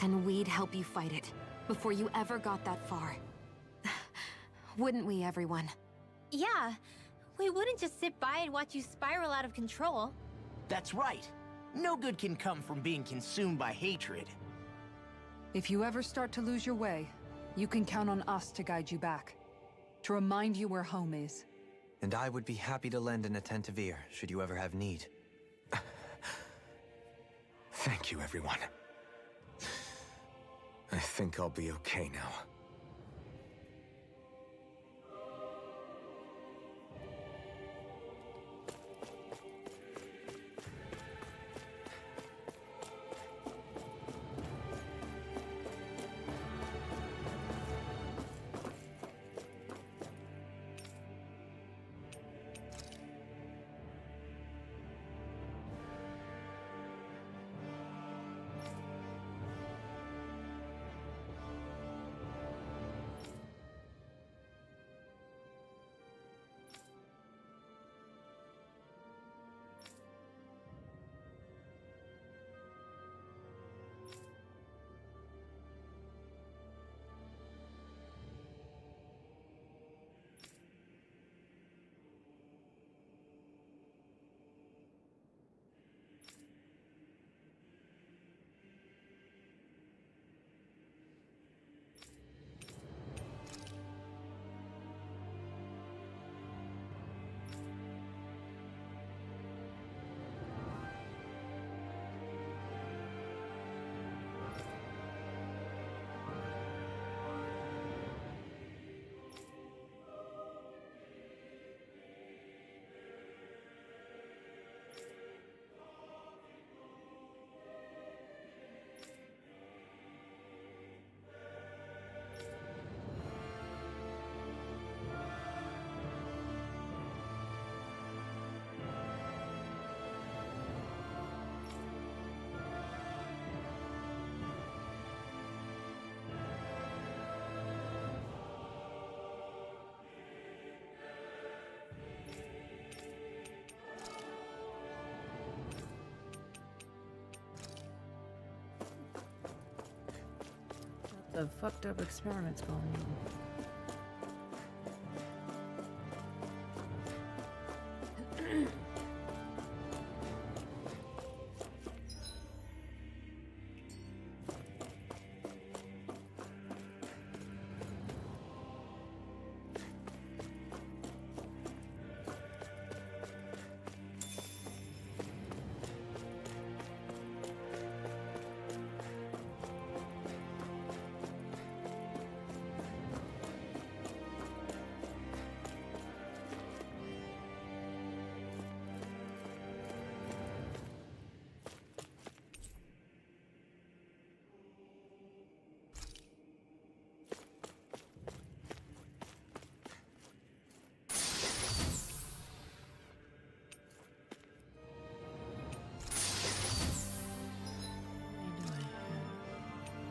Then we'd help you fight it, before you ever got that far. Wouldn't we, everyone? Yeah, we wouldn't just sit by and watch you spiral out of control. That's right. No good can come from being consumed by hatred. If you ever start to lose your way, you can count on us to guide you back. To remind you where home is. And I would be happy to lend an attentive ear, should you ever have need. Thank you, everyone. I think I'll be okay now. The fucked up experiments going on.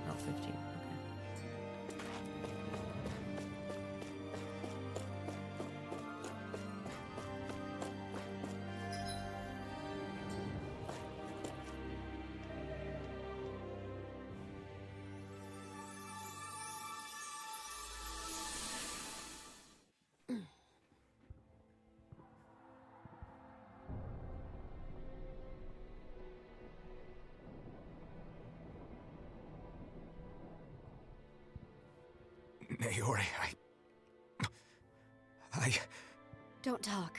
Oh, 15. Okay. Naori, Don't talk.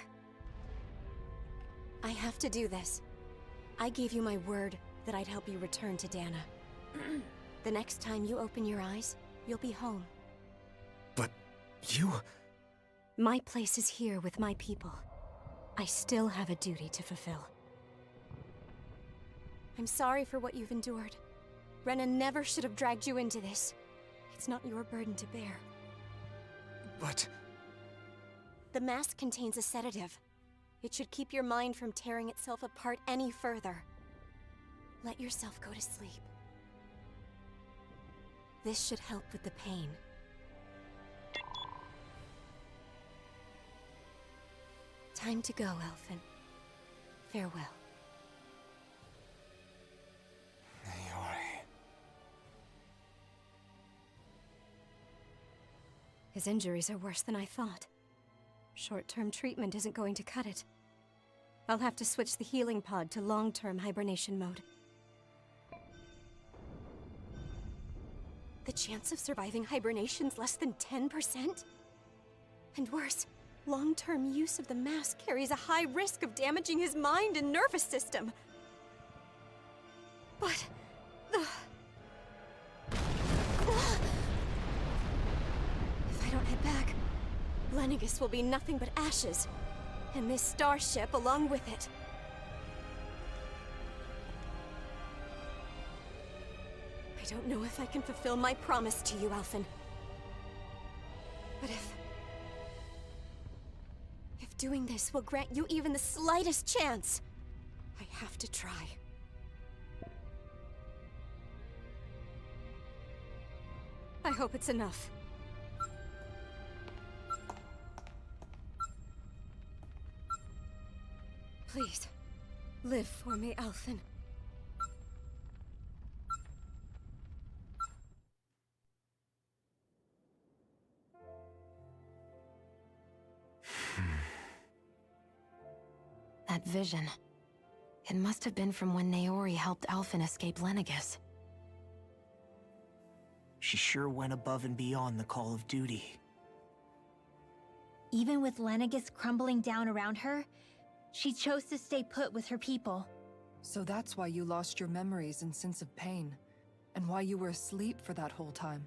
I have to do this. I gave you my word that I'd help you return to Dana. The next time you open your eyes, you'll be home. But you... My place is here with my people. I still have a duty to fulfill. I'm sorry for what you've endured. Rena never should have dragged you into this. It's not your burden to bear. But... The mask contains a sedative. It should keep your mind from tearing itself apart any further. Let yourself go to sleep. This should help with the pain. Time to go, Elfin. Farewell. Naori. His injuries are worse than I thought. Short-term treatment isn't going to cut it. I'll have to switch the healing pod to long-term hibernation mode. The chance of surviving hibernation's less than 10%? And worse, long-term use of the mask carries a high risk of damaging his mind and nervous system. But... If I don't head back, Lenegis will be nothing but ashes, and this starship along with it. I don't know if I can fulfill my promise to you, Alphen. But if doing this will grant you even the slightest chance, I have to try. I hope it's enough. Please, live for me, Alphen. That vision. It must have been from when Naori helped Alphen escape Lenegis. She sure went above and beyond the call of duty. Even with Lenegis crumbling down around her, she chose to stay put with her people. So that's why you lost your memories and sense of pain, and why you were asleep for that whole time.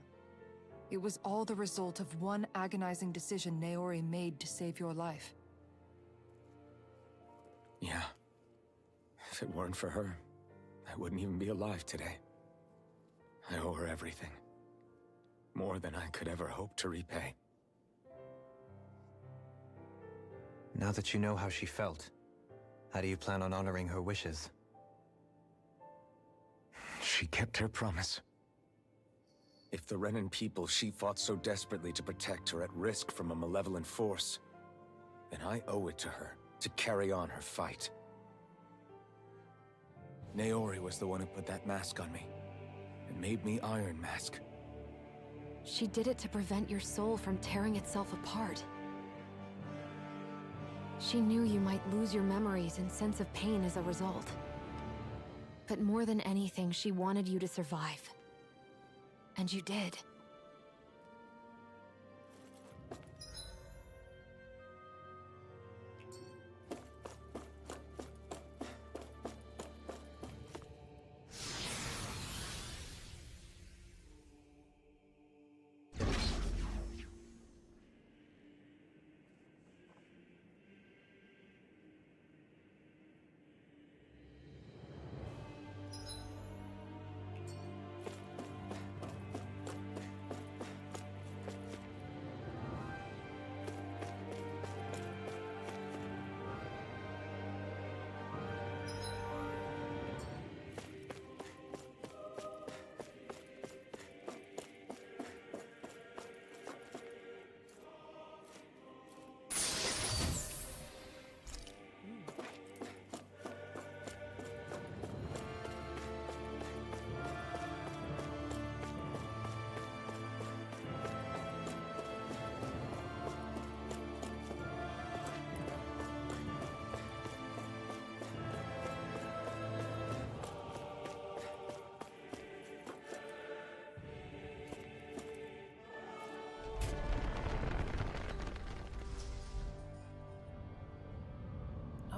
It was all the result of one agonizing decision Naori made to save your life. Yeah. If it weren't for her, I wouldn't even be alive today. I owe her everything. More than I could ever hope to repay. Now that you know how she felt, how do you plan on honoring her wishes? She kept her promise. If the Renan people she fought so desperately to protect are at risk from a malevolent force, then I owe it to her to carry on her fight. Naori was the one who put that mask on me, and made me Iron Mask. She did it to prevent your soul from tearing itself apart. She knew you might lose your memories and sense of pain as a result. But more than anything, she wanted you to survive. And you did.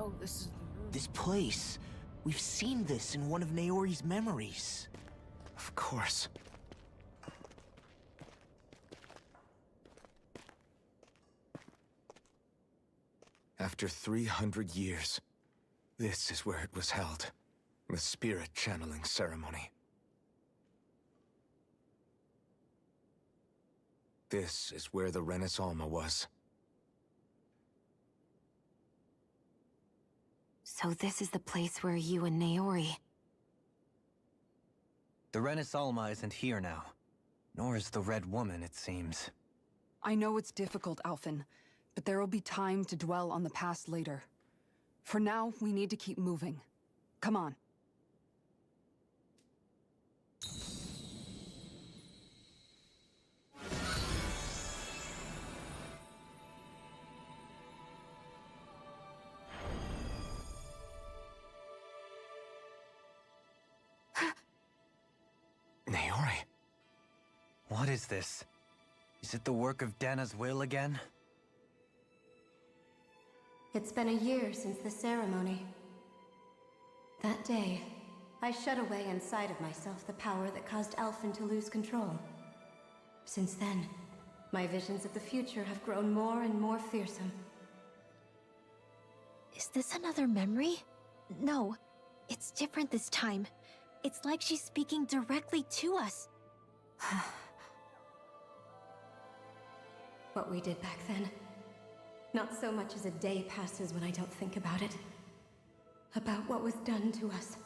Oh, this is the room. This place. We've seen this in one of Naori's memories. Of course. After 300 years, this is where it was held. The spirit channeling ceremony. This is where the Renis Alma was. So this is the place where you and Naori... The Renis Alma isn't here now. Nor is the Red Woman, it seems. I know it's difficult, Alphen, but there will be time to dwell on the past later. For now, we need to keep moving. Come on. Naori. What is this? Is it the work of Dana's will again? It's been a year since the ceremony. That day, I shut away inside of myself the power that caused Alphen to lose control. Since then, my visions of the future have grown more and more fearsome. Is this another memory? No, it's different this time. It's like she's speaking directly to us. What we did back then. Not so much as a day passes when I don't think about it. About what was done to us.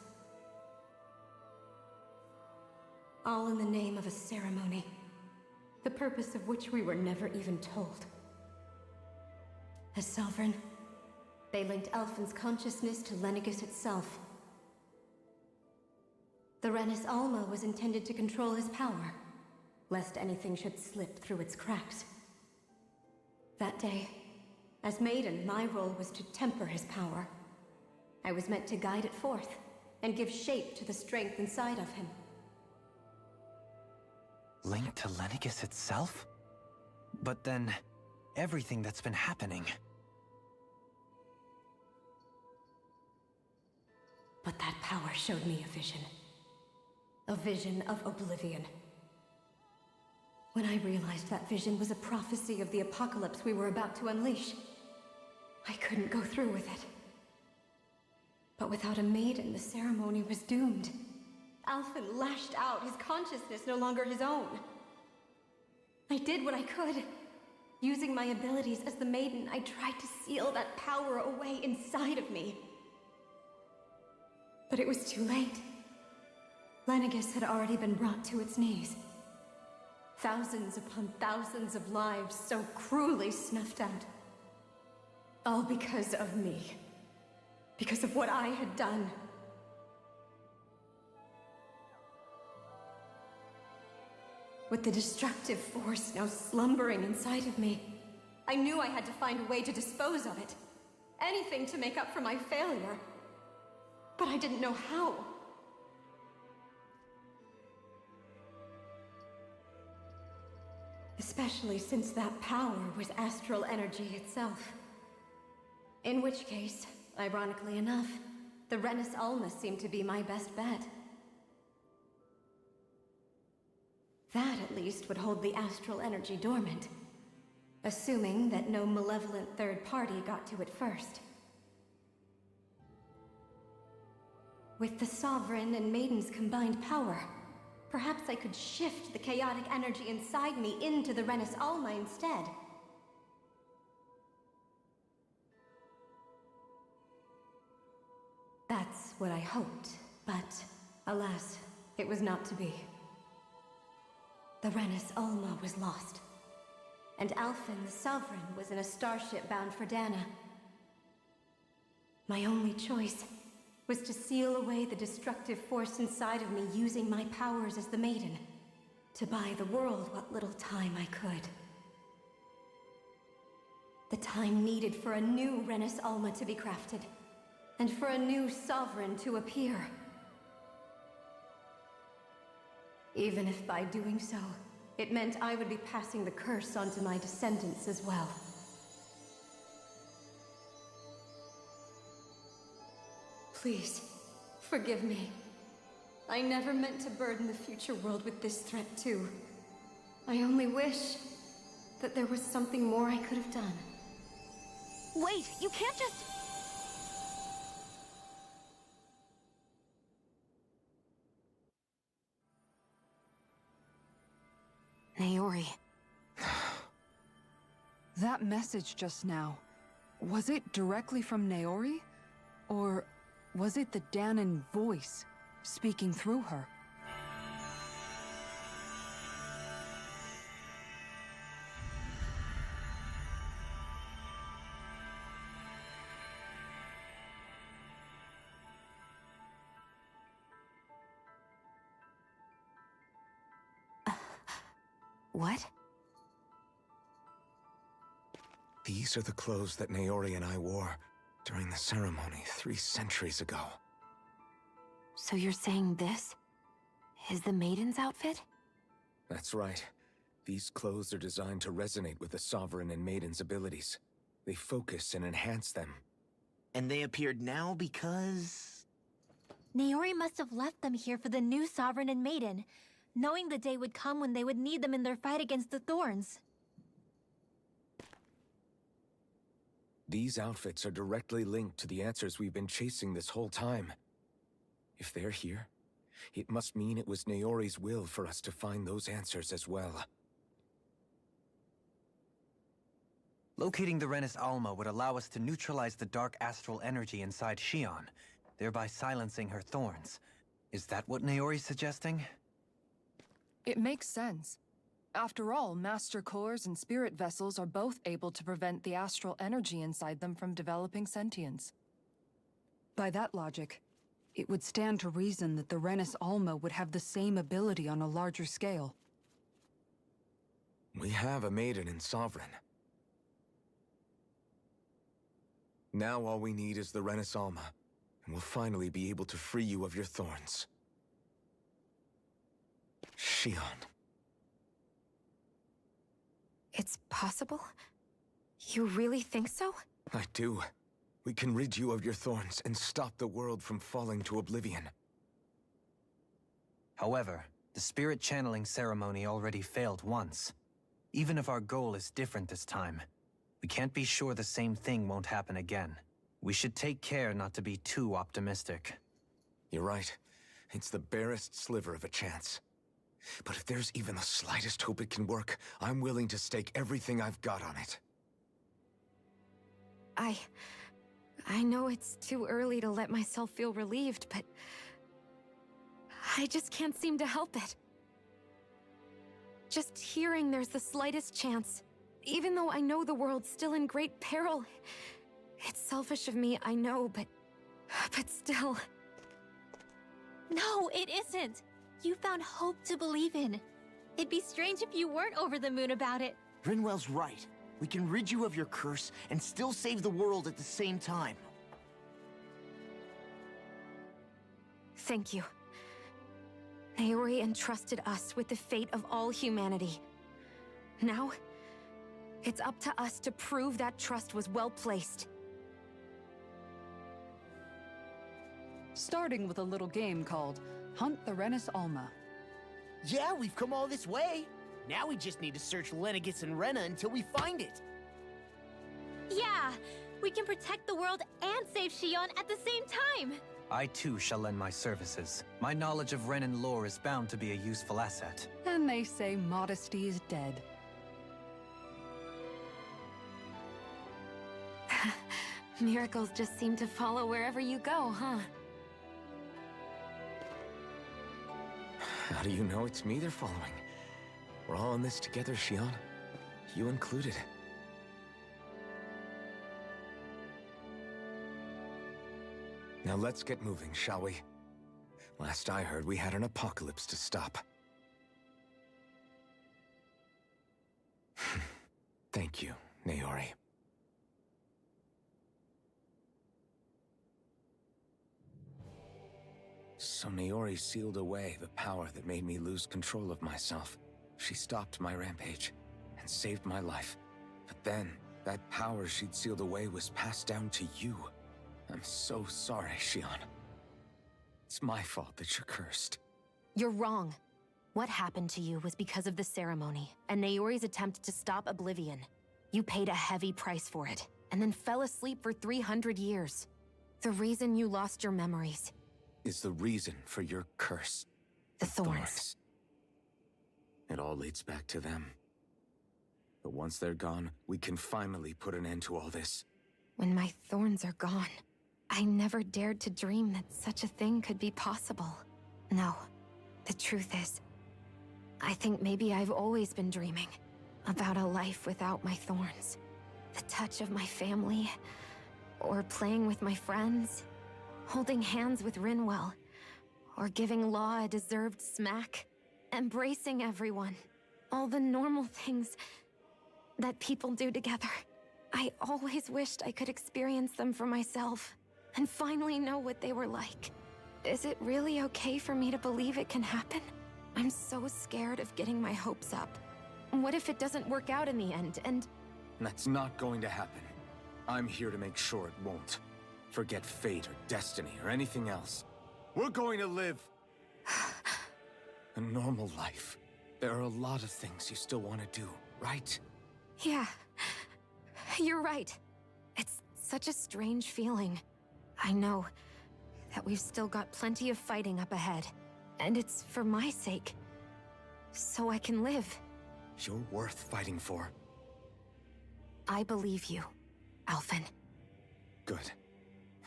All in the name of a ceremony. The purpose of which we were never even told. As Sovereign, they linked Alphen's consciousness to Lenegis itself. The Renis Alma was intended to control his power, lest anything should slip through its cracks. That day, as Maiden, my role was to temper his power. I was meant to guide it forth, and give shape to the strength inside of him. Linked to Lenegis itself? But then, everything that's been happening... But that power showed me a vision. A vision of oblivion. When I realized that vision was a prophecy of the apocalypse we were about to unleash, I couldn't go through with it. But without a maiden, the ceremony was doomed. Alphen lashed out, his consciousness no longer his own. I did what I could. Using my abilities as the maiden, I tried to seal that power away inside of me. But it was too late. Lenegis had already been brought to its knees. Thousands upon thousands of lives so cruelly snuffed out. All because of me. Because of what I had done. With the destructive force now slumbering inside of me, I knew I had to find a way to dispose of it. Anything to make up for my failure. But I didn't know how. Especially since that power was astral energy itself. In which case, ironically enough, the Renis Alma seemed to be my best bet. That, at least, would hold the astral energy dormant. Assuming that no malevolent third party got to it first. With the Sovereign and Maiden's combined power, perhaps I could shift the chaotic energy inside me into the Renis Alma instead. That's what I hoped, but alas, it was not to be. The Renis Alma was lost, and Alphen the Sovereign was in a starship bound for Dana. My only choice was to seal away the destructive force inside of me using my powers as the Maiden, to buy the world what little time I could. The time needed for a new Renis Alma to be crafted, and for a new Sovereign to appear. Even if by doing so, it meant I would be passing the curse onto my descendants as well. Please, Forgive me. I never meant to burden the future world with this threat, too. I only wish that there was something more I could have done. Wait, you can't just... Naori. That message just now, was it directly from Naori? Or was it the Danon voice speaking through her? What? These are the clothes that Naori and I wore during the ceremony 3 centuries ago. So you're saying this is the Maiden's outfit? That's right. These clothes are designed to resonate with the Sovereign and Maiden's abilities. They focus and enhance them. And they appeared now because... Naori must have left them here for the new Sovereign and Maiden, knowing the day would come when they would need them in their fight against the Thorns. These outfits are directly linked to the answers we've been chasing this whole time. If they're here, it must mean it was Naori's will for us to find those answers as well. Locating the Renis Alma would allow us to neutralize the dark astral energy inside Shion, thereby silencing her thorns. Is that what Naori's suggesting? It makes sense. After all, Master Cores and Spirit Vessels are both able to prevent the astral energy inside them from developing sentience. By that logic, it would stand to reason that the Renis Alma would have the same ability on a larger scale. We have a Maiden and Sovereign. Now all we need is the Renis Alma, and we'll finally be able to free you of your thorns. Shion. It's possible? You really think so? I do. We can rid you of your thorns and stop the world from falling to oblivion. However, the spirit channeling ceremony already failed once. Even if our goal is different this time, we can't be sure the same thing won't happen again. We should take care not to be too optimistic. You're right. It's the barest sliver of a chance. But if there's even the slightest hope it can work, I'm willing to stake everything I've got on it. I know it's too early to let myself feel relieved, but... I just can't seem to help it. Just hearing there's the slightest chance, even though I know the world's still in great peril. It's selfish of me, I know, but still... No, it isn't! You found hope to believe in. It'd be strange if you weren't over the moon about it. Rinwell's right. We can rid you of your curse and still save the world at the same time. Thank you. Naori entrusted us with the fate of all humanity. Now, it's up to us to prove that trust was well placed. Starting with a little game called Hunt the Renis Alma. Yeah, we've come all this way. Now we just need to search Lenegis and Rena until we find it. Yeah, we can protect the world and save Shion at the same time. I too shall lend my services. My knowledge of Renan lore is bound to be a useful asset. And they say modesty is dead. Miracles just seem to follow wherever you go, huh? How do you know it's me they're following? We're all in this together, Shion. You included. Now let's get moving, shall we? Last I heard, we had an apocalypse to stop. Thank you, Naori. So Naori sealed away the power that made me lose control of myself. She stopped my rampage and saved my life. But then, that power she'd sealed away was passed down to you. I'm so sorry, Shion. It's my fault that you're cursed. You're wrong. What happened to you was because of the ceremony, and Naori's attempt to stop Oblivion. You paid a heavy price for it, and then fell asleep for 300 years. The reason you lost your memories is the reason for your curse. The thorns. It all leads back to them. But once they're gone, we can finally put an end to all this. When my thorns are gone, I never dared to dream that such a thing could be possible. No, the truth is, I think maybe I've always been dreaming about a life without my thorns. The touch of my family, or playing with my friends, holding hands with Rinwell, or giving Law a deserved smack, embracing everyone. All the normal things that people do together. I always wished I could experience them for myself, and finally know what they were like. Is it really okay for me to believe it can happen? I'm so scared of getting my hopes up. What if it doesn't work out in the end, and... That's not going to happen. I'm here to make sure it won't. Forget fate or destiny or anything else. We're going to live a normal life. There are a lot of things you still want to do, right? Yeah, you're right. It's such a strange feeling. I know that we've still got plenty of fighting up ahead, and it's for my sake, so I can live. You're worth fighting for. I believe you, Alphen. Good.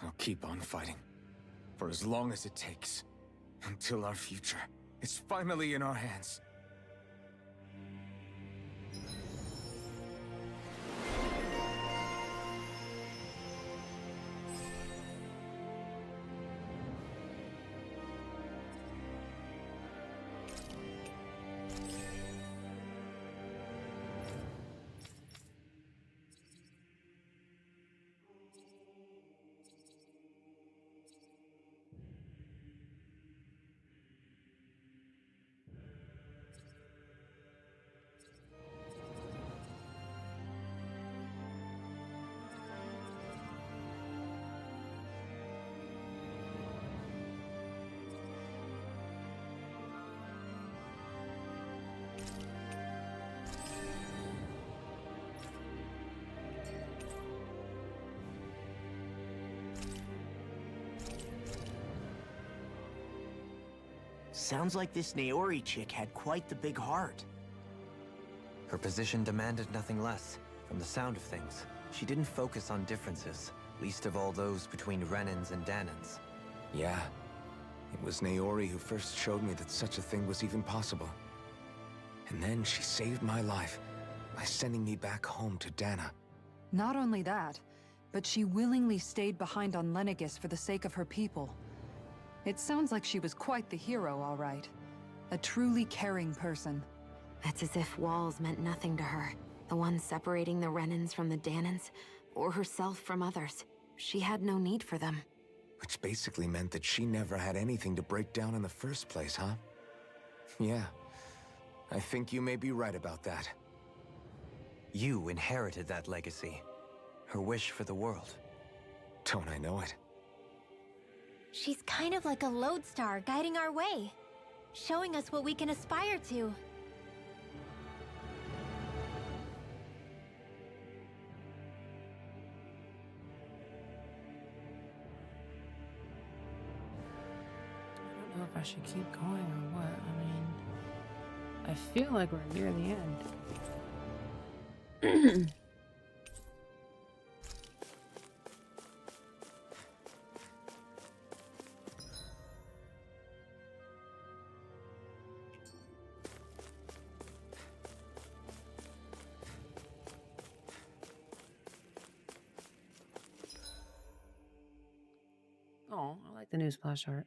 I'll keep on fighting. For as long as it takes. Until our future is finally in our hands. Sounds like this Naori chick had quite the big heart. Her position demanded nothing less. From the sound of things, she didn't focus on differences, least of all those between Renans and Danans. Yeah. It was Naori who first showed me that such a thing was even possible. And then she saved my life by sending me back home to Dana. Not only that, but she willingly stayed behind on Lenegis for the sake of her people. It sounds like she was quite the hero, all right. A truly caring person. It's as if walls meant nothing to her. The ones separating the Renans from the Danans, or herself from others. She had no need for them. Which basically meant that she never had anything to break down in the first place, huh? Yeah. I think you may be right about that. You inherited that legacy. Her wish for the world. Don't I know it? She's kind of like a lodestar guiding our way, showing us what we can aspire to. I don't know if I should keep going or what. I mean, I feel like we're near the end. Oh, I like the new splash art.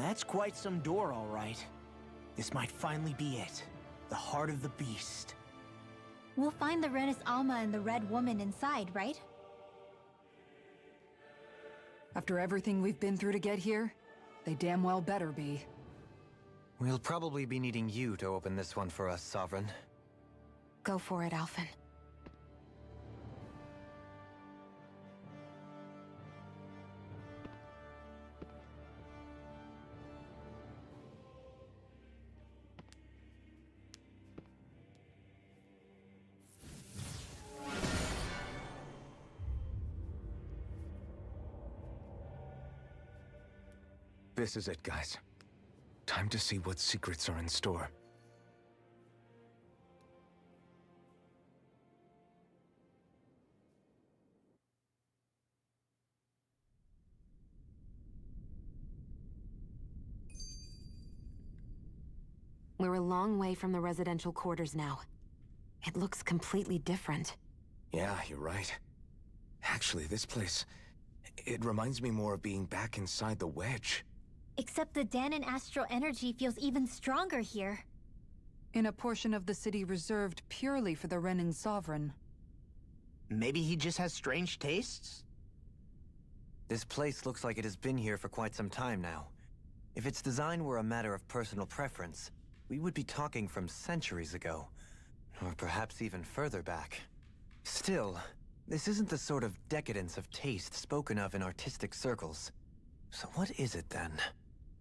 That's quite some door, all right. This might finally be it. The heart of the beast. We'll find the Renis Alma and the Red Woman inside, right? After everything we've been through to get here, they damn well better be. We'll probably be needing you to open this one for us, Sovereign. Go for it, Alphen. This is it, guys. Time to see what secrets are in store. We're a long way from the residential quarters now. It looks completely different. Yeah, you're right. Actually, this place... it reminds me more of being back inside the Wedge. Except the Danon astral energy feels even stronger here. In a portion of the city reserved purely for the Renin Sovereign. Maybe he just has strange tastes? This place looks like it has been here for quite some time now. If its design were a matter of personal preference, we would be talking from centuries ago. Or perhaps even further back. Still, this isn't the sort of decadence of taste spoken of in artistic circles. So what is it then?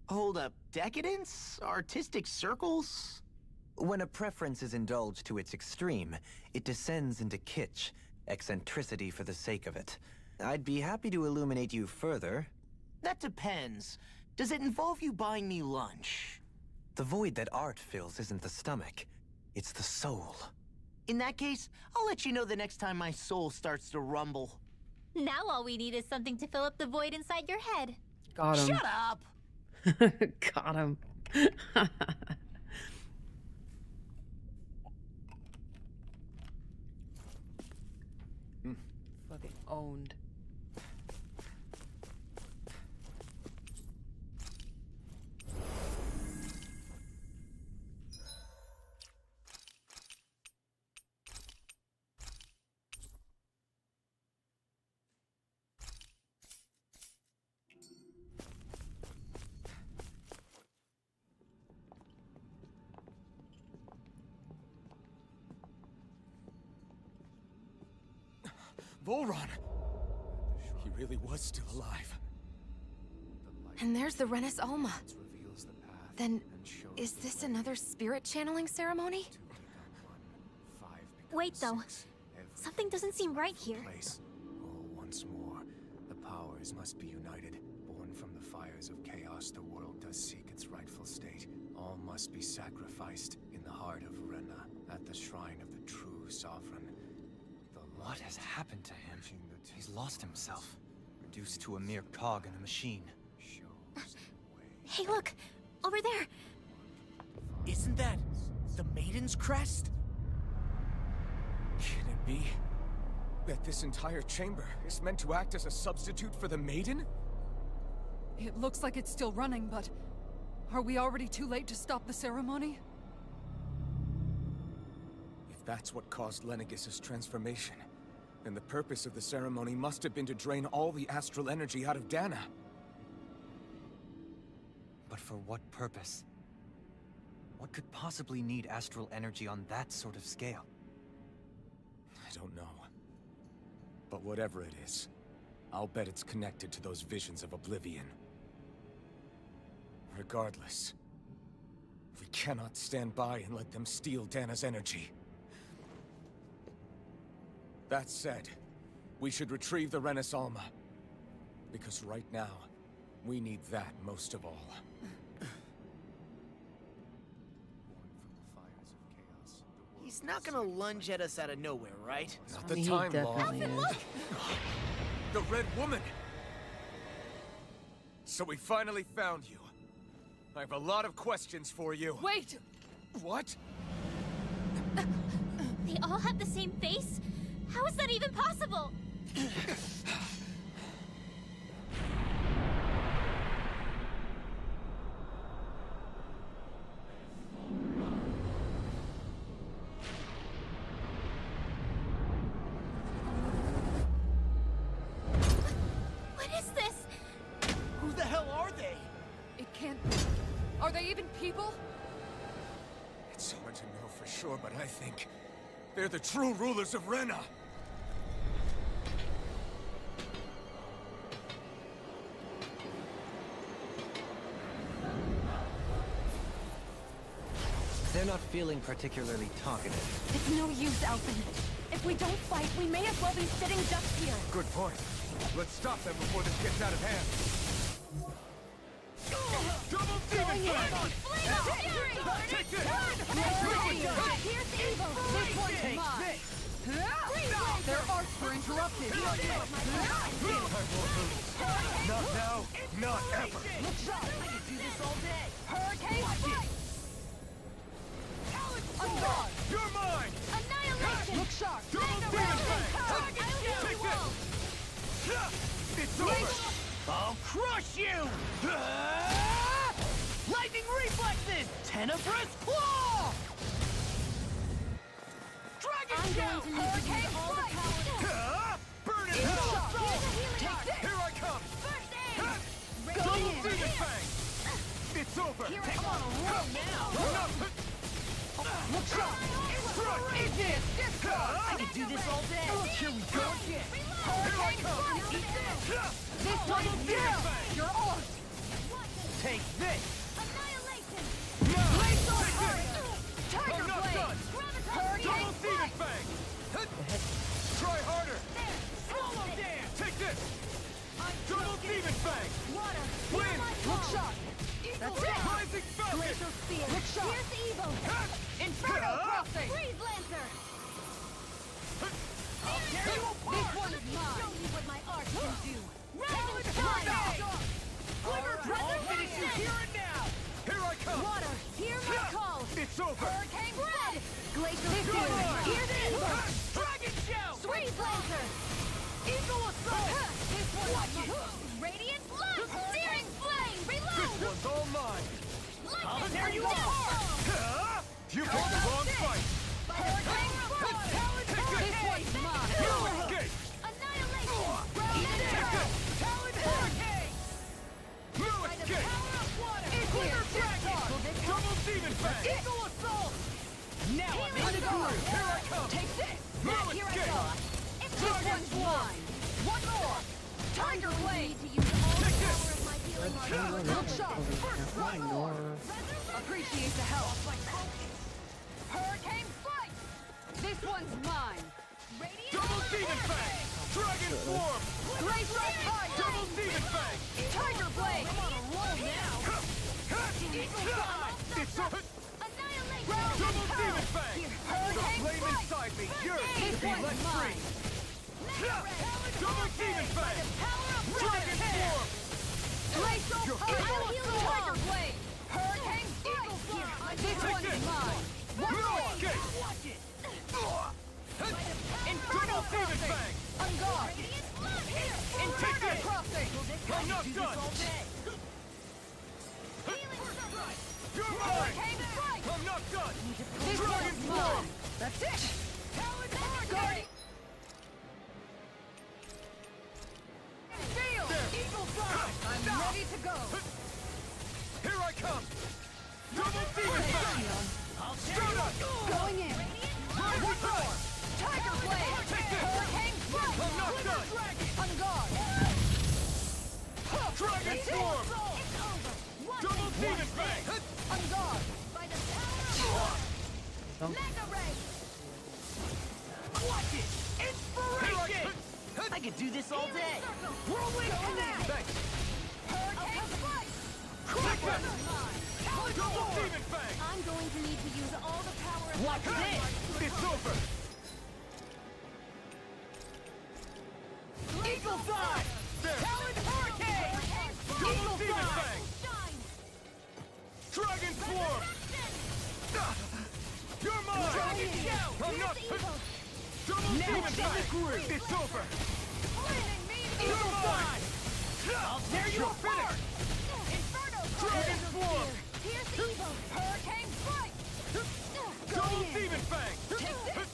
Hold up, decadence? Artistic circles? When a preference is indulged to its extreme, it descends into kitsch, eccentricity for the sake of it. I'd be happy to illuminate you further. That depends. Does it involve you buying me lunch? The void that art fills isn't the stomach, it's the soul. In that case, I'll let you know the next time my soul starts to rumble. Now all we need is something to fill up the void inside your head. Got him. Shut up! Got him. Fucking owned. Volron! He really was still alive. And there's the Renis Alma. Then, is this another spirit channeling ceremony? Wait, though. Something doesn't seem right here. Oh, once more, the powers must be united. Born from the fires of chaos, the world does seek its rightful state. All must be sacrificed in the heart of Rena, at the shrine of the true sovereign. What has happened to him? He's lost himself, reduced to a mere cog in a machine. Hey, look! Over there! Isn't that the Maiden's crest? Can it be that this entire chamber is meant to act as a substitute for the Maiden? It looks like it's still running, but... are we already too late to stop the ceremony? If that's what caused Lenegis' transformation, then the purpose of the ceremony must have been to drain all the astral energy out of Dana. But for what purpose? What could possibly need astral energy on that sort of scale? I don't know. But whatever it is, I'll bet it's connected to those visions of oblivion. Regardless, we cannot stand by and let them steal Dana's energy. That said, we should retrieve the Renis Alma. Because right now, we need that most of all. He's not gonna lunge at us out of nowhere, right? Not the time, Law. The Red Woman! So we finally found you. I have a lot of questions for you. Wait! What? They all have the same face? How is that even possible? can't... Are they even people? It's hard to know for sure, but I think they're the true rulers of Rena. They're not feeling particularly talkative. It's no use, Alphen. If we don't fight, we may as well be sitting ducks here. Good point. Let's stop them before this gets out of hand. Double demon blast! Take this! Here's evil! This one's mine! Their arts were interrupted! Not now, not ever! Look sharp! I can do this all day! Hurricane strike! Unguard! You're mine! Annihilation! Look sharp! Double demon blast! Take this! It's over! I'll crush you! Lightning reflexes! Tenebrous claw! Dragon shout! Hurricane strike! Burn it hell! Take this! Here I come! Go Double in! demon fang! It's over! Here I come! Roll now! Look sharp! Strike! I can do this all day! Here we go! Hurricane strike! Eat this! This one is zero! Your art! Take this! Annihilation! Blaze on Earth! Tiger I'm not Blade! done! Hurricane Double demon strike! fang! Try harder! Swallow dance! Take this! Double demon fang! Water! Wind! Look sharp! That's it! Rising falcon! Glacial spear! Look sharp! Here's evil! Inferno crossing! Freeze lancer! I'll tear you apart! This one is mine! Show me what my art can do! Talent Fire! Fire! Quiver I'll finish you here and now! Here I come! Water! Hear my call! It's over! Hurricane Red! Glacial This spear! one is mine! Here's evil! Dragon shout! Freeze lancer! Eagle assault! This one is mine! Radiant blast! Searing flame! Reload! This one's all mine! I'll tear you apart! You picked the wrong fight! Hurricane strike! This one's mine! You escape! Annihilation! Take this! Talent hurricane! No escape! It's here! Dragon! Double demon fang! Eagle assault! Now I'm in the Unguard! groove! Here I come! Take this! No Here I escape! go! This one's mine! One more! Tiger Blade! To use all the power of my healing art. Look sharp! First strike! Appreciate the help! Hurricane strike! This one's mine! Double demon fang! Dragon swarm! Glacial Tiger! Double demon fang! Tiger Blade! I'm on a roll now! Eagle fly! It's over! Annihilation! Double demon fang! The Hurricane flame strike! inside me! Yours This to be one's let free! mine! Double demon fang! Dragon swarm! Glacial You're Tiger! healing Tiger Blade! Hurricane strike! This Take one's this! mine! One No more! escape! Inferno Double demon crossing! fang! On guard! Inferno this! crossing! I'm not done! You're mine! Hurricane strike! I'm not done! This Dragon one's swarm! mine! That's it! Talent hurricane! Steel! Eagle fly! I'm ready to go! Here I come! Double demon fang! Straight up! Going in! Rising swarm! Tiger Blade! Take this! Hurricane strike! I'm not done! On guard! Dragon swarm! Double demon fang! On guard! By the power of Mega Ray! Watch it! Inspiration! I could do this all day! Whirlwind connect! Thanks! Hurricane strike! Take this! Double demon fang! I'm going to need to use all the power of Watch this! It's over! Eagle fly! There! Talent hurricane! Double demon fly! fang! Dragon swarm! You're mine! Dragon shout! I'm not... Double Now demon it's in the fang! groove! It's over! Eagle You're fly! mine! I'll tear you You're apart! Inferno! Dragon swarm! Here's evil! Hurricane strike! Double demon fang! Take this!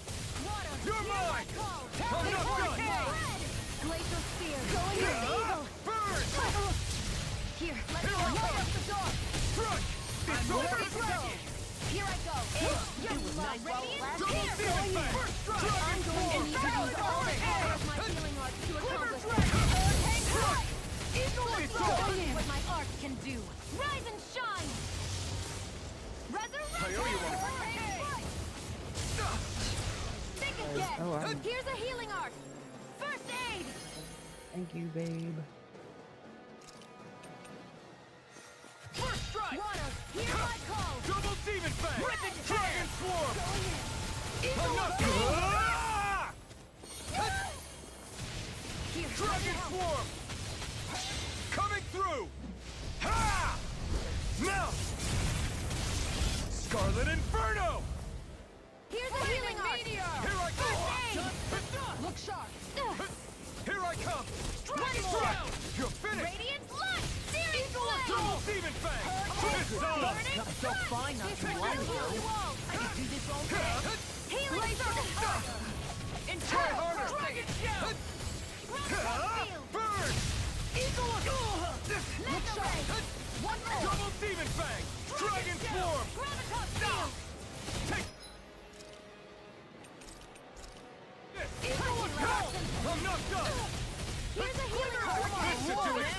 Water! You're mine! I'm not done! Red! Glacial spear! Going in! Evil! Burn! Here, let Here me I light come! up the dark! It's over! Here I go! It was nice while it lasted. Here! Demon Fang! First strike! I'm going to need to use all the power of my healing art to accomplish this. Hurricane Strike! Eagle It's Assault! on! What my art can do. Rise and shine! Resurrection! I owe you one. Think Oh, again! Here's a healing art! First aid! Thank you, babe. First strike! Water, hear my call! Double Demon Fang! Rapid Dragon Swarm! Eagle Enough! Assault! Ah! Here, Dragon Swarm! Coming through! Ha! Now! Scarlet Inferno! Here's a healing art! Here I go! Look sharp! Here I come! Dragon Strike! Swarm! You're finished! Radiant light! Searing flame! Double Demon Fang! It's on! Burning I felt fine not too long ago. I can do this all day. Healing circle! Try harder! Dragon Shout! Burn! Eagle Assault! Mega Ray! One more! Double Demon Fang! Dragon Swarm! Gravitas Field! Take this! Eagle Assault! I'm knocked up! Here's a healing art! This should do it!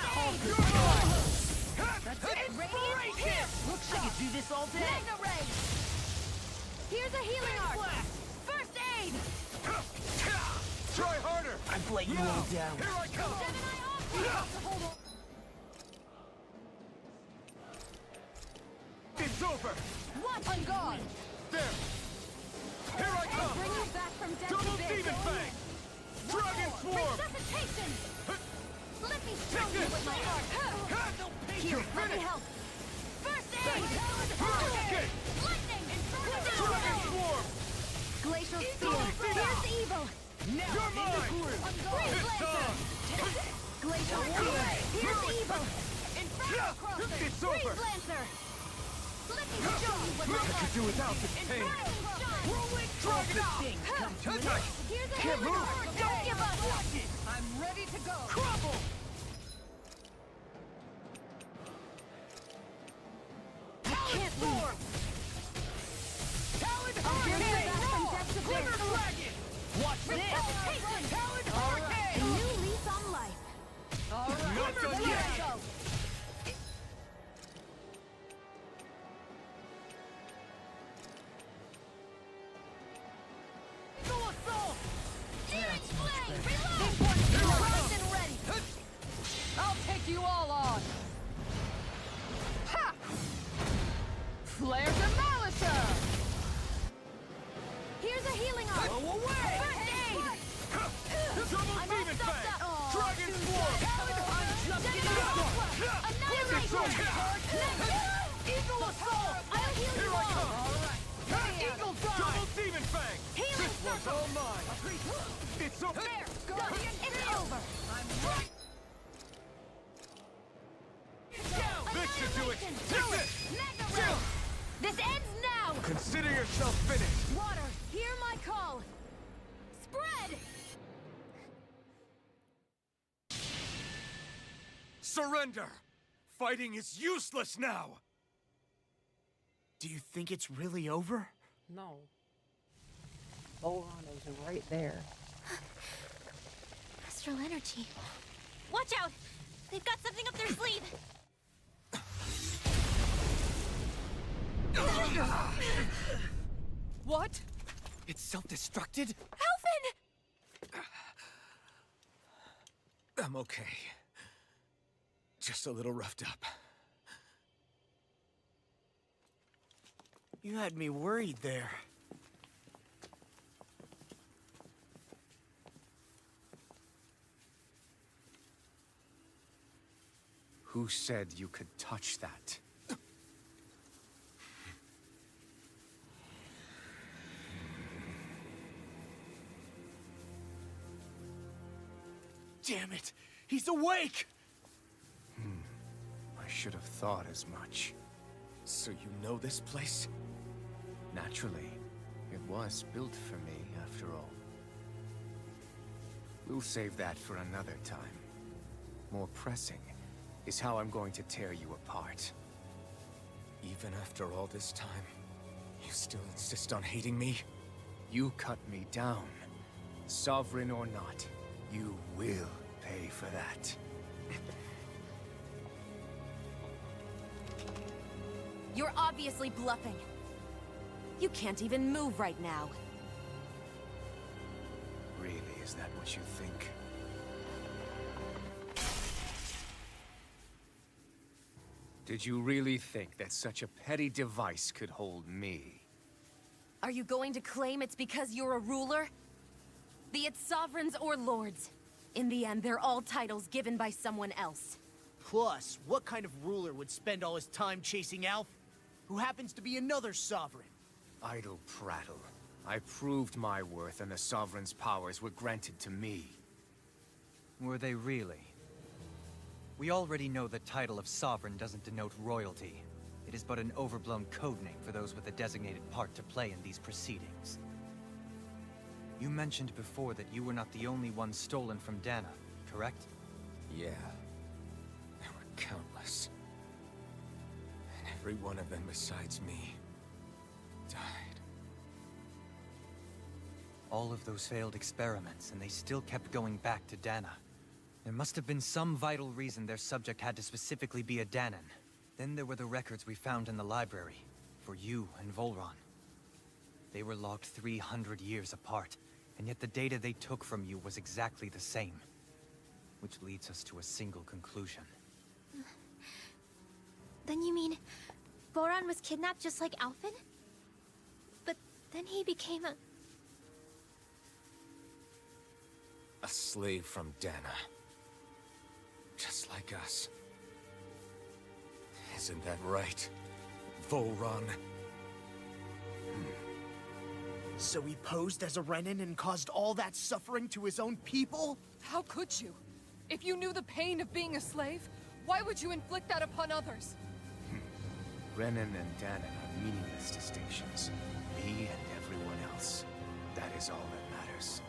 That's it! Radiant Pierce! I could do this all day. Mega Ray! Here's a healing art! First aid! Try harder! I've let you all down. Here I come! Gemini off! Hold on! It's over! Watch on guard! There! Here I come! Bring you back from death Double to bid. Demon Fang! Dragon Swarm! Resuscitation! Let me show Take you this! with my art! Here, You're let me finished! help! First aid! Hurricane! Lightning! Dragon Swarm! Glacial Spear! Here's evil! You're mine! Freeze It's Lancer! on! Glacial Spear! Here's evil! Inferno Crosser! It's over! Freeze Lancer! Let me show you what my I art could do without this pain! Inferno Crosser! Whirlwind Dragon! Here's a Can't healing move! art! Don't give up! I'm ready to go! Crumble! I can't lose! Talon I'll bring you Hurricane! back from death to Glimmer bid. Dragon! Watch this! Resuscitation! Talon A Hurricane! new lease on life! Not done Here yet! I go! Eagle Assault! Searing Flame! Reload! This one's primed and ready! I'll take you all on! Ha! Flare Demolisher! Here's a healing art! Blow away! First aid! Double I'm Demon all stuffed Fang! up. Dragon Swarm! Annihilation! Eagle Assault! I'll heal Here you I all! come! Eagle Double Demon Fang! Healing This one's all mine! It's over! There! Guardian, it's over! I'm right! This should do it! Annihilation! Take this! Mega Ray! This ends now! Consider yourself finished! Water, hear my call! Spread! Surrender! Fighting is useless now! Do you think it's really over? No. Bolon is right there. Astral energy. Watch out! They've got something up their sleeve! What? It's self-destructed? Alvin! I'm okay. Just a little roughed up. You had me worried there. Who said you could touch that? Damn it! He's awake! I should have thought as much. So you know this place? Naturally, it was built for me, after all. We'll save that for another time. More pressing is how I'm going to tear you apart. Even after all this time, you still insist on hating me? You cut me down. Sovereign or not, you will pay for that. You're obviously bluffing. You can't even move right now. Really, is that what you think? Did you really think that such a petty device could hold me? Are you going to claim it's because you're a ruler? Be it sovereigns or lords. In the end, they're all titles given by someone else. Plus, what kind of ruler would spend all his time chasing Alf, who happens to be another sovereign? Idle prattle. I proved my worth and the Sovereign's powers were granted to me. Were they really? We already know the title of Sovereign doesn't denote royalty. It is but an overblown codename for those with a designated part to play in these proceedings. You mentioned before that you were not the only one stolen from Dana, correct? Yeah. There were countless. And every one of them besides me died. All of those failed experiments, and they still kept going back to Dana. There must have been some vital reason their subject had to specifically be a Danan. Then there were the records we found in the library, for you and Volron. They were logged 300 years apart, and yet the data they took from you was exactly the same. Which leads us to a single conclusion. Then you mean Voron was kidnapped just like Alphen? But then he became a... A slave from Dana. Just like us. Isn't that right, Volron? So he posed as a Renan and caused all that suffering to his own people? How could you? If you knew the pain of being a slave, why would you inflict that upon others? Renan and Danan are meaningless distinctions. Me and everyone else. That is all that matters.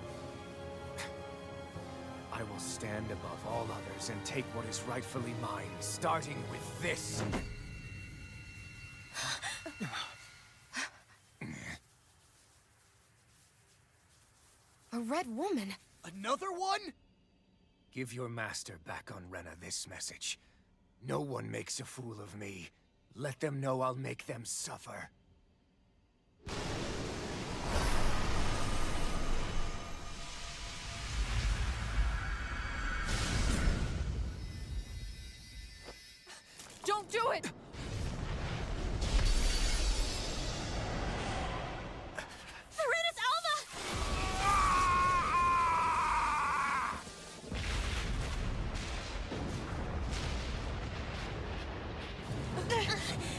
I will stand above all others and take what is rightfully mine, starting with this. A red woman? Another one? Give your master back on Rena this message. No one makes a fool of me. Let them know I'll make them suffer. Don't do it! Serenus Alva!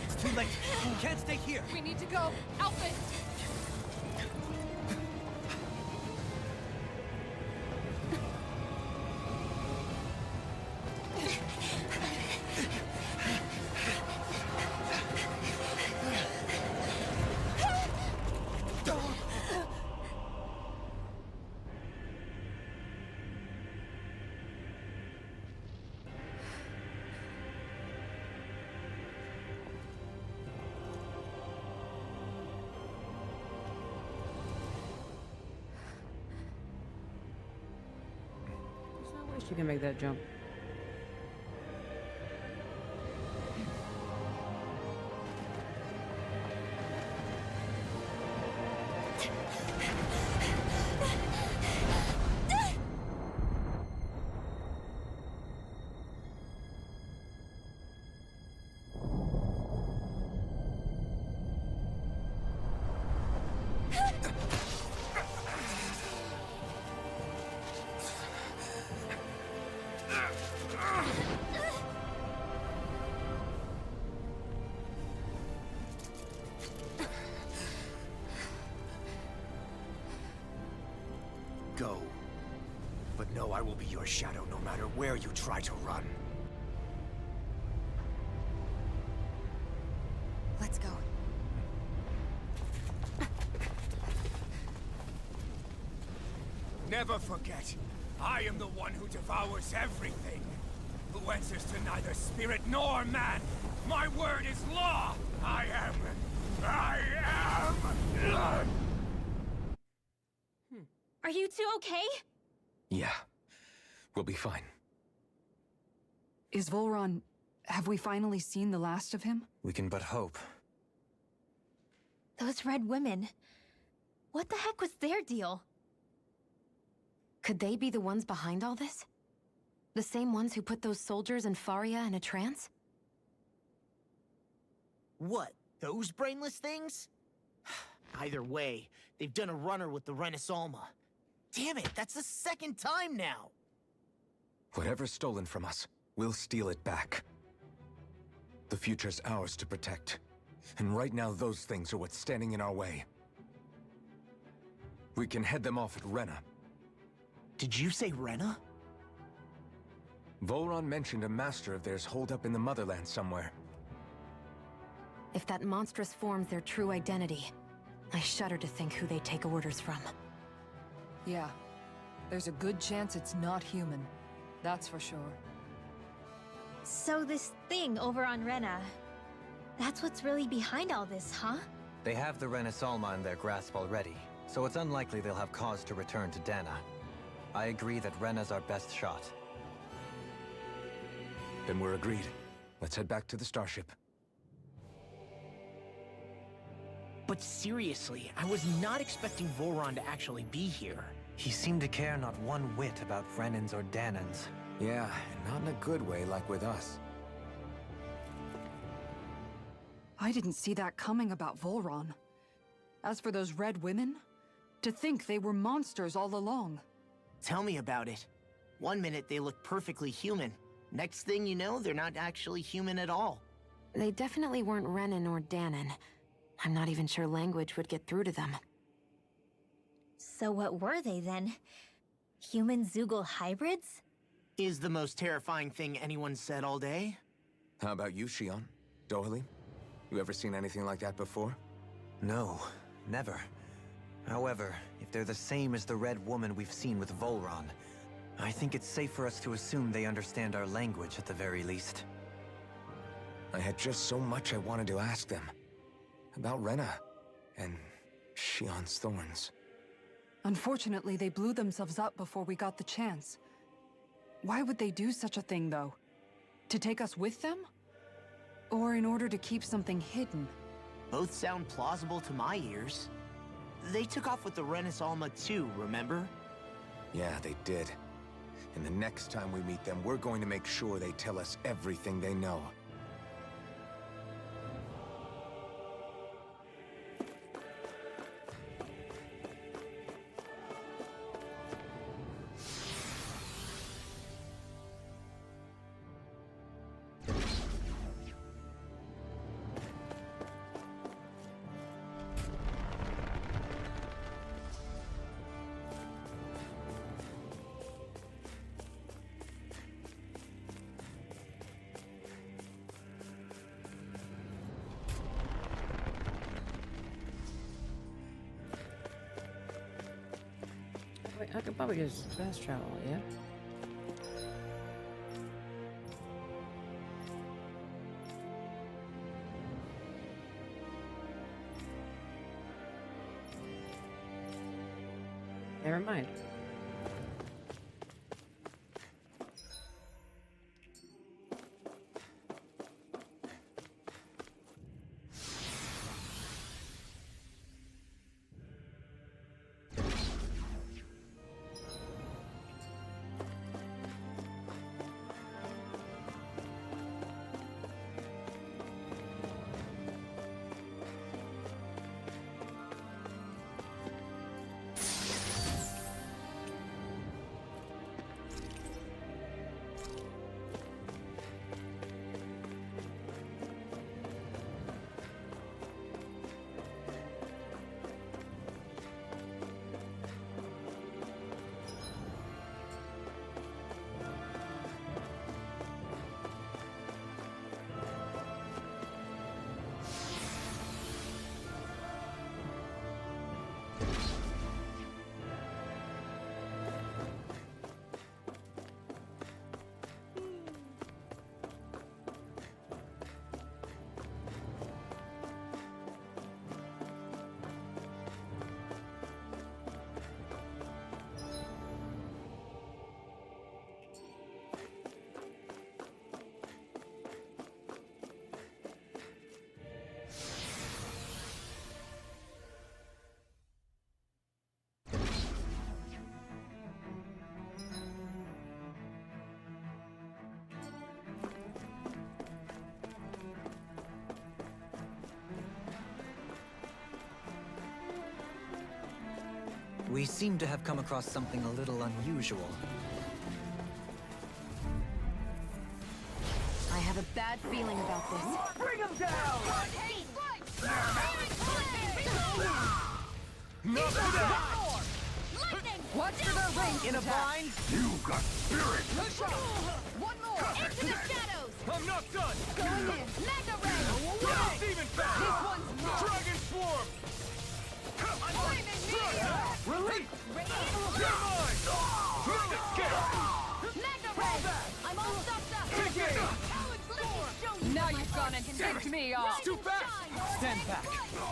It's too late. You can't stay here. We need to go. Alphen! You can make that jump. Go. But know I will be your shadow no matter where you try to run. Let's go. Never forget, I am the one who devours everything. consequences to neither spirit nor man. My word is law. I am... Are you two okay? Yeah. We'll be fine. Is Volron... Have we finally seen the last of him? We can but hope. Those red women. What the heck was their deal? Could they be the ones behind all this? The same ones who put those soldiers and Faria in a trance? What? Those brainless things? Either way, they've done a runner with the Renaissalma. Damn it, that's the second time now! Whatever's stolen from us, we'll steal it back. The future's ours to protect. And right now, those things are what's standing in our way. We can head them off at Rena. Did you say Rena? Volron mentioned a master of theirs holed up in the motherland somewhere. If that monstrous form's their true identity, I shudder to think who they take orders from. Yeah. There's a good chance it's not human. That's for sure. So this thing over on Rena, that's what's really behind all this, huh? They have the Renaissalma in their grasp already, so it's unlikely they'll have cause to return to Dana. I agree that Rena's our best shot. Then we're agreed. Let's head back to the starship. But seriously, I was not expecting Volron to actually be here. He seemed to care not one whit about Renans or Danans. Yeah, not in a good way like with us. I didn't see that coming about Volron. As for those red women, to think they were monsters all along. Tell me about it. One minute they look perfectly human. Next thing you know, they're not actually human at all. They definitely weren't Renan or Danon. I'm not even sure language would get through to them. So what were they then? Human Zoogle hybrids? Is the most terrifying thing anyone said all day. How about you, Shion? Dohalim? You ever seen anything like that before? No, never. However, if they're the same as the Red Woman we've seen with Volron, I think it's safe for us to assume they understand our language at the very least. I had just so much I wanted to ask them. About Rena, and Shion's thorns. Unfortunately, they blew themselves up before we got the chance. Why would they do such a thing, though? To take us with them? Or in order to keep something hidden? Both sound plausible to my ears. They took off with the Renaissalma too, remember? Yeah, they did. And the next time we meet them, we're going to make sure they tell us everything they know. Wait, I could probably just fast travel, yeah? Never mind. We seem to have come across something a little unusual. I have a bad feeling about this. Bring him down! Enough of that! Watch for their range In a attack. bind? You got spirit! Push up. One more. Into the shadows! I'm not done! Going in. Mega ray! Double demon fang! This one's mine. Dragon swarm! Flaming meteor. Release! Radiant You're mine! Make escape! Mega ray! I'm all stopped up! Take it! Now you've gone and ticked me off. Too fast! Stand back.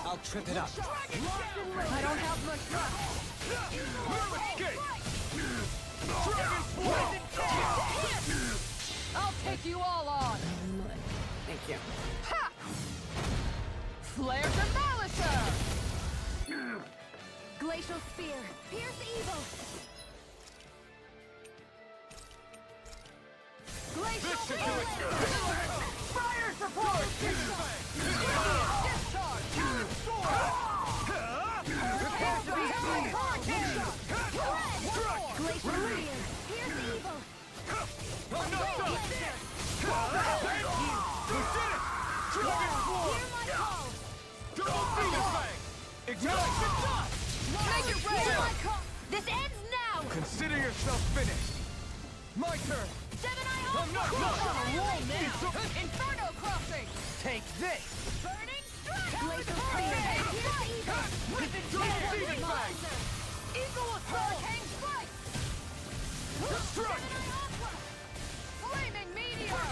I'll trip it up. I don't have much left. No escape! Dragon swarm! I'll take you all on. Thank you. Ha! Flare Demolisher! Glacial Spear. Pierce evil! Glacial This should do Spear! it! Fire support! Discharge! Prepare to be held! Glacial spear! Pierce evil! I'm not done! Thank you! We did it! Dragon swarm! Hear my call! Double demon fang! Ignite! Make it Hear rain! my call! This ends now! Consider yourself finished! My turn! Seven-Eye I'm not done! Inferno Crossing! Take this! Burning strike! Glacial Spear! Pierce evil! Double demon fang! Eagle Assault! Hurricane Strike! Strike! Flaming Meteor!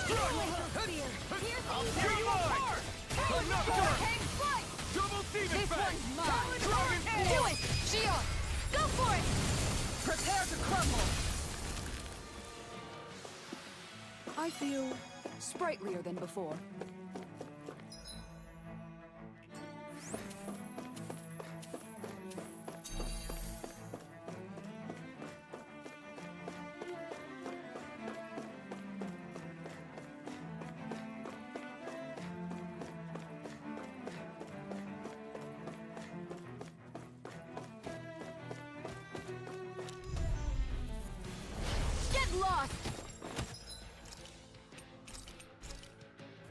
Glacial spear! Pierce evil! You're mine! I'm not done! Hurricane Strike! Double demon This fang! one's mine! Dragon Do swarm! it! Shion! Go for it! Prepare to crumble! I feel sprightlier than before. Get lost!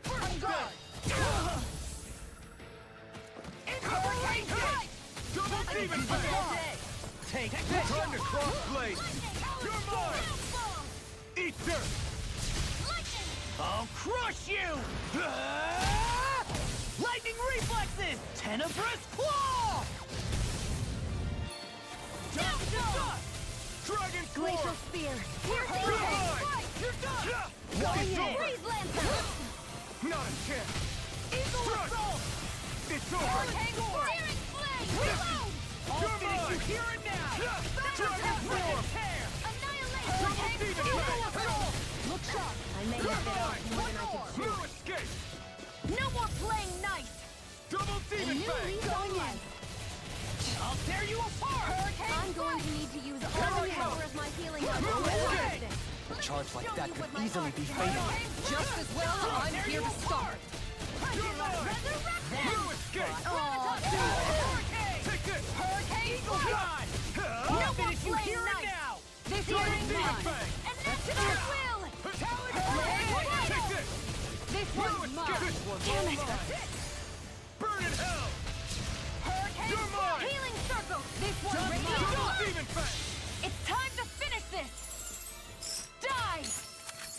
First guard! Double demon fang! Take this! Time to cross blades! You're mine! Eat dirt! I'll crush you! Lightning reflexes! Tenebrous claw! Dragon Glacial swarm! spear! Pierce You're evil! mine! You're done! Going It's in! over! Freeze lantern! Not a chance! Eagle Strike! Assault! It's over! Hurricane Sword! Searing flame! Reload! I'll You're finish you mine! here and now! Dragon swarm! Annihilation! Double demon fang! Look sharp! I may You're have bit off mine! more than I could No chew. escape! No more playing nice! Double demon New fang! lease on life! I'll tear you apart! I'm going to need to use all the power of my healing arts to resist this. A charge like that could easily be fatal. Just as well, I'm here to stop it. You're mine! No escape! Take this! Hurricane Eagle Eye! No more Finish you playing here and nice! now! This Double one's demon mine! fang! And that's to your will! Take this! This No one's escape! mine! This one's Damn it! mine! Burn in hell! Hurricane You're mine! Healing circle! This one's Double mine! demon fang! It's time to finish this! Die!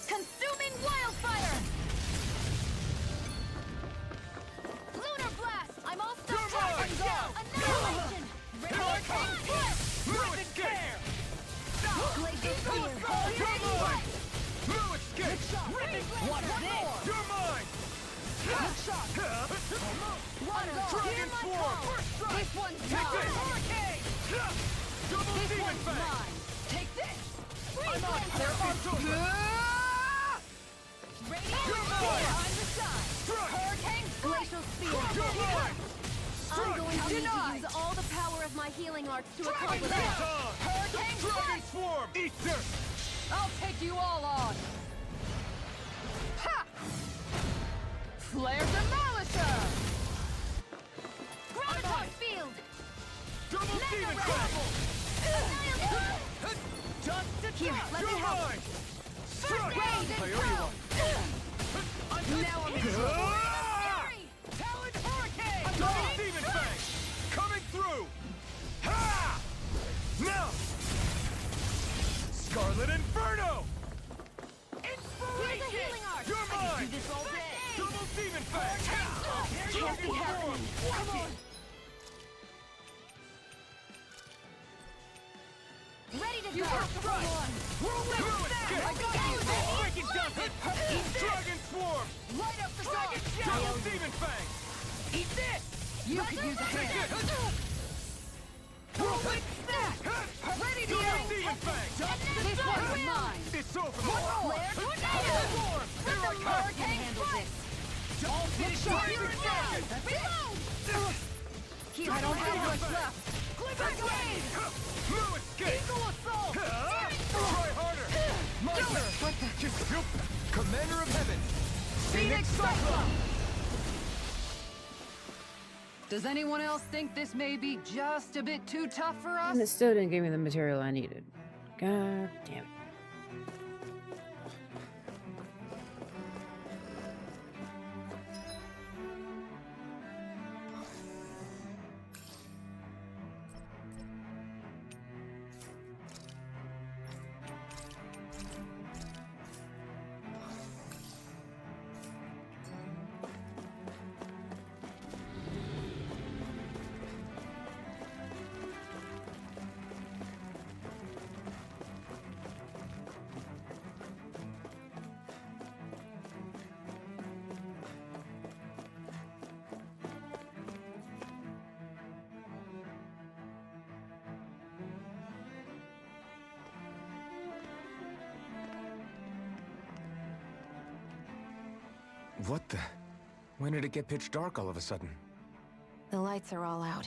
Consuming wildfire! Lunar blast! I'm all stuck You're mine! down! Annihilation! Hurricane blast! No escape! Glacial spear! You're mine! No escape! What's this? You're mine! Water! Dragon Hear my swarm! call! This one's Take mine! this! Hurricane! Double This demon one's fang! mine! Take this! Freeze There are two! Radiant You're spear! mine! Behind the side! Strike! Hurricane! Glacial spear! You're mine! I'm going to need to Denied. use all the power of my healing arts to Dragon accomplish It's this. on! Hurricane Dragon Strike! swarm! Eat dirt! I'll take you all on! Ha! Flare Demolisher! Graviton field! Demon Fang! Here, let me help. Strike! I owe you one. Now I'm in trouble. Talon Hurricane! Double Demon Fang! Coming through! Ha! Now! Scarlet Inferno! Inspiration! You're mine! Do this all day. Double Demon Fang! Can't be happening. Come on. Ready to go. Breaking Justice! Dragon Swarm! Light up the Dragon Double Demon Fang! Eat this! You could use a hand. Whirlwind Snap! Ready to Double go. Demon Fang! This one's mine. It's over! Flare tornado! Storm! Here I come! Hurricane handle this. Don't finish You're down. Reload! Here, I don't have much left. Glimmer Blade! No escape! Eagle assault! Try harder! Commander of Heaven! Phoenix Cyclone! Does anyone else think this may be just a bit too tough for us? And it still didn't give me the material I needed. God damn it. What the? When did it get pitch dark all of a sudden? The lights are all out.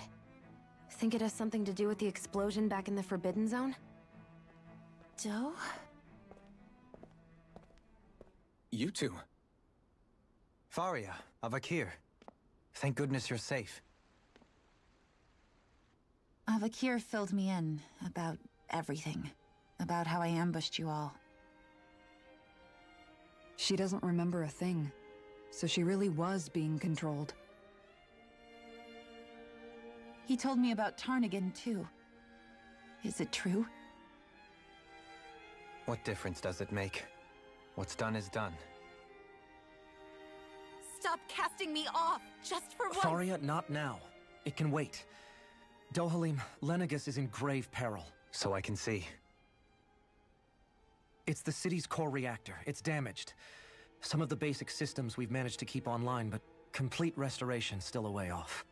Think it has something to do with the explosion back in the Forbidden Zone? Joe? You two. Faria, Avakir. Thank goodness you're safe. Avakir filled me in about everything. About how I ambushed you all. She doesn't remember a thing. So she really was being controlled. He told me about Tarnigan, too. Is it true? What difference does it make? What's done is done. Stop casting me off, just for once! Faria, not now. It can wait. Dohalim, Lenegis is in grave peril. So I can see. It's the city's core reactor. It's damaged. Some of the basic systems we've managed to keep online, but complete restoration's still a way off.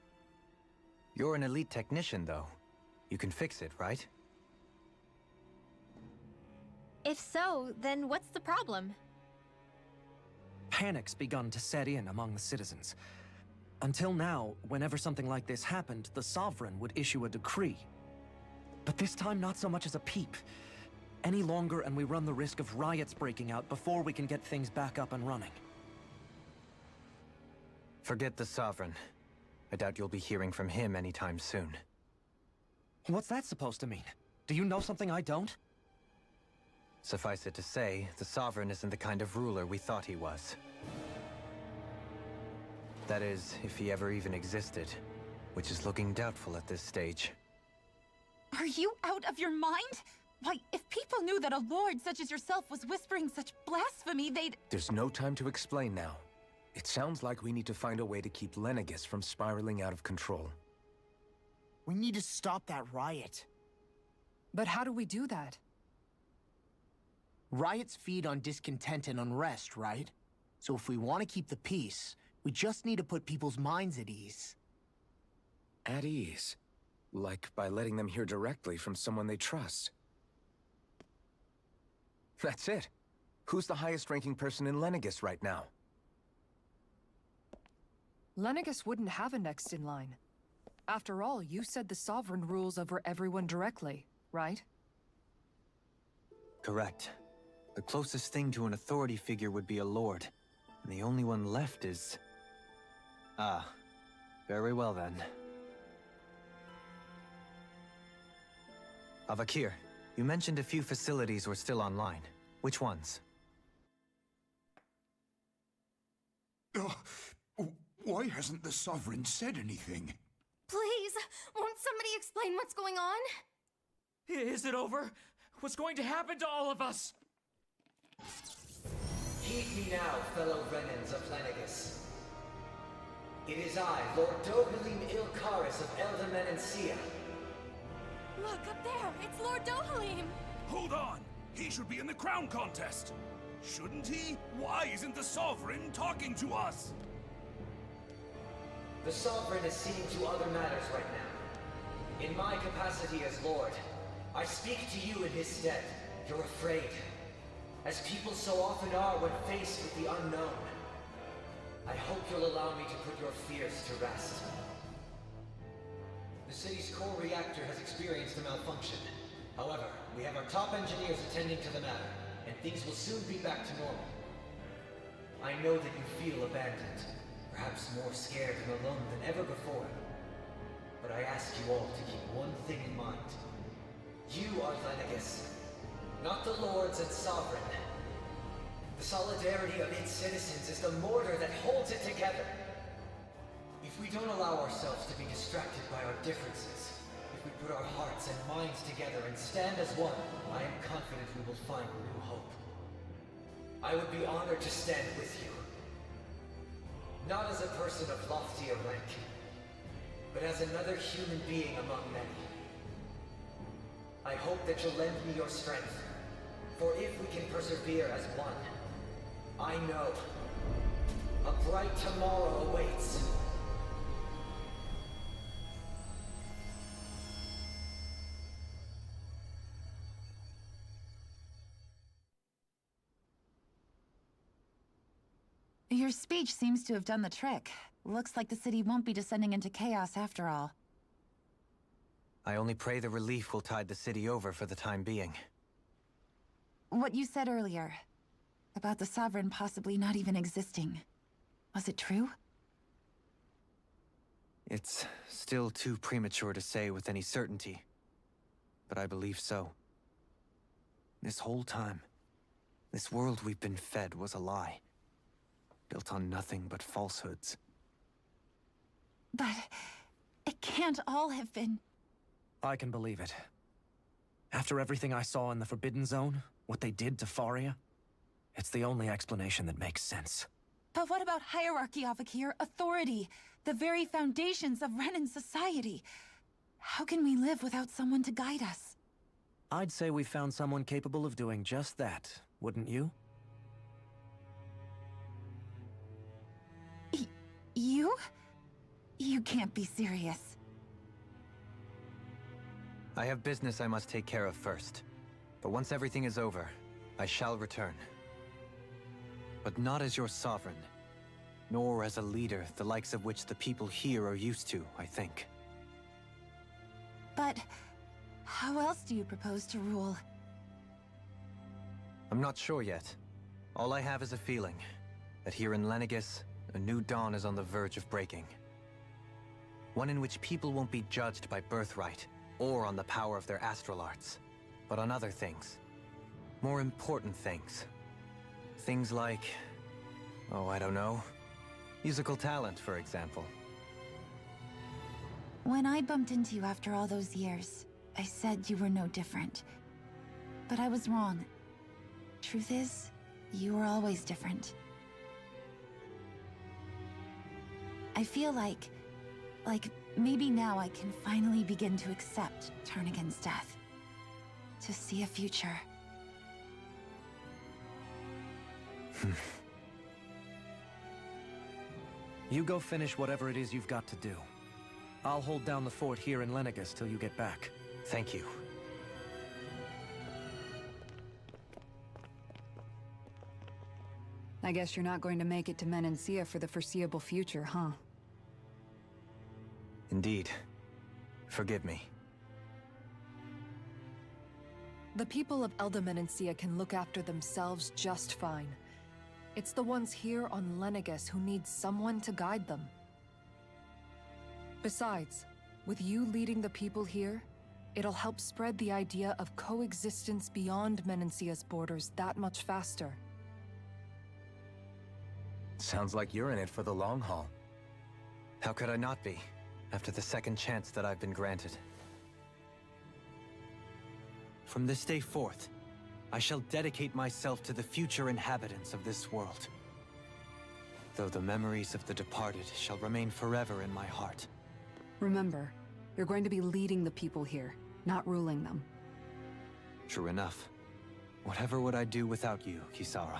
You're an elite technician, though. You can fix it, right? If so, then what's the problem? Panic's begun to set in among the citizens. Until now, whenever something like this happened, the Sovereign would issue a decree. But this time, not so much as a peep. Any longer and we run the risk of riots breaking out before we can get things back up and running. Forget the Sovereign. I doubt you'll be hearing from him anytime soon. What's that supposed to mean? Do you know something I don't? Suffice it to say, the Sovereign isn't the kind of ruler we thought he was. That is, if he ever even existed, which is looking doubtful at this stage. Are you out of your mind? Why, if people knew that a lord such as yourself was whispering such blasphemy, they'd— There's no time to explain now. It sounds like we need to find a way to keep Lenegis from spiraling out of control. We need to stop that riot. But how do we do that? Riots feed on discontent and unrest, right? So if we want to keep the peace, we just need to put people's minds at ease. At ease? Like by letting them hear directly from someone they trust. That's it. Who's the highest-ranking person in Lenegis right now? Lenegis wouldn't have a next in line. After all, you said the Sovereign rules over everyone directly, right? Correct. The closest thing to an authority figure would be a lord. And the only one left is... Ah. Very well then. Avakir, you mentioned a few facilities were still online. Which ones? Why hasn't the Sovereign said anything? Please, won't somebody explain what's going on? Is it over? What's going to happen to all of us? Heed me now, fellow Renans of Lenegis. It is I, Lord Dohalim Ilkaris of Elder Menancia. Look, up there! It's Lord Dohalim! Hold on! He should be in the crown contest! Shouldn't he? Why isn't the Sovereign talking to us? The Sovereign is seeing to other matters right now. In my capacity as Lord, I speak to you in his stead. You're afraid, as people so often are when faced with the unknown. I hope you'll allow me to put your fears to rest. The city's core reactor has experienced a malfunction. However, we have our top engineers attending to the matter, and things will soon be back to normal. I know that you feel abandoned, perhaps more scared and alone than ever before. But I ask you all to keep one thing in mind. You are Lenegis, not the Lords and Sovereign. The solidarity of its citizens is the mortar that holds it together. If we don't allow ourselves to be distracted by our differences, if we put our hearts and minds together and stand as one, I am confident we will find new hope. I would be honored to stand with you. Not as a person of loftier rank, but as another human being among many. I hope that you'll lend me your strength, for if we can persevere as one, I know a bright tomorrow awaits. Your speech seems to have done the trick. Looks like the city won't be descending into chaos after all. I only pray the relief will tide the city over for the time being. What you said earlier, about the Sovereign possibly not even existing, was it true? It's still too premature to say with any certainty, but I believe so. This whole time, this world we've been fed was a lie, built on nothing but falsehoods. But it can't all have been... I can believe it. After everything I saw in the Forbidden Zone, what they did to Faria, it's the only explanation that makes sense. But what about hierarchy, Avakir? Authority? The very foundations of Renan society? How can we live without someone to guide us? I'd say we found someone capable of doing just that, wouldn't you? You? You can't be serious. I have business I must take care of first. But once everything is over, I shall return. But not as your sovereign, nor as a leader the likes of which the people here are used to, I think. But how else do you propose to rule? I'm not sure yet. All I have is a feeling that here in Lenegis, a new dawn is on the verge of breaking. One in which people won't be judged by birthright or on the power of their astral arts, but on other things. More important things. Things like, oh, I don't know, musical talent, for example. When I bumped into you after all those years, I said you were no different. But I was wrong. Truth is, you were always different. I feel like maybe now I can finally begin to accept Turnagain's death. To see a future. You go finish whatever it is you've got to do. I'll hold down the fort here in Lenegis till you get back. Thank you. I guess you're not going to make it to Menancia for the foreseeable future, huh? Indeed. Forgive me. The people of Elder Menancia can look after themselves just fine. It's the ones here on Lenegis who need someone to guide them. Besides, with you leading the people here, It'll help spread the idea of coexistence beyond Menancia's borders that much faster. Sounds like you're in it for the long haul. How could I not be, after the second chance that I've been granted? From this day forth, I shall dedicate myself to the future inhabitants of this world. Though the memories of the departed shall remain forever in my heart. Remember, you're going to be leading the people here, not ruling them. True enough. Whatever would I do without you, Kisara?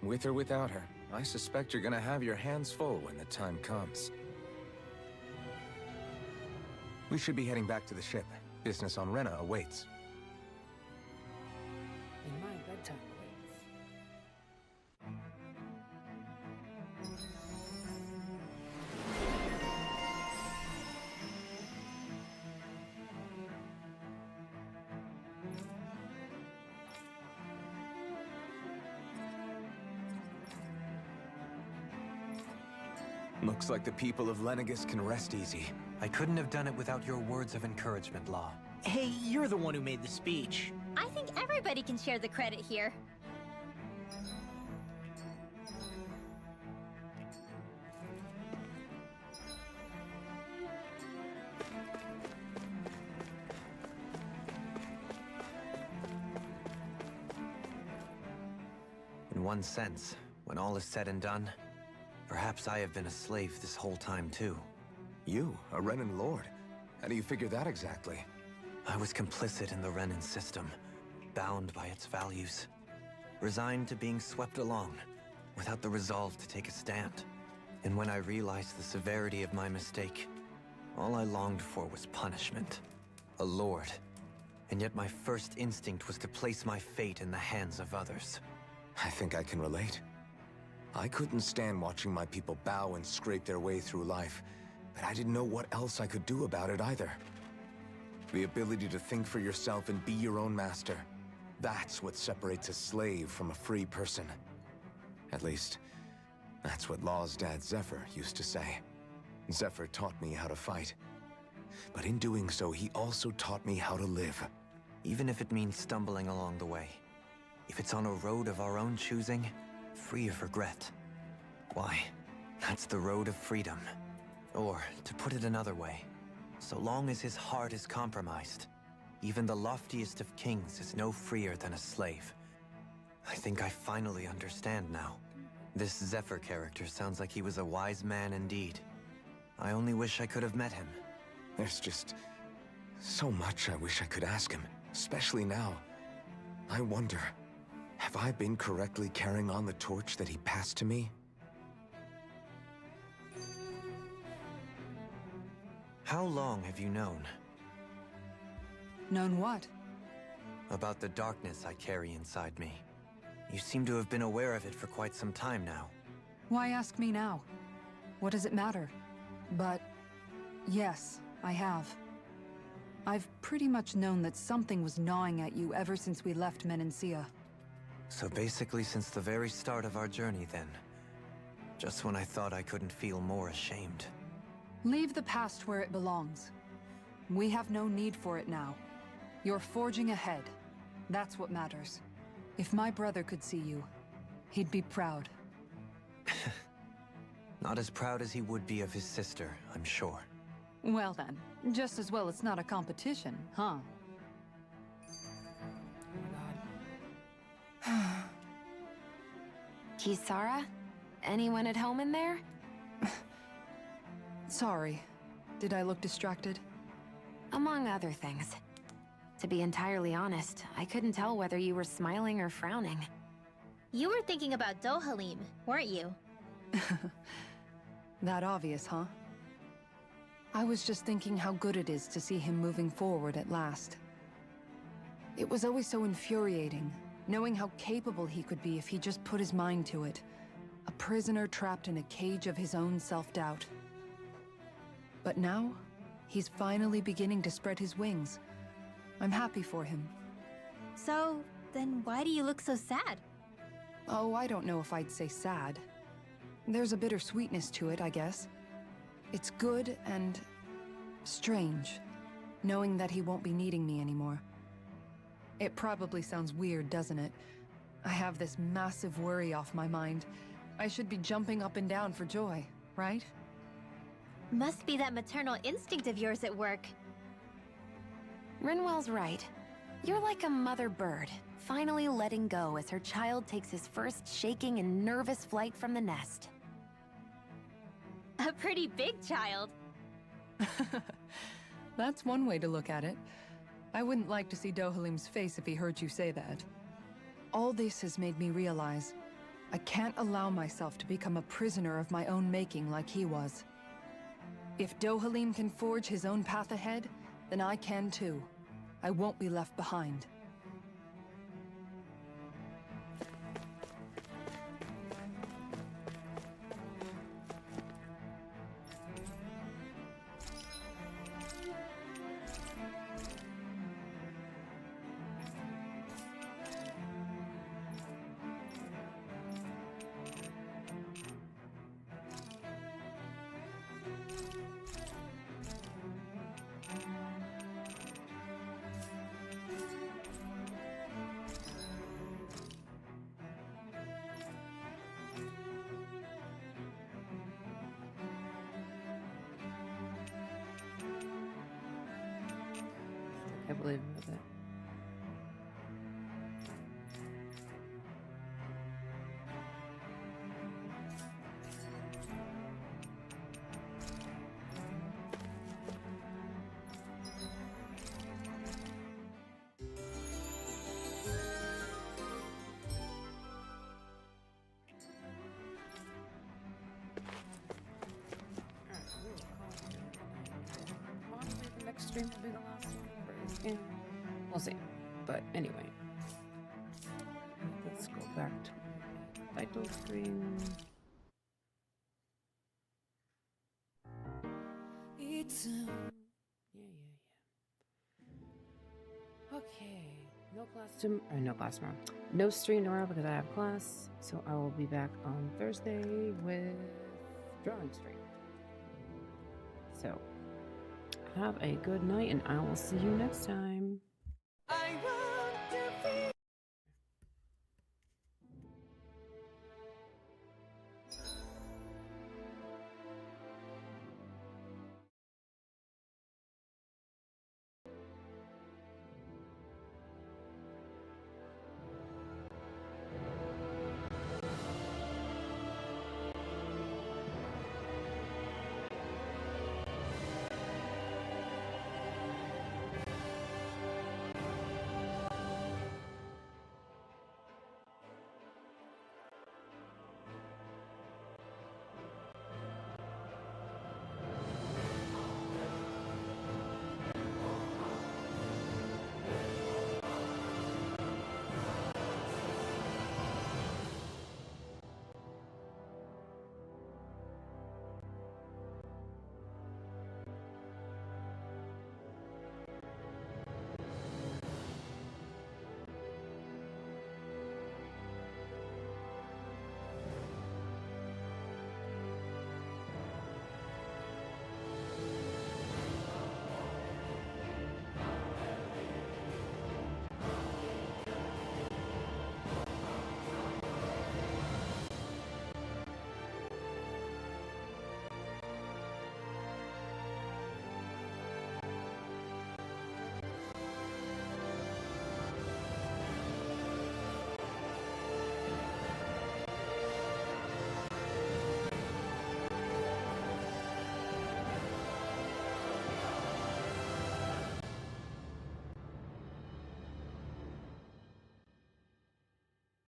With or without her, I suspect you're gonna have your hands full when the time comes. We should be heading back to the ship. Business on Rena awaits. In my bedtime Looks like the people of Lenegis can rest easy. I couldn't have done it without your words of encouragement, Law. Hey, you're the one who made the speech. I think everybody can share the credit here. In one sense, when all is said and done, perhaps I have been a slave this whole time too. You, a Renan lord? How do you figure that exactly? I was complicit in the Renan system, bound by its values, resigned to being swept along, without the resolve to take a stand. And when I realized the severity of my mistake, all I longed for was punishment. A lord. And yet my first instinct was to place my fate in the hands of others. I think I can relate. I couldn't stand watching my people bow and scrape their way through life, but I didn't know what else I could do about it either. The ability to think for yourself and be your own master. That's what separates a slave from a free person. At least, that's what Law's dad Zephyr used to say. Zephyr taught me how to fight. But in doing so, he also taught me how to live. Even if it means stumbling along the way. If it's on a road of our own choosing, free of regret. Why, that's the road of freedom. Or, to put it another way, so long as his heart is compromised, even the loftiest of kings is no freer than a slave. I think I finally understand now. This Zephyr character sounds like he was a wise man indeed. I only wish I could have met him. There's just so much I wish I could ask him, especially now. I wonder, have I been correctly carrying on the torch that he passed to me? How long have you known? Known what? About the darkness I carry inside me. You seem to have been aware of it for quite some time now. Why ask me now? What does it matter? But yes, I have. I've pretty much known that something was gnawing at you ever since we left Menancia. So basically since the very start of our journey then. Just when I thought I couldn't feel more ashamed. Leave the past where it belongs. We have no need for it now. You're forging ahead. That's what matters. If my brother could see you, he'd be proud. Not as proud as he would be of his sister, I'm sure. Well then, just as well it's not a competition, huh? Kisara? Anyone at home in there? Sorry. Did I look distracted? Among other things. To be entirely honest, I couldn't tell whether you were smiling or frowning. You were thinking about Dohalim, weren't you? That obvious, huh? I was just thinking how good it is to see him moving forward at last. It was always so infuriating, knowing how capable he could be if he just put his mind to it. A prisoner trapped in a cage of his own self-doubt. But now, he's finally beginning to spread his wings. I'm happy for him. So, then why do you look so sad? Oh, I don't know if I'd say sad. There's a bittersweetness to it, I guess. It's good and strange. knowing that he won't be needing me anymore. It probably sounds weird, doesn't it? I have this massive worry off my mind. I should be jumping up and down for joy, right? Must be that maternal instinct of yours at work. Rinwell's right. You're like a mother bird, finally letting go as her child takes his first shaking and nervous flight from the nest. A pretty big child. That's one way to look at it. I wouldn't like to see Dohalim's face if he heard you say that. All this has made me realize I can't allow myself to become a prisoner of my own making like he was. If Dohalim can forge his own path ahead, then I can too. I won't be left behind. I believe with it. Probably the next stream will be the last one for this game. We'll see. But anyway, let's go back to my title screen. It's okay. No stream tomorrow because I have class. So I will be back on Thursday with drawing stream. So have a good night, and I will see you next time. I